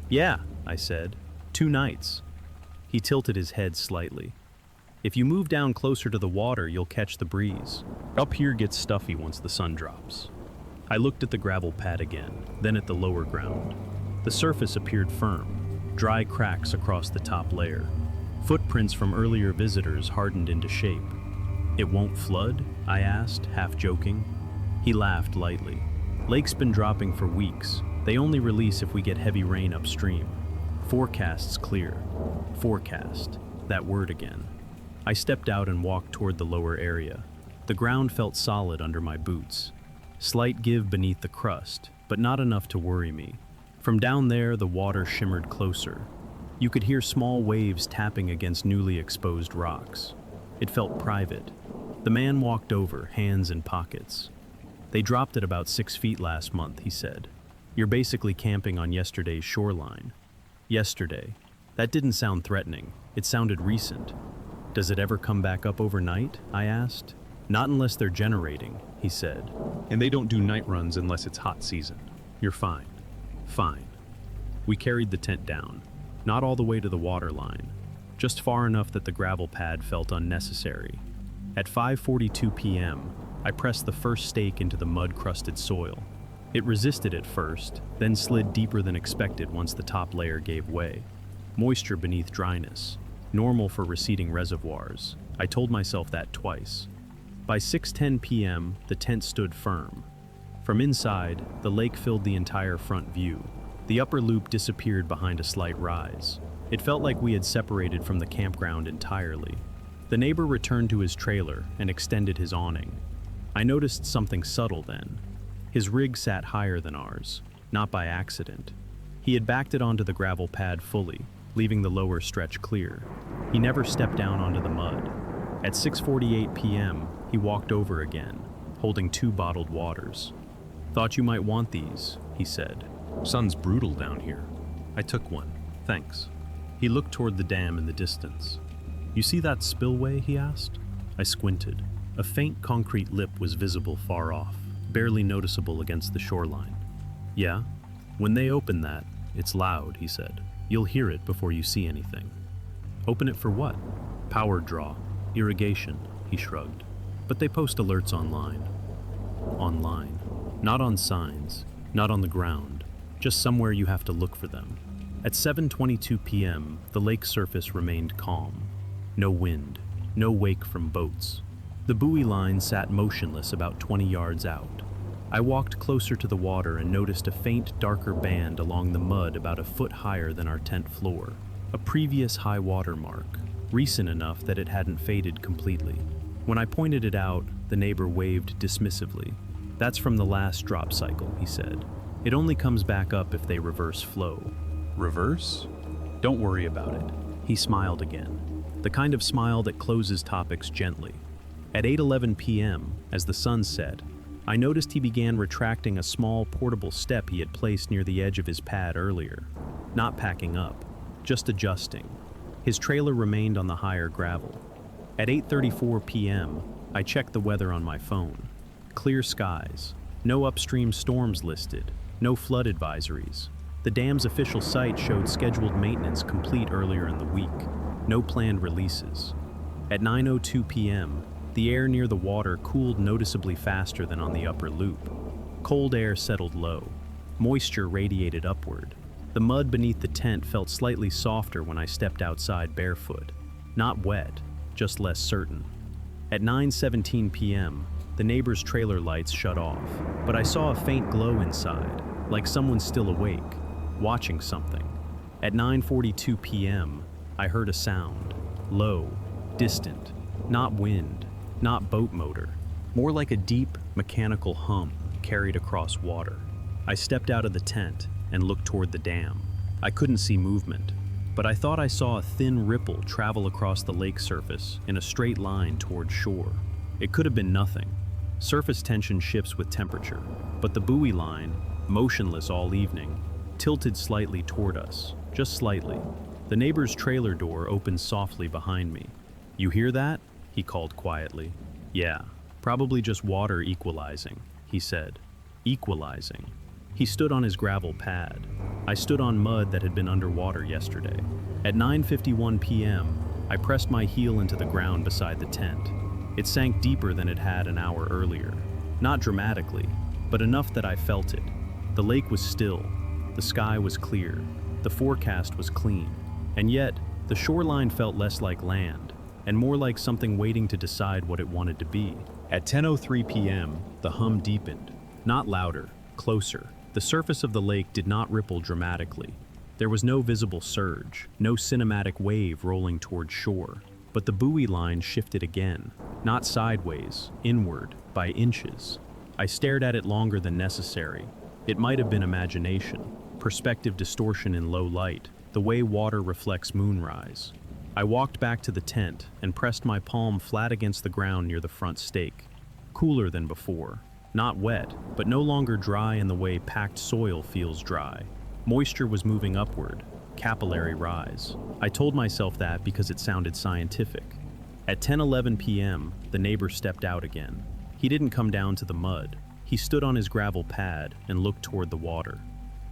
"Yeah," I said. 2 nights. He tilted his head slightly. If you move down closer to the water, you'll catch the breeze. Up here gets stuffy once the sun drops. I looked at the gravel pad again, then at the lower ground. The surface appeared firm, dry cracks across the top layer. Footprints from earlier visitors hardened into shape. It won't flood? I asked, half joking. He laughed lightly. Lake's been dropping for weeks. They only release if we get heavy rain upstream. Forecast's clear. Forecast. That word again. I stepped out and walked toward the lower area. The ground felt solid under my boots. Slight give beneath the crust, but not enough to worry me. From down there, the water shimmered closer. You could hear small waves tapping against newly exposed rocks. It felt private. The man walked over, hands in pockets. They dropped at about 6 feet last month, he said. You're basically camping on yesterday's shoreline. Yesterday. That didn't sound threatening. It sounded recent. Does it ever come back up overnight? I asked. Not unless they're generating, he said. And they don't do night runs unless it's hot season. You're fine. Fine. We carried the tent down, not all the way to the water line, just far enough that the gravel pad felt unnecessary. At 5:42 p.m., I pressed the first stake into the mud-crusted soil. It resisted at first, then slid deeper than expected once the top layer gave way. Moisture beneath dryness. Normal for receding reservoirs. I told myself that twice. By 6:10 p.m., the tent stood firm. From inside, the lake filled the entire front view. The upper loop disappeared behind a slight rise. It felt like we had separated from the campground entirely. The neighbor returned to his trailer and extended his awning. I noticed something subtle then. His rig sat higher than ours, not by accident. He had backed it onto the gravel pad fully, leaving the lower stretch clear. He never stepped down onto the mud. At 6:48 p.m., he walked over again, holding 2 bottled waters. Thought you might want these, he said. Sun's brutal down here. I took one, thanks. He looked toward the dam in the distance. You see that spillway, he asked? I squinted. A faint concrete lip was visible far off, barely noticeable against the shoreline. Yeah? When they open that, it's loud, he said. You'll hear it before you see anything. Open it for what? Power draw. Irrigation, he shrugged. But they post alerts online. Online. Not on signs, not on the ground, just somewhere you have to look for them. At 7:22 p.m., the lake surface remained calm. No wind, no wake from boats. The buoy line sat motionless about 20 yards out. I walked closer to the water and noticed a faint, darker band along the mud about a foot higher than our tent floor. A previous high water mark, recent enough that it hadn't faded completely. When I pointed it out, the neighbor waved dismissively. That's from the last drop cycle, he said. It only comes back up if they reverse flow. Reverse? Don't worry about it. He smiled again, the kind of smile that closes topics gently. At 8:11 p.m., as the sun set, I noticed he began retracting a small portable step he had placed near the edge of his pad earlier. Not packing up, just adjusting. His trailer remained on the higher gravel. At 8:34 p.m., I checked the weather on my phone. Clear skies, no upstream storms listed, no flood advisories. The dam's official site showed scheduled maintenance complete earlier in the week, no planned releases. At 9:02 p.m., the air near the water cooled noticeably faster than on the upper loop. Cold air settled low. Moisture radiated upward. The mud beneath the tent felt slightly softer when I stepped outside barefoot. Not wet, just less certain. At 9:17 p.m., the neighbor's trailer lights shut off, but I saw a faint glow inside, like someone still awake, watching something. At 9:42 p.m., I heard a sound, low, distant, not wind, not boat motor, more like a deep, mechanical hum carried across water. I stepped out of the tent and looked toward the dam. I couldn't see movement, but I thought I saw a thin ripple travel across the lake surface in a straight line toward shore. It could have been nothing. Surface tension shifts with temperature, but the buoy line, motionless all evening, tilted slightly toward us, just slightly. The neighbor's trailer door opened softly behind me. You hear that? He called quietly. Yeah, probably just water equalizing, he said. Equalizing. He stood on his gravel pad. I stood on mud that had been underwater yesterday. At 9:51 p.m., I pressed my heel into the ground beside the tent. It sank deeper than it had an hour earlier. Not dramatically, but enough that I felt it. The lake was still. The sky was clear. The forecast was clean. And yet, the shoreline felt less like land, and more like something waiting to decide what it wanted to be. At 10:03 p.m., the hum deepened. Not louder, closer. The surface of the lake did not ripple dramatically. There was no visible surge, no cinematic wave rolling toward shore. But the buoy line shifted again, not sideways, inward, by inches. I stared at it longer than necessary. It might have been imagination, perspective distortion in low light, the way water reflects moonrise. I walked back to the tent and pressed my palm flat against the ground near the front stake. Cooler than before. Not wet, but no longer dry in the way packed soil feels dry. Moisture was moving upward, capillary rise. I told myself that because it sounded scientific. At 10:11 p.m., the neighbor stepped out again. He didn't come down to the mud. He stood on his gravel pad and looked toward the water.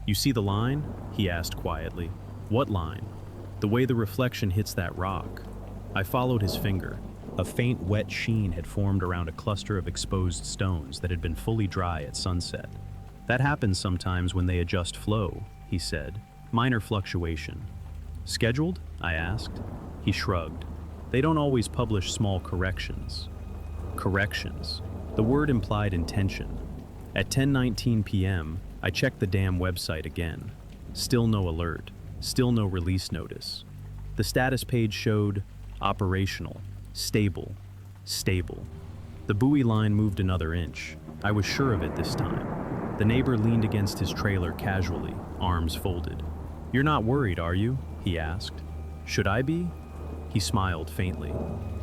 "You see the line?" he asked quietly. "What line?" "The way the reflection hits that rock." I followed his finger. A faint wet sheen had formed around a cluster of exposed stones that had been fully dry at sunset. "That happens sometimes when they adjust flow," he said. "Minor fluctuation." "Scheduled?" I asked. He shrugged. "They don't always publish small corrections." Corrections. The word implied intention. At 10:19 p.m., I checked the dam website again. Still no alert. Still no release notice. The status page showed operational, stable, stable. The buoy line moved another inch. I was sure of it this time. The neighbor leaned against his trailer casually, arms folded. "You're not worried, are you?" he asked. "Should I be?" He smiled faintly.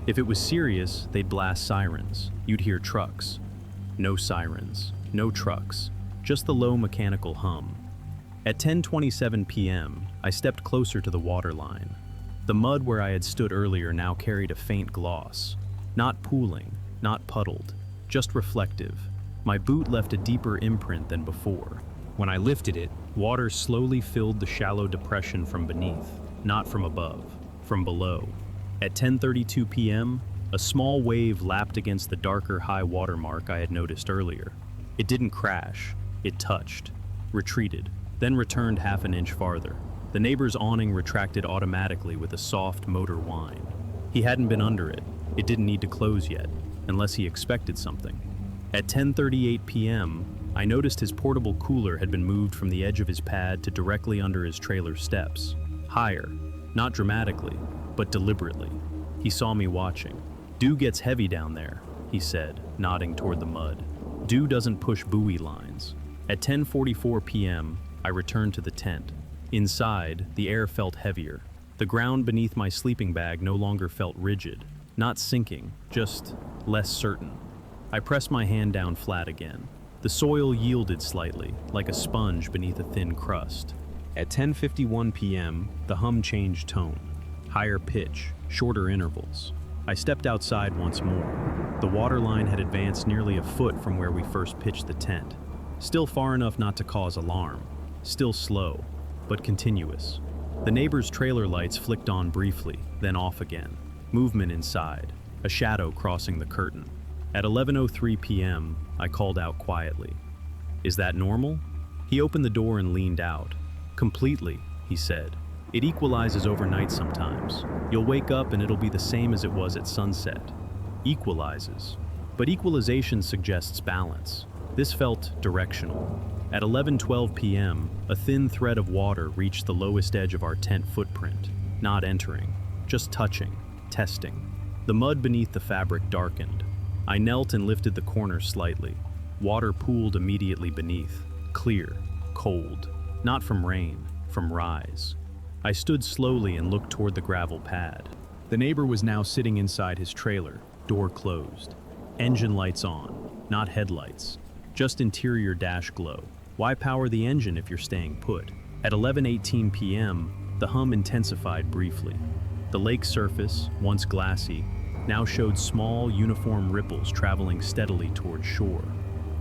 "If it was serious, they'd blast sirens. You'd hear trucks." No sirens, no trucks, just the low mechanical hum. At 10:27 p.m., I stepped closer to the water line. The mud where I had stood earlier now carried a faint gloss. Not pooling, not puddled, just reflective. My boot left a deeper imprint than before. When I lifted it, water slowly filled the shallow depression from beneath, not from above, from below. At 10:32 p.m., a small wave lapped against the darker high water mark I had noticed earlier. It didn't crash, it touched, retreated, then returned half an inch farther. The neighbor's awning retracted automatically with a soft motor whine. He hadn't been under it. It didn't need to close yet, unless he expected something. At 10:38 p.m., I noticed his portable cooler had been moved from the edge of his pad to directly under his trailer steps. Higher, not dramatically, but deliberately. He saw me watching. "Dew gets heavy down there," he said, nodding toward the mud. "Dew doesn't push buoy lines." At 10:44 p.m., I returned to the tent. Inside, the air felt heavier. The ground beneath my sleeping bag no longer felt rigid, not sinking, just less certain. I pressed my hand down flat again. The soil yielded slightly, like a sponge beneath a thin crust. At 10:51 p.m., the hum changed tone. Higher pitch, shorter intervals. I stepped outside once more. The water line had advanced nearly a foot from where we first pitched the tent. Still far enough not to cause alarm. Still slow, but continuous. The neighbor's trailer lights flicked on briefly, then off again. Movement inside, a shadow crossing the curtain. At 11:03 p.m., I called out quietly. "Is that normal?" He opened the door and leaned out. "Completely," he said. "It equalizes overnight sometimes. You'll wake up and it'll be the same as it was at sunset." Equalizes. But equalization suggests balance. This felt directional. At 11:12 p.m., a thin thread of water reached the lowest edge of our tent footprint, not entering, just touching, testing. The mud beneath the fabric darkened. I knelt and lifted the corner slightly. Water pooled immediately beneath, clear, cold, not from rain, from rise. I stood slowly and looked toward the gravel pad. The neighbor was now sitting inside his trailer, door closed. Engine lights on, not headlights, just interior dash glow. Why power the engine if you're staying put? At 11:18 p.m., the hum intensified briefly. The lake surface, once glassy, now showed small, uniform ripples traveling steadily toward shore.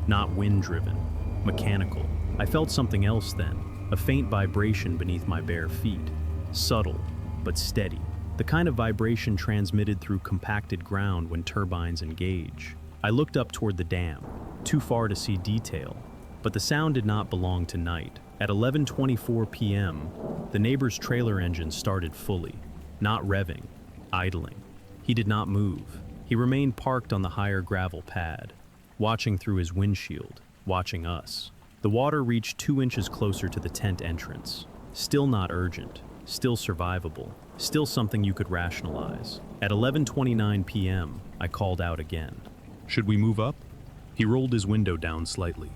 Not wind-driven, mechanical. I felt something else then, a faint vibration beneath my bare feet. Subtle, but steady. the kind of vibration transmitted through compacted ground when turbines engage. I looked up toward the dam, too far to see detail, but the sound did not belong to night. At 11:24 p.m., the neighbor's trailer engine started fully, not revving, idling. He did not move. He remained parked on the higher gravel pad, watching through his windshield, watching us. The water reached 2 inches closer to the tent entrance. Still not urgent, still survivable, still something you could rationalize. At 11:29 p.m., I called out again. "Should we move up?" He rolled his window down slightly.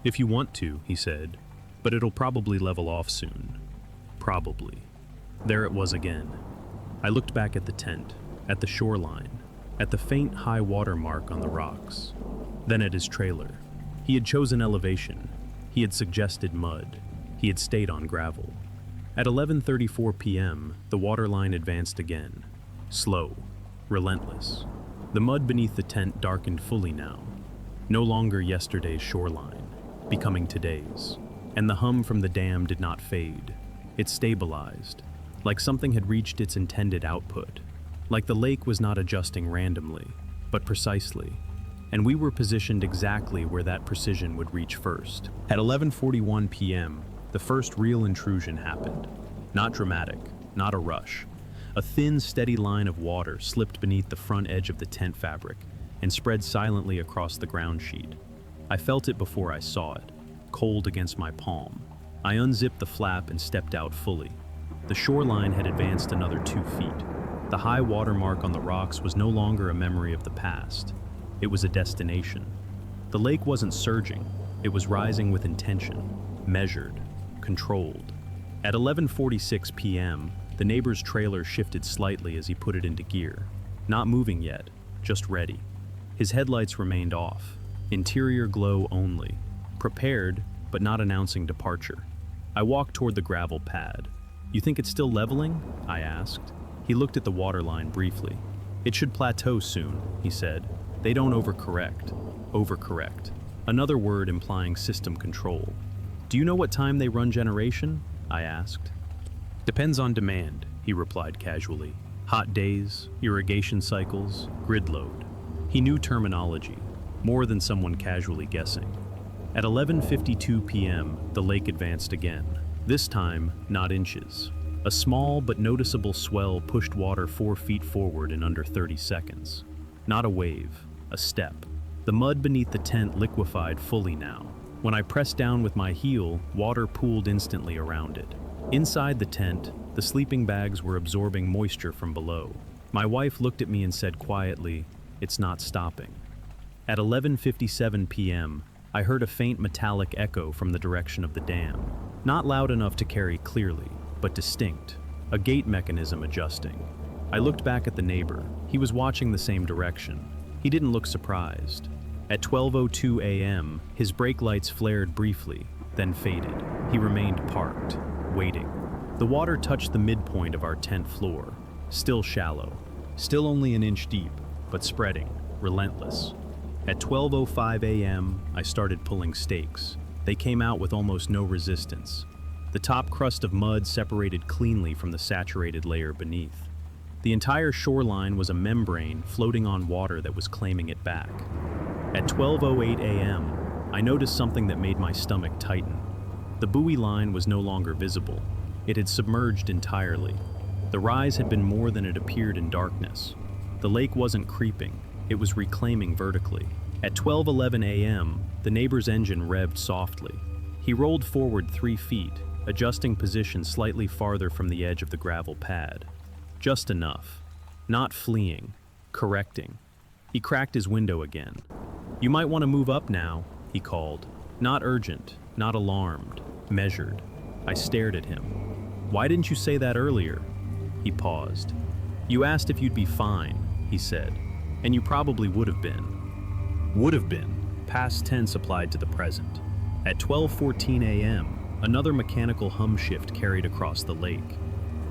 "If you want to," he said, "but it'll probably level off soon." Probably. There it was again. I looked back at the tent, at the shoreline, at the faint high water mark on the rocks, then at his trailer. He had chosen elevation. He had suggested mud. He had stayed on gravel. At 11:34 p.m., the waterline advanced again. Slow, relentless. The mud beneath the tent darkened fully now. No longer yesterday's shoreline, becoming today's. And the hum from the dam did not fade. It stabilized, like something had reached its intended output. Like the lake was not adjusting randomly, but precisely. And we were positioned exactly where that precision would reach first. At 11:41 p.m., the first real intrusion happened. Not dramatic, not a rush. A thin, steady line of water slipped beneath the front edge of the tent fabric and spread silently across the ground sheet. I felt it before I saw it, cold against my palm. I unzipped the flap and stepped out fully. The shoreline had advanced another 2 feet. The high water mark on the rocks was no longer a memory of the past. It was a destination. The lake wasn't surging. It was rising with intention, measured, controlled. At 11:46 p.m., the neighbor's trailer shifted slightly as he put it into gear. Not moving yet, just ready. His headlights remained off, interior glow only, prepared but not announcing departure. I walked toward the gravel pad. "You think it's still leveling?" I asked. He looked at the waterline briefly. "It should plateau soon," he said. "They don't overcorrect." Overcorrect. Another word implying system control. "Do you know what time they run generation?" I asked. "Depends on demand," he replied casually. "Hot days, irrigation cycles, grid load." He knew terminology, more than someone casually guessing. At 11:52 p.m., the lake advanced again. This time, not inches. A small but noticeable swell pushed water 4 feet forward in under 30 seconds. Not a wave, a step. The mud beneath the tent liquefied fully now. When I pressed down with my heel, water pooled instantly around it. Inside the tent, the sleeping bags were absorbing moisture from below. My wife looked at me and said quietly, "It's not stopping." At 11:57 p.m., I heard a faint metallic echo from the direction of the dam. Not loud enough to carry clearly, but distinct. A gate mechanism adjusting. I looked back at the neighbor. He was watching the same direction. He didn't look surprised. At 12:02 a.m., his brake lights flared briefly, then faded. He remained parked, waiting. The water touched the midpoint of our tent floor. Still shallow. Still only an inch deep, but spreading, relentless. At 12:05 a.m., I started pulling stakes. They came out with almost no resistance. The top crust of mud separated cleanly from the saturated layer beneath. The entire shoreline was a membrane floating on water that was claiming it back. At 12:08 a.m., I noticed something that made my stomach tighten. The buoy line was no longer visible. It had submerged entirely. The rise had been more than it appeared in darkness. The lake wasn't creeping. It was reclaiming vertically. At 12:11 a.m., the neighbor's engine revved softly. He rolled forward 3 feet, adjusting position slightly farther from the edge of the gravel pad. Just enough. Not fleeing, correcting. He cracked his window again. "You might want to move up now," he called. Not urgent, not alarmed, measured. I stared at him. "Why didn't you say that earlier?" He paused. "You asked if you'd be fine," he said. "And you probably would have been." Would have been. Past tense applied to the present. At 12:14 a.m., another mechanical hum shift carried across the lake.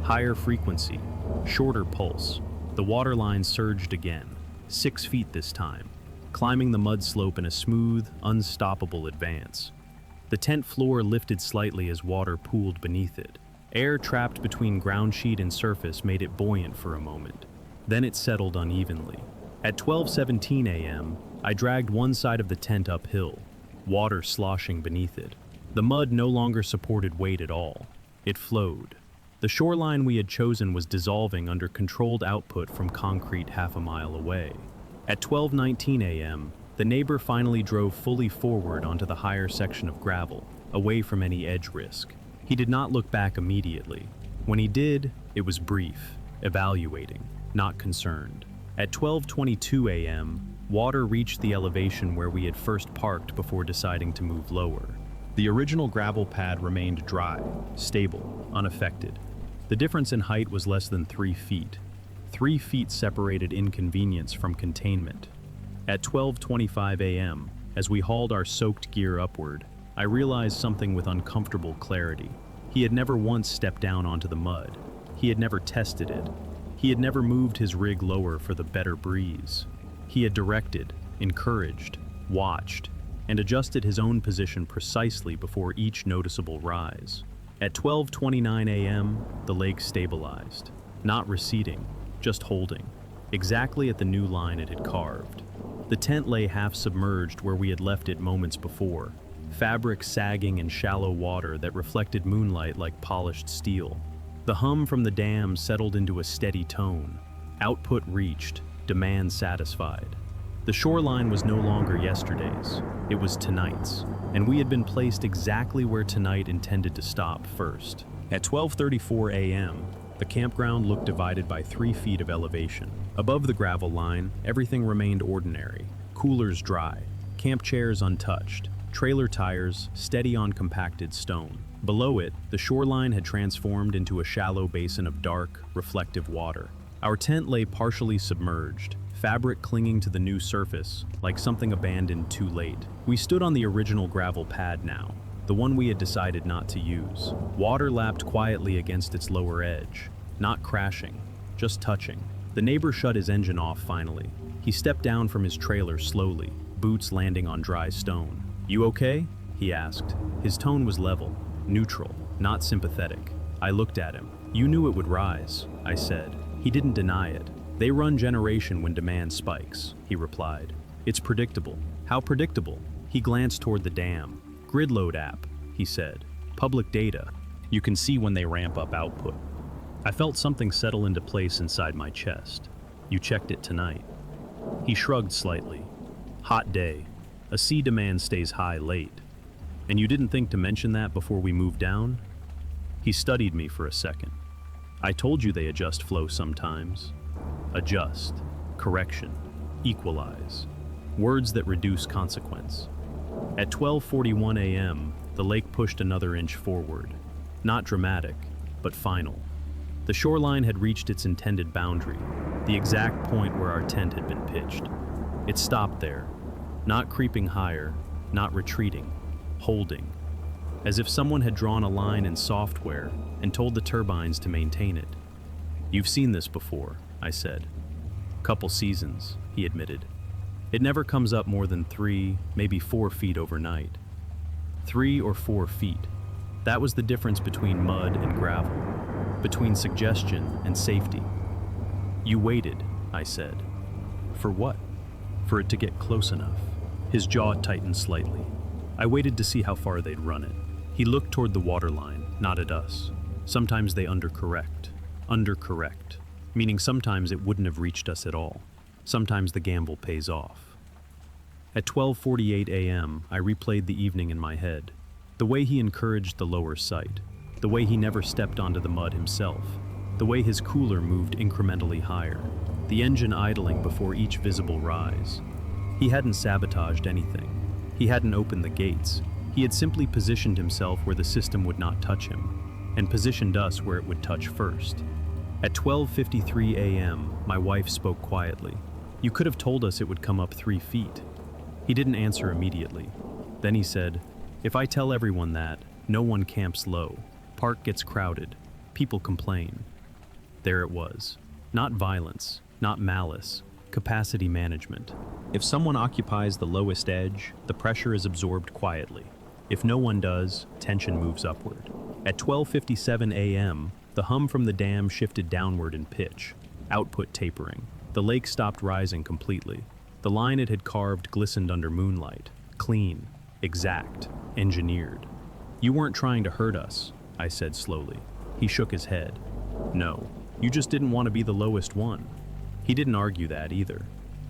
Higher frequency, shorter pulse. The waterline surged again, 6 feet this time, climbing the mud slope in a smooth, unstoppable advance. The tent floor lifted slightly as water pooled beneath it. Air trapped between ground sheet and surface made it buoyant for a moment. Then it settled unevenly. At 12:17 a.m., I dragged one side of the tent uphill, water sloshing beneath it. The mud no longer supported weight at all. It flowed. The shoreline we had chosen was dissolving under controlled output from concrete half a mile away. At 12:19 a.m., the neighbor finally drove fully forward onto the higher section of gravel, away from any edge risk. He did not look back immediately. When he did, it was brief, evaluating, not concerned. At 12:22 a.m., water reached the elevation where we had first parked before deciding to move lower. The original gravel pad remained dry, stable, unaffected. The difference in height was less than 3 feet. 3 feet separated inconvenience from containment. At 12:25 a.m., as we hauled our soaked gear upward, I realized something with uncomfortable clarity. He had never once stepped down onto the mud. He had never tested it. He had never moved his rig lower for the better breeze. He had directed, encouraged, watched, and adjusted his own position precisely before each noticeable rise. At 12:29 a.m., the lake stabilized, not receding, just holding, exactly at the new line it had carved. The tent lay half submerged where we had left it moments before, fabric sagging in shallow water that reflected moonlight like polished steel. The hum from the dam settled into a steady tone. Output reached, demand satisfied. The shoreline was no longer yesterday's, it was tonight's, and we had been placed exactly where tonight intended to stop first. At 12:34 a.m., the campground looked divided by 3 feet of elevation. Above the gravel line, everything remained ordinary. Coolers dry, camp chairs untouched, trailer tires steady on compacted stone. Below it, the shoreline had transformed into a shallow basin of dark, reflective water. Our tent lay partially submerged, fabric clinging to the new surface, like something abandoned too late. We stood on the original gravel pad now, the one we had decided not to use. Water lapped quietly against its lower edge, not crashing, just touching. The neighbor shut his engine off finally. He stepped down from his trailer slowly, boots landing on dry stone. "You okay?" he asked. His tone was level, neutral, not sympathetic. I looked at him. "You knew it would rise," I said. He didn't deny it. "They run generation when demand spikes," he replied. "It's predictable." "How predictable?" He glanced toward the dam. "Grid load app," he said. "Public data. You can see when they ramp up output." I felt something settle into place inside my chest. "You checked it tonight." He shrugged slightly. "Hot day. A sea demand stays high late. And you didn't think to mention that before we moved down?" He studied me for a second. "I told you they adjust flow sometimes." Adjust, correction, equalize. Words that reduce consequence. At 12:41 a.m., the lake pushed another inch forward. Not dramatic, but final. The shoreline had reached its intended boundary, the exact point where our tent had been pitched. It stopped there, not creeping higher, not retreating, holding, as if someone had drawn a line in software and told the turbines to maintain it. "You've seen this before," I said. "Couple seasons," he admitted. "It never comes up more than 3, maybe 4 feet overnight." 3 or 4 feet. That was the difference between mud and gravel, between suggestion and safety. "You waited," I said. "For what?" "For it to get close enough." His jaw tightened slightly. "I waited to see how far they'd run it." He looked toward the waterline, not at us. "Sometimes they undercorrect. Undercorrect. Meaning sometimes it wouldn't have reached us at all. Sometimes the gamble pays off." At 12:48 a.m., I replayed the evening in my head. The way he encouraged the lower sight. The way he never stepped onto the mud himself. The way his cooler moved incrementally higher. The engine idling before each visible rise. He hadn't sabotaged anything. He hadn't opened the gates. He had simply positioned himself where the system would not touch him, and positioned us where it would touch first. At 12:53 a.m., my wife spoke quietly. "You could have told us it would come up 3 feet." He didn't answer immediately. Then he said, "If I tell everyone that, no one camps low. Park gets crowded. People complain." There it was. Not violence, not malice, capacity management. If someone occupies the lowest edge, the pressure is absorbed quietly. If no one does, tension moves upward. At 12:57 a.m., the hum from the dam shifted downward in pitch, output tapering. The lake stopped rising completely. The line it had carved glistened under moonlight, clean, exact, engineered. "You weren't trying to hurt us," I said slowly. He shook his head. "No, you just didn't want to be the lowest one." He didn't argue that either.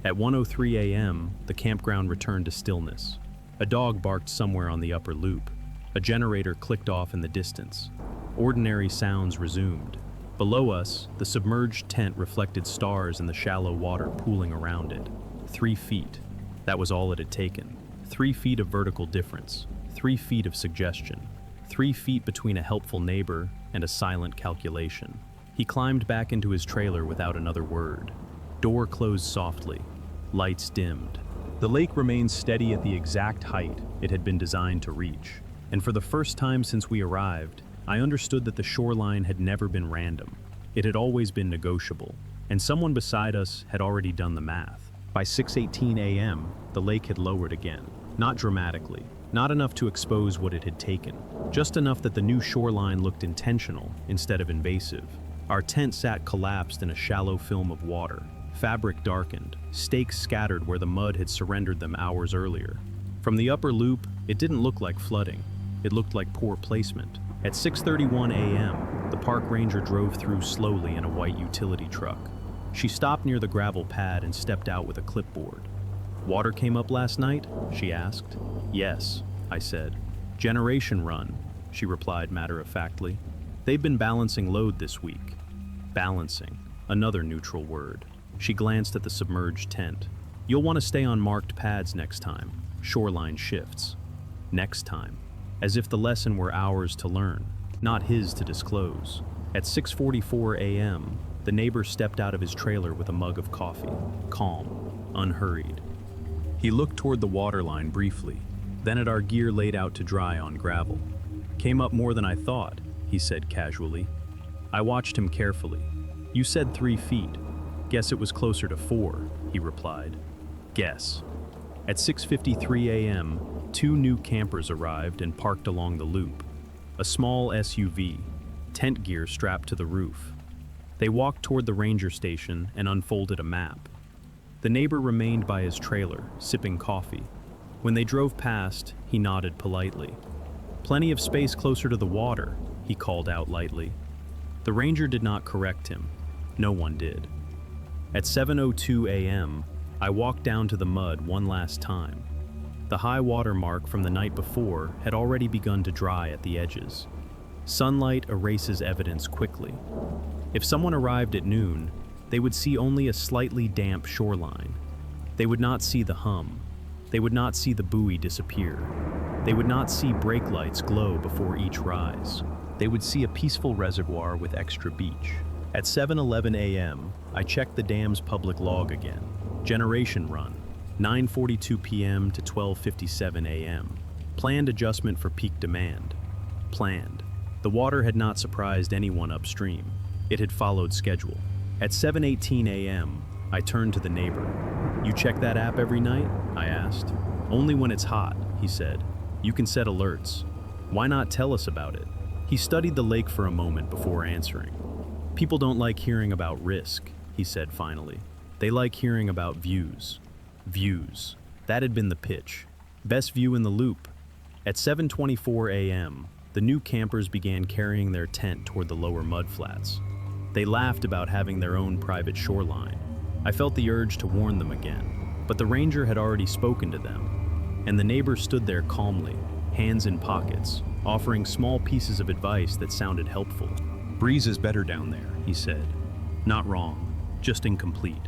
At 1:03 a.m., the campground returned to stillness. A dog barked somewhere on the upper loop. A generator clicked off in the distance. Ordinary sounds resumed. Below us, the submerged tent reflected stars in the shallow water pooling around it. 3 feet. That was all it had taken. 3 feet of vertical difference. 3 feet of suggestion. 3 feet between a helpful neighbor and a silent calculation. He climbed back into his trailer without another word. Door closed softly. Lights dimmed. The lake remained steady at the exact height it had been designed to reach. And for the first time since we arrived, I understood that the shoreline had never been random. It had always been negotiable, and someone beside us had already done the math. By 6:18 a.m., the lake had lowered again. Not dramatically, not enough to expose what it had taken, just enough that the new shoreline looked intentional instead of invasive. Our tent sat collapsed in a shallow film of water. Fabric darkened, stakes scattered where the mud had surrendered them hours earlier. From the upper loop, it didn't look like flooding. It looked like poor placement. At 6:31 a.m., the park ranger drove through slowly in a white utility truck. She stopped near the gravel pad and stepped out with a clipboard. "Water came up last night?" she asked. "Yes," I said. "Generation run," she replied matter-of-factly. "They've been balancing load this week." Balancing, another neutral word. She glanced at the submerged tent. "You'll want to stay on marked pads next time. Shoreline shifts." Next time. As if the lesson were ours to learn, not his to disclose. At 6:44 a.m., the neighbor stepped out of his trailer with a mug of coffee, calm, unhurried. He looked toward the waterline briefly, then at our gear laid out to dry on gravel. "Came up more than I thought," he said casually. I watched him carefully. "You said 3 feet. Guess it was closer to 4, he replied. "Guess." At 6:53 a.m., 2 new campers arrived and parked along the loop. A small SUV, tent gear strapped to the roof. They walked toward the ranger station and unfolded a map. The neighbor remained by his trailer, sipping coffee. When they drove past, he nodded politely. "Plenty of space closer to the water," he called out lightly. The ranger did not correct him. No one did. At 7:02 a.m., I walked down to the mud one last time. The high water mark from the night before had already begun to dry at the edges. Sunlight erases evidence quickly. If someone arrived at noon, they would see only a slightly damp shoreline. They would not see the hum. They would not see the buoy disappear. They would not see brake lights glow before each rise. They would see a peaceful reservoir with extra beach. At 7:11 a.m., I checked the dam's public log again. Generation run, 9:42 p.m. to 12:57 a.m. Planned adjustment for peak demand. Planned. The water had not surprised anyone upstream. It had followed schedule. At 7:18 a.m., I turned to the neighbor. "You check that app every night?" I asked. "Only when it's hot," he said. "You can set alerts. Why not tell us about it?" He studied the lake for a moment before answering. "People don't like hearing about risk," he said finally. "They like hearing about views." Views. That had been the pitch. Best view in the loop. At 7:24 a.m., the new campers began carrying their tent toward the lower mudflats. They laughed about having their own private shoreline. I felt the urge to warn them again, but the ranger had already spoken to them, and the neighbor stood there calmly, hands in pockets, offering small pieces of advice that sounded helpful. "Breeze is better down there," he said. Not wrong, just incomplete.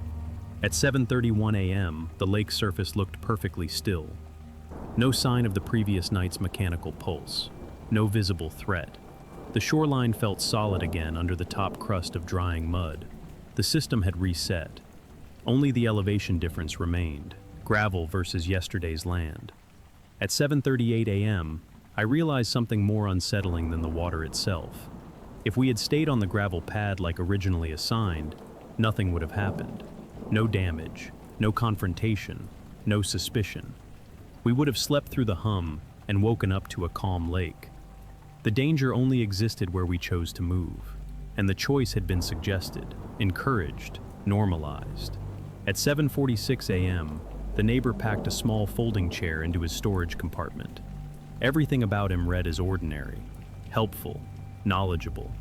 At 7:31 a.m., the lake surface looked perfectly still. No sign of the previous night's mechanical pulse. No visible threat. The shoreline felt solid again under the top crust of drying mud. The system had reset. Only the elevation difference remained, gravel versus yesterday's land. At 7:38 a.m., I realized something more unsettling than the water itself. If we had stayed on the gravel pad like originally assigned, nothing would have happened. No damage, no confrontation, no suspicion. We would have slept through the hum, and woken up to a calm lake. The danger only existed where we chose to move, and the choice had been suggested, encouraged, normalized. At 7:46 a.m., the neighbor packed a small folding chair into his storage compartment. Everything about him read as ordinary, helpful, knowledgeable.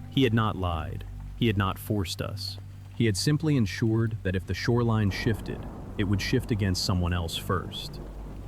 He had not lied. He had not forced us. He had simply ensured that if the shoreline shifted, it would shift against someone else first.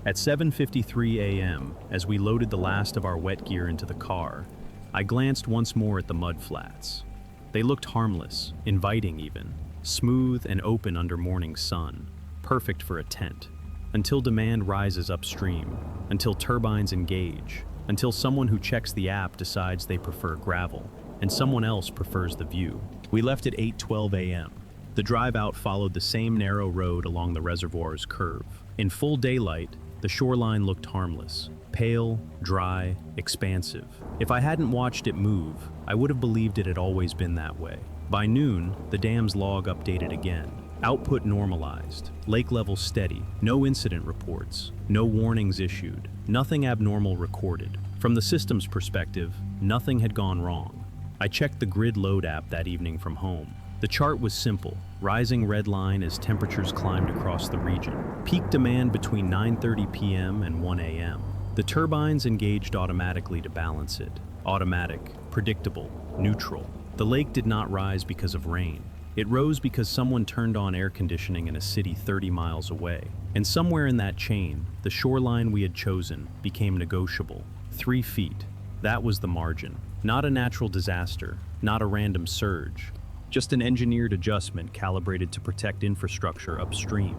At 7:53 a.m., as we loaded the last of our wet gear into the car, I glanced once more at the mud flats. They looked harmless, inviting even, smooth and open under morning sun, perfect for a tent, until demand rises upstream, until turbines engage, until someone who checks the app decides they prefer gravel, and someone else prefers the view. We left at 8:12 a.m. The drive out followed the same narrow road along the reservoir's curve. In full daylight, the shoreline looked harmless, pale, dry, expansive. If I hadn't watched it move, I would have believed it had always been that way. By noon, the dam's log updated again. Output normalized, lake level steady, no incident reports, no warnings issued, nothing abnormal recorded. From the system's perspective, nothing had gone wrong. I checked the grid load app that evening from home. The chart was simple, rising red line as temperatures climbed across the region. Peak demand between 9:30 p.m. and 1 a.m. The turbines engaged automatically to balance it. Automatic, predictable, neutral. The lake did not rise because of rain. It rose because someone turned on air conditioning in a city 30 miles away. And somewhere in that chain, the shoreline we had chosen became negotiable. 3 feet. That was the margin. Not a natural disaster, not a random surge. Just an engineered adjustment calibrated to protect infrastructure upstream.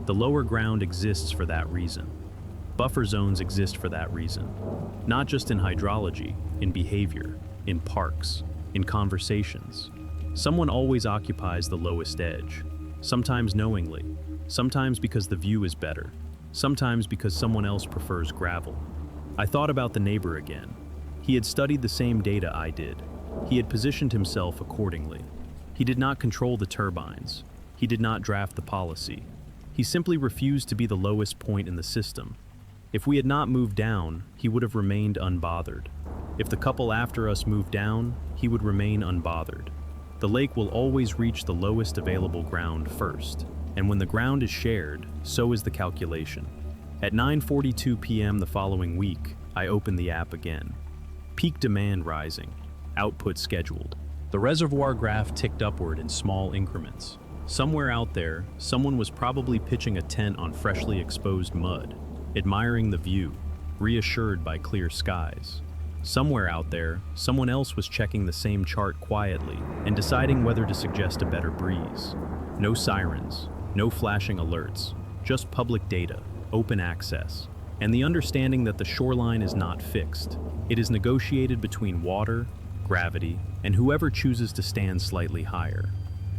The lower ground exists for that reason. Buffer zones exist for that reason. Not just in hydrology, in behavior, in parks, in conversations. Someone always occupies the lowest edge, sometimes knowingly, sometimes because the view is better, sometimes because someone else prefers gravel. I thought about the neighbor again. He had studied the same data I did. He had positioned himself accordingly. He did not control the turbines. He did not draft the policy. He simply refused to be the lowest point in the system. If we had not moved down, he would have remained unbothered. If the couple after us moved down, he would remain unbothered. The lake will always reach the lowest available ground first, and when the ground is shared, so is the calculation. At 9:42 p.m. the following week, I opened the app again. Peak demand rising, output scheduled. The reservoir graph ticked upward in small increments. Somewhere out there, someone was probably pitching a tent on freshly exposed mud, admiring the view, reassured by clear skies. Somewhere out there, someone else was checking the same chart quietly and deciding whether to suggest a better breeze. No sirens, no flashing alerts, just public data, open access, and the understanding that the shoreline is not fixed. It is negotiated between water, gravity, and whoever chooses to stand slightly higher.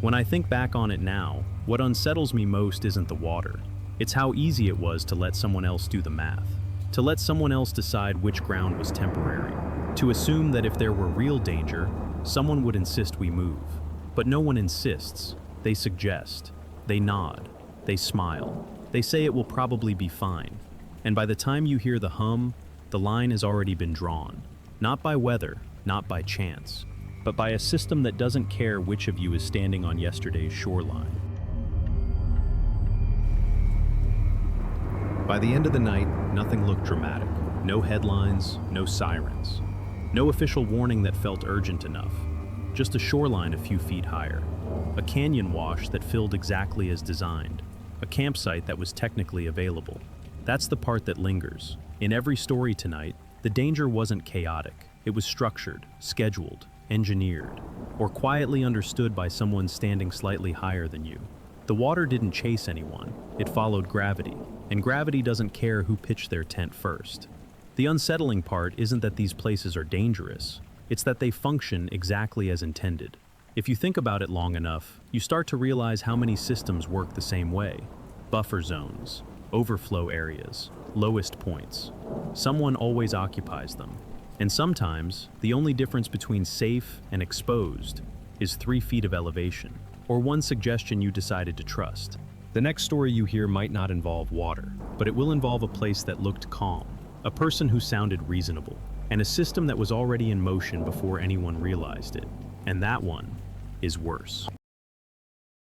When I think back on it now, what unsettles me most isn't the water. It's how easy it was to let someone else do the math. To let someone else decide which ground was temporary. To assume that if there were real danger, someone would insist we move. But no one insists. They suggest. They nod. They smile. They say it will probably be fine. And by the time you hear the hum, the line has already been drawn. Not by weather, not by chance, but by a system that doesn't care which of you is standing on yesterday's shoreline. By the end of the night, nothing looked dramatic. No headlines, no sirens. No official warning that felt urgent enough. Just a shoreline a few feet higher. A canyon wash that filled exactly as designed. A campsite that was technically available. That's the part that lingers. In every story tonight, the danger wasn't chaotic. It was structured, scheduled, engineered, or quietly understood by someone standing slightly higher than you. The water didn't chase anyone. It followed gravity, and gravity doesn't care who pitched their tent first. The unsettling part isn't that these places are dangerous. It's that they function exactly as intended. If you think about it long enough, you start to realize how many systems work the same way. Buffer zones, overflow areas, lowest points. Someone always occupies them. And sometimes, the only difference between safe and exposed is 3 feet of elevation, or one suggestion you decided to trust. The next story you hear might not involve water, but it will involve a place that looked calm, a person who sounded reasonable, and a system that was already in motion before anyone realized it. And that one is worse.